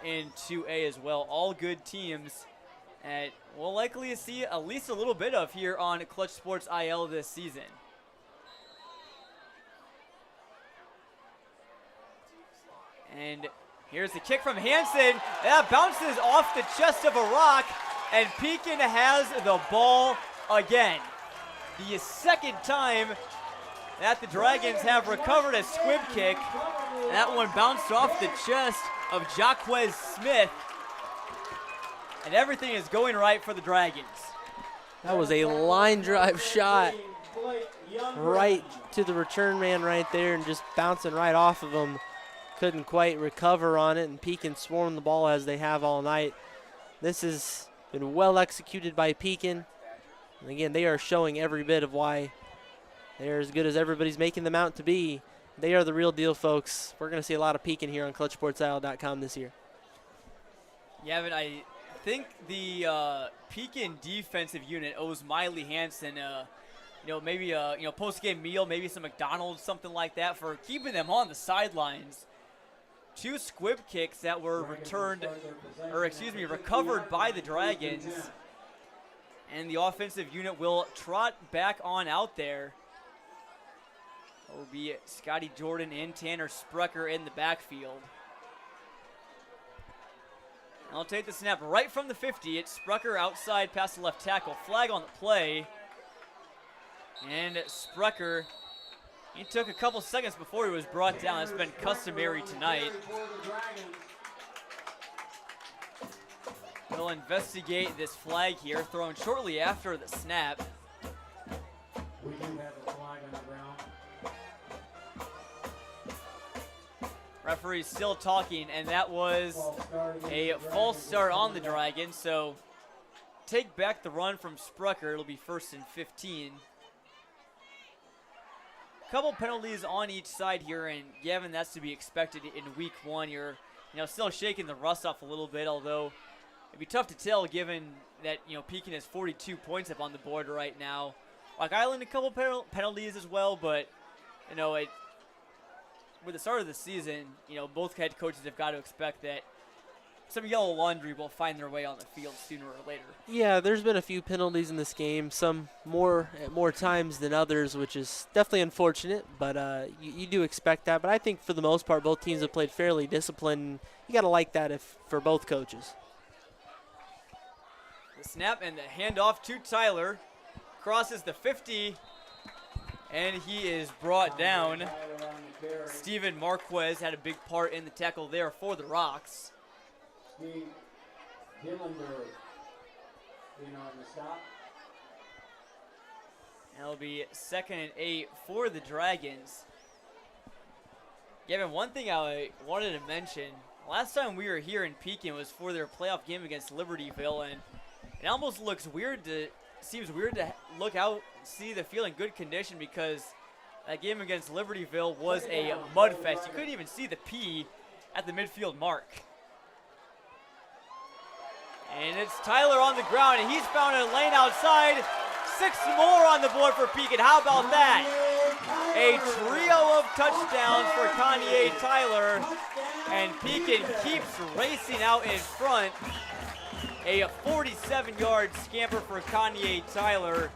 Speaker 1: in 2A as well. All good teams. And we'll likely see at least a little bit of here on Clutch Sports IL this season. And here's the kick from Hansen. That bounces off the chest of a rock. And Pekin has the ball again. The second time that the Dragons have recovered a squib kick. That one bounced off the chest of Jaquez Smith. And everything is going right for the Dragons.
Speaker 2: That was a line drive shot right to the return man right there and just bouncing right off of him. Couldn't quite recover on it, and Pekin swarmed the ball as they have all night. This has been well executed by Pekin. And again, they are showing every bit of why they're as good as everybody's making them out to be. They are the real deal, folks. We're going to see a lot of Pekin here on ClutchSportsIsle.com this year.
Speaker 1: Yeah, but I think the Pekin defensive unit owes Miley Hansen, maybe a post-game meal, maybe some McDonald's, something like that, for keeping them on the sidelines. 2 squib kicks that were recovered by the Dragons. And the offensive unit will trot back on out there. It will be Scotty Jordan and Tanner Sprecher in the backfield. I'll take the snap right from the 50. It's Sprecher outside past the left tackle. Flag on the play. And Sprecher, he took a couple seconds before he was brought down. That's been customary tonight. We'll investigate this flag here, thrown shortly after the snap.
Speaker 3: We do have a flag on the ground.
Speaker 1: Referee still talking, and that was a false start on the Dragons. So take back the run from Sprecher. It'll be 1st and 15. Couple penalties on each side here, and Gavin, that's to be expected in week 1. You're still shaking the rust off a little bit, although it'd be tough to tell given that Pekin has 42 points up on the board right now. Rock Island a couple penalties as well, but with the start of the season, both head coaches have got to expect that some yellow laundry will find their way on the field sooner or later.
Speaker 2: Yeah, there's been a few penalties in this game, some more at more times than others, which is definitely unfortunate, but you do expect that. But I think for the most part, both teams have played fairly disciplined. You got to like that for both coaches.
Speaker 1: The snap and the handoff to Tyler. Crosses the 50, and he is brought down. Steven Marquez had a big part in the tackle there for the Rocks.
Speaker 3: Steve Dillenberg, on the stop.
Speaker 1: That'll be 2nd and 8 for the Dragons. Gavin, one thing I wanted to mention, last time we were here in Pekin was for their playoff game against Libertyville, and it almost seems weird to look out, see the field in good condition, because that game against Libertyville was a mud fest. You couldn't even see the P at the midfield mark. And it's Tyler on the ground, and he's found a lane outside. 6 more on the board for Pekin. How about that? A trio of touchdowns for Kanye Tyler, and Pekin keeps racing out in front. A 47-yard scamper for Kanye Tyler,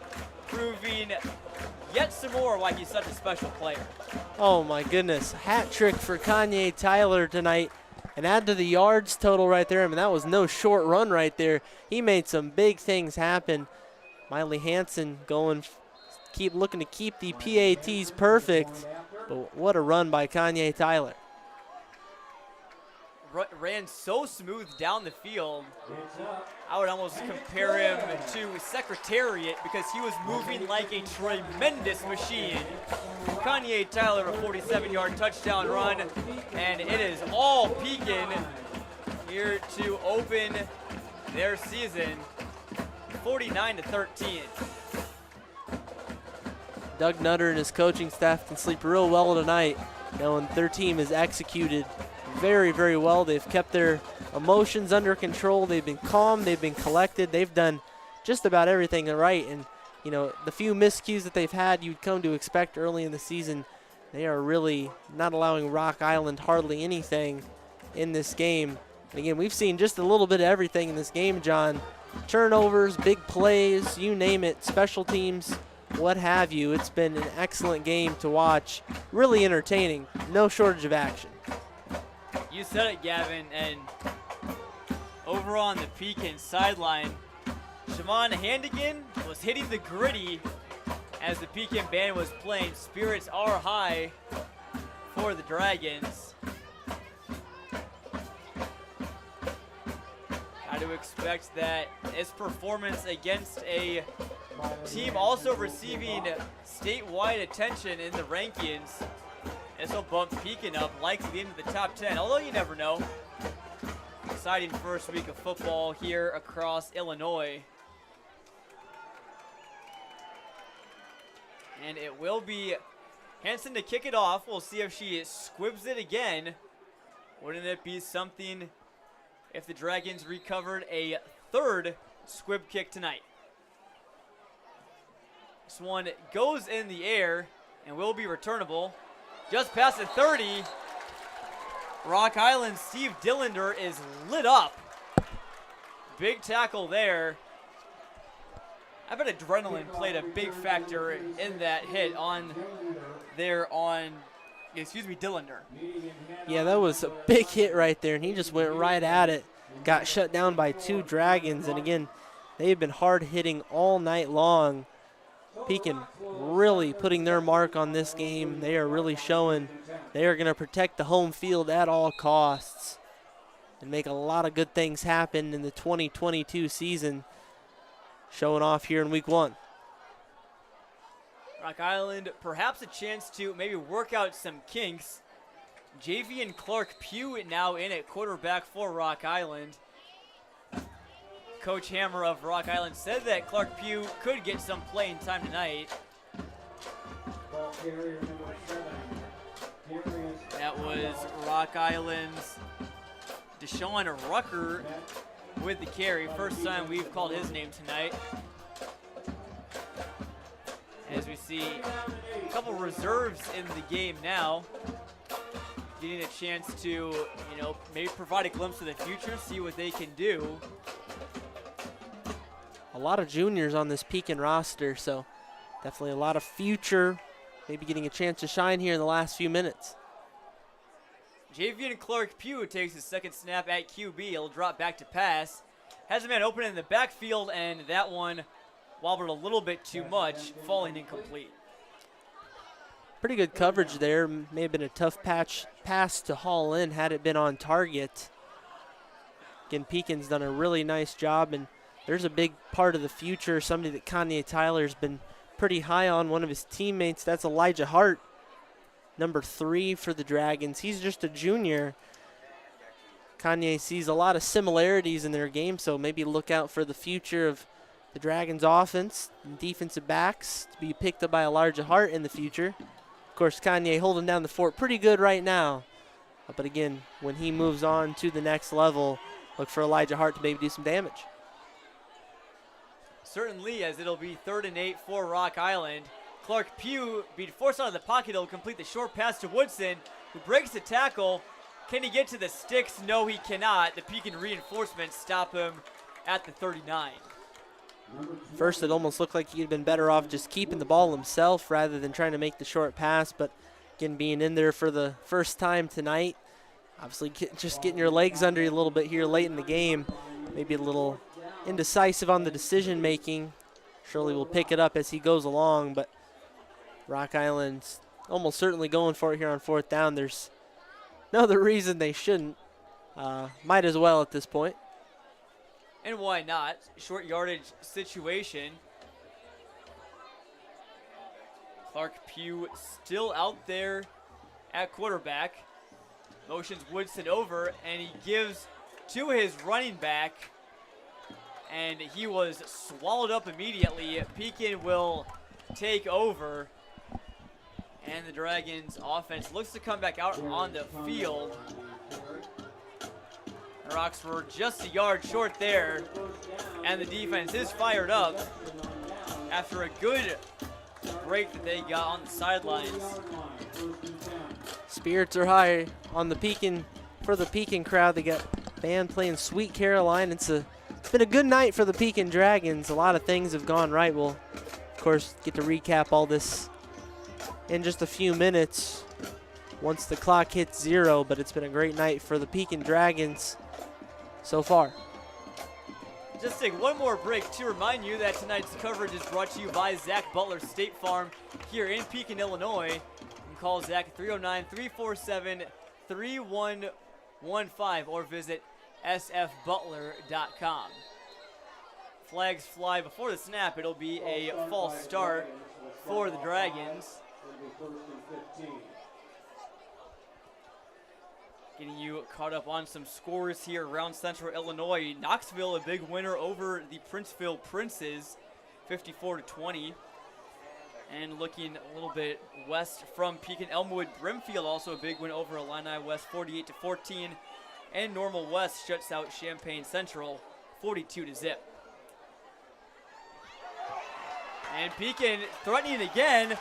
Speaker 1: proving yet some more why he's such a special player.
Speaker 2: Oh my goodness, hat trick for Kanye Tyler tonight. And add to the yards total right there. I mean, that was no short run right there. He made some big things happen. Miley Hansen looking to keep the PATs perfect. But what a run by Kanye Tyler.
Speaker 1: Ran so smooth down the field. I would almost compare him to Secretariat because he was moving like a tremendous machine. Kanye Tyler, a 47-yard touchdown run, and it is all Pekin here to open their season 49-13.
Speaker 2: Doug Nutter and his coaching staff can sleep real well tonight, knowing their team is executed very, very well. They've kept their emotions under control. They've been calm. They've been collected. They've done just about everything right. And, the few miscues that they've had you'd come to expect early in the season, they are really not allowing Rock Island hardly anything in this game. And again, we've seen just a little bit of everything in this game, John. Turnovers, big plays, you name it, special teams, what have you. It's been an excellent game to watch. Really entertaining. No shortage of action.
Speaker 1: You said it, Gavin, and over on the Pekin sideline, Siobhan Handigan was hitting the gritty as the Pekin band was playing. Spirits are high for the Dragons. Got to expect that his performance against a team also receiving statewide attention in the rankings, this will bump Pekin up likely into the top 10, although you never know. Exciting first week of football here across Illinois. And it will be Hanson to kick it off. We'll see if she squibs it again. Wouldn't it be something if the Dragons recovered a third squib kick tonight? This one goes in the air and will be returnable. Just past the 30. Rock Island Steve Dillander is lit up. Big tackle there. I bet adrenaline played a big factor in that hit on Dillander.
Speaker 2: Yeah, that was a big hit right there, and he just went right at it. Got shut down by two Dragons, and again, they've been hard hitting all night long. Pekin really putting their mark on this game. They are really showing they are going to protect the home field at all costs and make a lot of good things happen in the 2022 season, showing off here in week 1.
Speaker 1: Rock Island, perhaps a chance to maybe work out some kinks. JV and Clark Pugh now in at quarterback for Rock Island. Coach Hammer of Rock Island said that Clark Pugh could get some playing time tonight. That was Rock Island's Deshaun Rucker with the carry. First time we've called his name tonight. As we see a couple reserves in the game now, getting a chance to, maybe provide a glimpse of the future, see what they can do.
Speaker 2: A lot of juniors on this Pekin roster, so definitely a lot of future, maybe getting a chance to shine here in the last few minutes.
Speaker 1: Javian Clark Pugh takes his second snap at QB. He'll drop back to pass. Has a man open in the backfield, and that one wobbled a little bit too much, falling incomplete.
Speaker 2: Pretty good coverage there. May have been a tough pass to haul in had it been on target. Again, Pekin's done a really nice job, and there's a big part of the future, somebody that Kanye Tyler's been pretty high on, one of his teammates. That's Elijah Hart, number 3 for the Dragons. He's just a junior. Kanye sees a lot of similarities in their game, so maybe look out for the future of the Dragons offense and defensive backs to be picked up by Elijah Hart in the future. Of course, Kanye holding down the fort pretty good right now. But again, when he moves on to the next level, look for Elijah Hart to maybe do some damage.
Speaker 1: Certainly, as it'll be 3rd and 8 for Rock Island. Clark Pugh being forced out of the pocket. He'll complete the short pass to Woodson, who breaks the tackle. Can he get to the sticks? No, he cannot. The Pekin reinforcements stop him at the 39.
Speaker 2: First, it almost looked like he'd been better off just keeping the ball himself rather than trying to make the short pass. But again, being in there for the first time tonight, obviously just getting your legs under you a little bit here late in the game, maybe a little indecisive on the decision making. Surely will pick it up as he goes along, but Rock Island's almost certainly going for it here on 4th down. There's no other reason they shouldn't. Might as well at this point.
Speaker 1: And why not? Short yardage situation. Clark Pugh still out there at quarterback. Motions Woodson over, and he gives to his running back, and he was swallowed up immediately. Pekin will take over, and the Dragons offense looks to come back out on the field. The Rocks were just a yard short there, and the defense is fired up after a good break that they got on the sidelines.
Speaker 2: Spirits are high on the Pekin, for the Pekin crowd. They got band playing Sweet Caroline. It's been a good night for the Pekin Dragons. A lot of things have gone right. We'll, of course, get to recap all this in just a few minutes once the clock hits 0, but it's been a great night for the Pekin Dragons so far.
Speaker 1: Just take one more break to remind you that tonight's coverage is brought to you by Zach Butler State Farm here in Pekin, Illinois. You can call Zach at 309-347-3115 or visit sfbutler.com. Flags fly before the snap. It'll be a false start for the Dragons. Getting you caught up on some scores here around Central Illinois. Knoxville, a big winner over the Princeville Princes, 54-20. And looking a little bit west from Pekin, Elmwood Brimfield, also a big win over Illini West, 48-14. And Normal West shuts out Champaign Central, 42-0. And Pekin threatening again.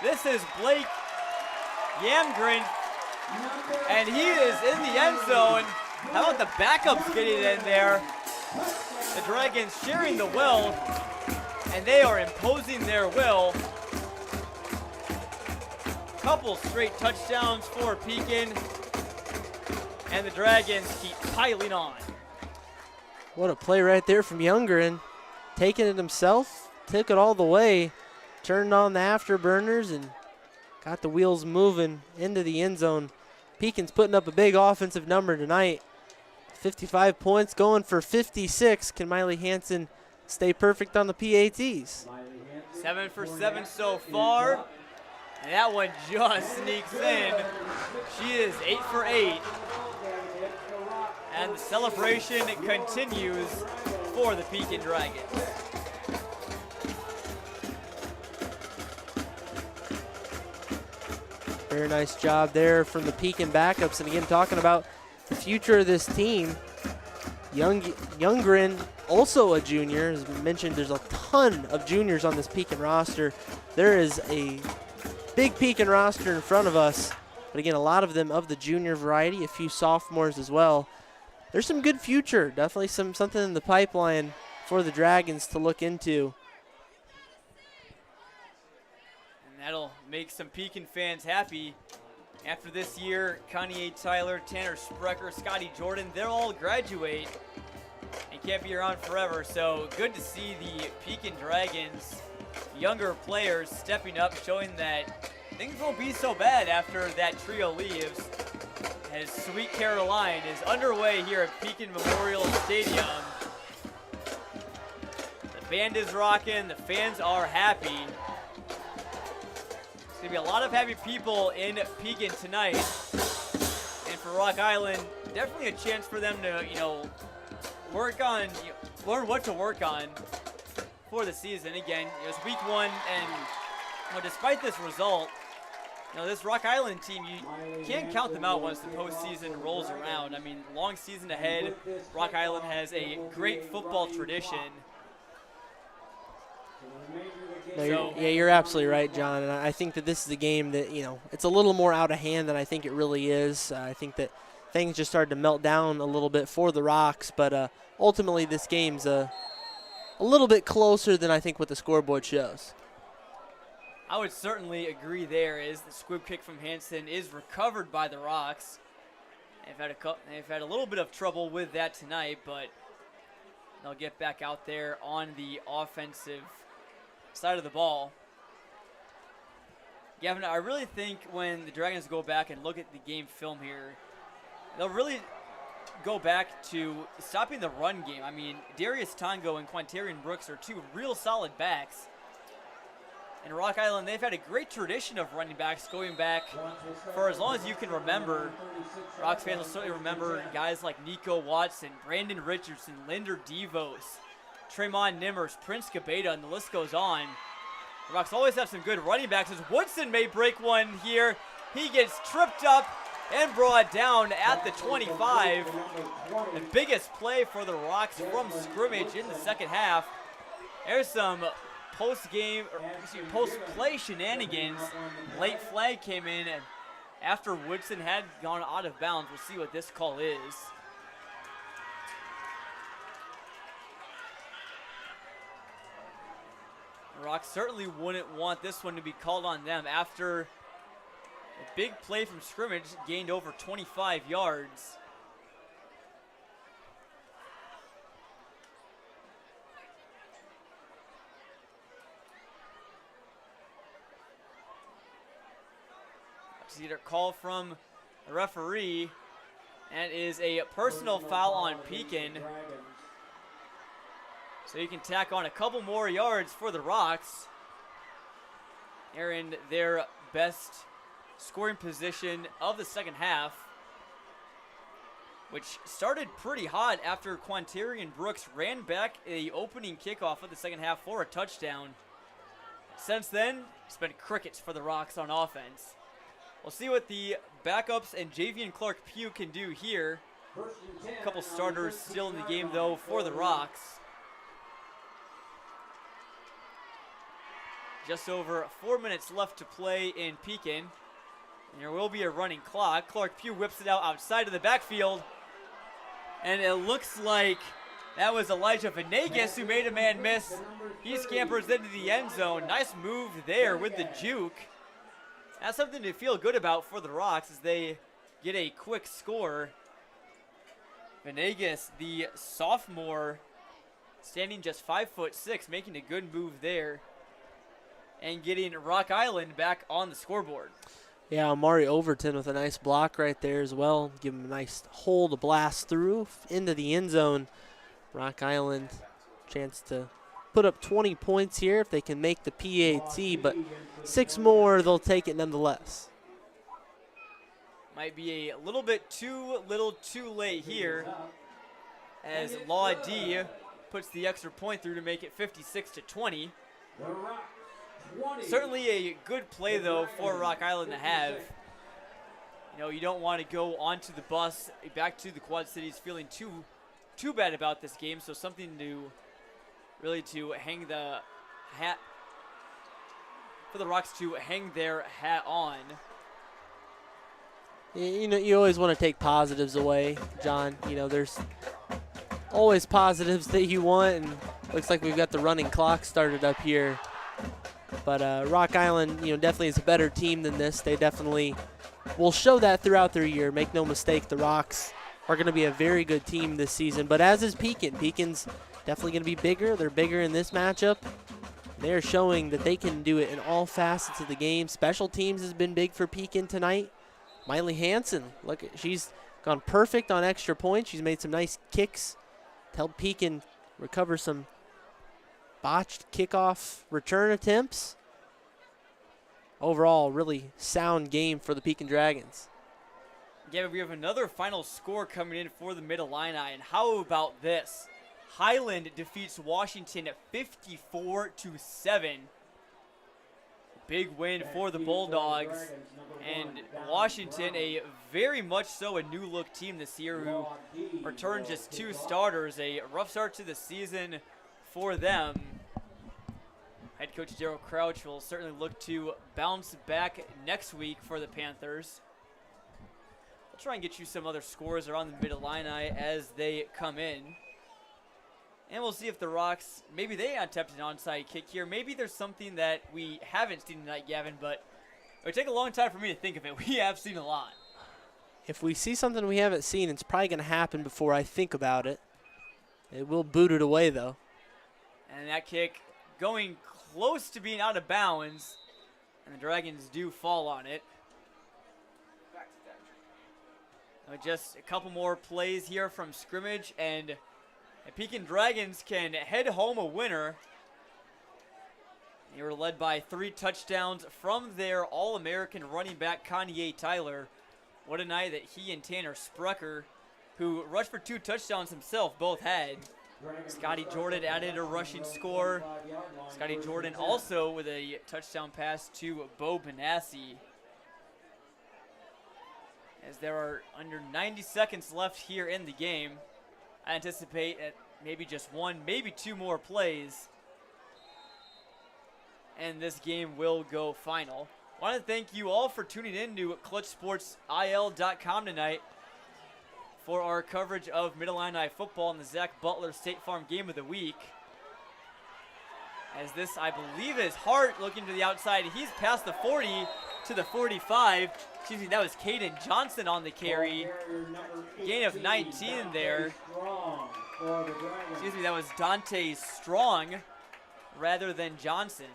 Speaker 1: This is Blake Yamgren. And he is in the end zone. How about the backups getting in there? The Dragons sharing the will, and they are imposing their will. Couple straight touchdowns for Pekin, and the Dragons keep piling on.
Speaker 2: What a play right there from Youngren. Taking it himself, took it all the way, turned on the afterburners, and got the wheels moving into the end zone. Pekin's putting up a big offensive number tonight. 55 points, going for 56. Can Miley Hansen stay perfect on the PATs?
Speaker 1: 7 for 7 so far. And that one just sneaks in. She is 8 for 8. And the celebration continues for the Pekin Dragons.
Speaker 2: Very nice job there from the Pekin backups. And again, talking about the future of this team, Youngren, also a junior. As mentioned, there's a ton of juniors on this Pekin roster. There is a big Pekin roster in front of us. But again, a lot of them of the junior variety, a few sophomores as well. There's some good future. Definitely something in the pipeline for the Dragons to look into.
Speaker 1: That'll make some Pekin fans happy. After this year, Connie A. Tyler, Tanner Sprecher, Scotty Jordan, they'll all graduate and can't be around forever. So good to see the Pekin Dragons, younger players stepping up, showing that things won't be so bad after that trio leaves. As Sweet Caroline is underway here at Pekin Memorial Stadium. The band is rocking, the fans are happy. There's going to be a lot of happy people in Pekin tonight. And for Rock Island, definitely a chance for them to, work on, learn what to work on for the season. Again, it was week 1, and despite this result, this Rock Island team, you can't count them out once the postseason rolls around. I mean, long season ahead. Rock Island has a great football tradition.
Speaker 2: No, you're absolutely right, John. And I think that this is a game that, it's a little more out of hand than I think it really is. I think that things just started to melt down a little bit for the Rocks. But ultimately, this game's a little bit closer than I think what the scoreboard shows.
Speaker 1: I would certainly agree there. Is the squib kick from Hansen is recovered by the Rocks. They've had a little bit of trouble with that tonight, but they'll get back out there on the offensive side of the ball. Gavin, I really think when the Dragons go back and look at the game film here, they'll really go back to stopping the run game. I mean, Darius Tongo and Quantarian Brooks are two real solid backs. And Rock Island, they've had a great tradition of running backs going back for as long as you can remember. Rocks fans will certainly remember guys like Nico Watson, Brandon Richardson, Linder Devos, Tremont Nimmers, Prince Cabeda, and the list goes on. The Rocks always have some good running backs, as Woodson may break one here. He gets tripped up and brought down at the 25. The biggest play for the Rocks from scrimmage in the second half. There's some post-play shenanigans. Late flag came in after Woodson had gone out of bounds. We'll see what this call is. The Rocks certainly wouldn't want this one to be called on them after a big play from scrimmage gained over 25 yards. See a call from the referee, and it is a personal foul on Pekin. So you can tack on a couple more yards for the Rocks. They're in their best scoring position of the second half, which started pretty hot after Quantarian Brooks ran back the opening kickoff of the second half for a touchdown. Since then, it's been crickets for the Rocks on offense. We'll see what the backups and Javian Clark-Pugh can do here. A couple starters still in the game, though, for the Rocks. Just over 4 minutes left to play in Pekin. And there will be a running clock. Clark-Pugh whips it out outside of the backfield. And it looks like that was Elijah Venegas who made a man miss. He scampers into the end zone. Nice move there with the juke. That's something to feel good about for the Rocks as they get a quick score. Venegas, the sophomore, standing just 5'6", making a good move there and getting Rock Island back on the scoreboard.
Speaker 2: Yeah, Amari Overton with a nice block right there as well. Give him a nice hole to blast through into the end zone. Rock Island, chance to put up 20 points here if they can make the PAT, but 6 more, they'll take it nonetheless.
Speaker 1: Might be a little bit too late here as Law D puts the extra point through to make it 56-20. Certainly a good play, though, for Rock Island to have. You know, you don't want to go onto the bus back to the Quad Cities feeling too bad about this game, so something to really to hang the hat for the Rocks to hang their hat on.
Speaker 2: You know, you always want to take positives away, John. You know, there's always positives that you want, and looks like we've got the running clock started up here. But Rock Island, you know, definitely is a better team than this. They definitely will show that throughout their year. Make no mistake, the Rocks are going to be a very good team this season, but as is Pekin. Pekin's definitely going to be bigger. They're bigger in this matchup. They're showing that they can do it in all facets of the game. Special teams has been big for Pekin tonight. Miley Hansen, look, she's gone perfect on extra points. She's made some nice kicks to help Pekin recover some botched kickoff return attempts. Overall, really sound game for the Pekin Dragons.
Speaker 1: Yeah, we have another final score coming in for the Mid-Illini, and how about this? Highland defeats Washington at 54-7. Big win for the Bulldogs, and Washington, a very much so a new look team this year who returned just 2 starters. A rough start to the season for them. Head coach Darryl Crouch will certainly look to bounce back next week for the Panthers. We'll try and get you some other scores around the Mid-Illini as they come in. And we'll see if the Rocks, maybe they attempted an onside kick here. Maybe there's something that we haven't seen tonight, Gavin, but it would take a long time for me to think of it. We have seen a lot.
Speaker 2: If we see something we haven't seen, it's probably going to happen before I think about it. It will boot it away, though.
Speaker 1: And that kick going close to being out of bounds, and the Dragons do fall on it. Just a couple more plays here from scrimmage, and the Pekin Dragons can head home a winner. They were led by 3 touchdowns from their All-American running back, Kanye Tyler. What a night that he and Tanner Sprecher, who rushed for 2 touchdowns himself, both had. Scotty Jordan added a rushing score. Scotty Jordan also with a touchdown pass to Bo Benassi. As there are under 90 seconds left here in the game, I anticipate at maybe just 1, maybe 2 more plays, and this game will go final. I want to thank you all for tuning in to ClutchSportsIL.com tonight for our coverage of Mid-Illini football and the Zach Butler State Farm Game of the Week. As this, I believe, is Hart looking to the outside. He's past the 40 to the 45. Excuse me, that was Caden Johnson on the carry. Gain of 19 there. Excuse me, that was Dante Strong rather than Johnson.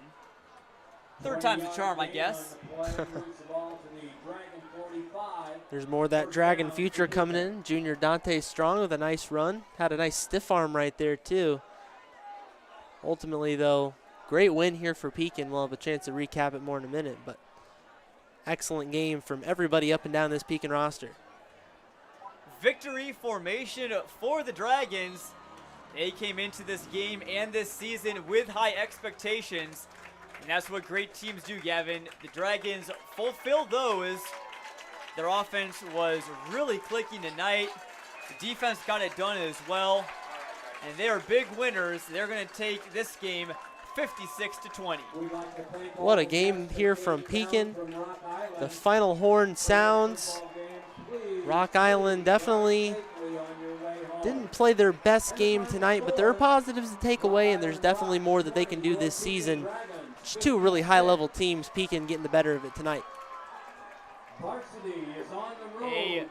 Speaker 1: Third time's a charm, I guess.
Speaker 2: There's more of that Dragon future coming in. Junior Dante Strong with a nice run. Had a nice stiff arm right there, too. Ultimately, though, great win here for Pekin. We'll have a chance to recap it more in a minute, but excellent game from everybody up and down this Pekin roster.
Speaker 1: Victory formation for the Dragons. They came into this game and this season with high expectations, and that's what great teams do, Gavin. The Dragons fulfilled those. Their offense was really clicking tonight. The defense got it done as well, and they are big winners. They're going to take this game 56-20.
Speaker 2: What a game here from Pekin. The final horn sounds. Rock Island definitely didn't play their best game tonight, but there are positives to take away, and there's definitely more that they can do this season. Just two really high-level teams, Pekin getting the better of it tonight.
Speaker 1: A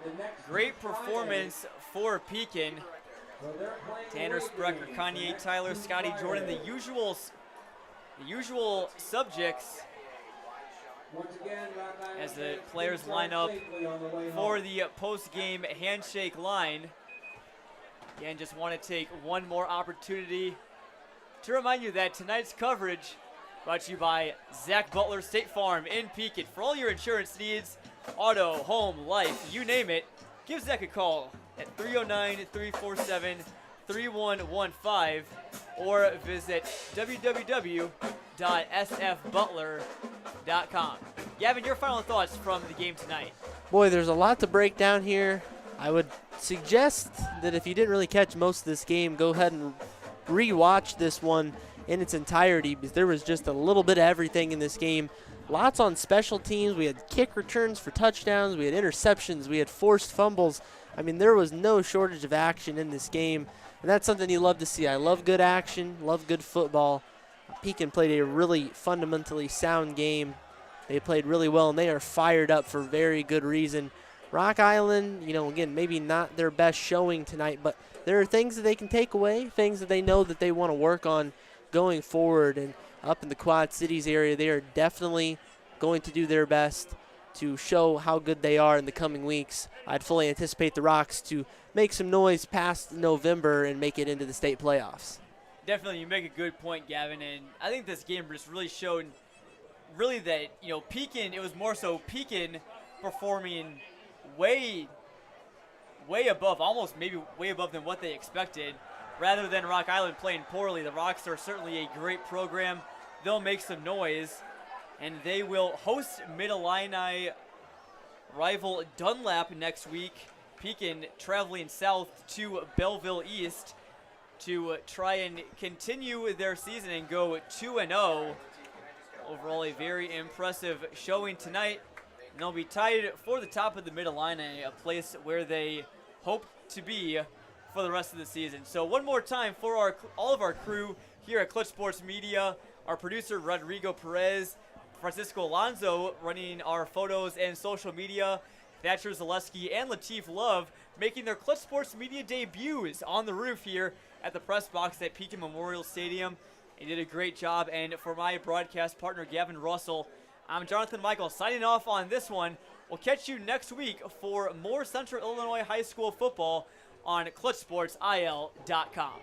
Speaker 1: great performance for Pekin. Tanner Sprecher, Kanye Tyler, Scotty Jordan, the usual subjects as the players line up for the post-game handshake line. Again, just want to take one more opportunity to remind you that tonight's coverage brought to you by Zach Butler State Farm in Pekin. For all your insurance needs, auto, home, life, you name it, give Zach a call at 309-347-3115 or visit www.sfbutler.com. Gavin, your final thoughts from the game tonight.
Speaker 2: Boy, there's a lot to break down here. I would suggest that if you didn't really catch most of this game, go ahead and re-watch this one in its entirety, because there was just a little bit of everything in this game. Lots on special teams. We had kick returns for touchdowns. We had interceptions. We had forced fumbles. I mean, there was no shortage of action in this game, and that's something you love to see. I love good action, love good football. Pekin played a really fundamentally sound game. They played really well, and they are fired up for very good reason. Rock Island, you know, again, maybe not their best showing tonight, but there are things that they can take away, things that they know that they want to work on going forward. And up in the Quad Cities area, they are definitely going to do their best to show how good they are in the coming weeks. I'd fully anticipate the Rocks to make some noise past November and make it into the state playoffs.
Speaker 1: Definitely, you make a good point, Gavin, and I think this game just really showed really that, you know, Pekin, it was more so Pekin performing way above, almost maybe way above than what they expected, rather than Rock Island playing poorly. The Rocks are certainly a great program. They'll make some noise, and they will host Mid-Illini rival Dunlap next week. Pekin traveling south to Belleville East to try and continue their season and go 2-0. Overall, a very impressive showing tonight. And they'll be tied for the top of the Mid-Illini, a place where they hope to be for the rest of the season. So one more time for all of our crew here at Clutch Sports Media, our producer Rodrigo Perez, Francisco Alonso running our photos and social media, Thatcher Zaleski and Latif Love making their Clutch Sports Media debuts on the roof here at the press box at Pekin Memorial Stadium. They did a great job, and for my broadcast partner Gavin Russell, I'm Jonathan Michael signing off on this one. We'll catch you next week for more Central Illinois High School football on ClutchSportsIL.com.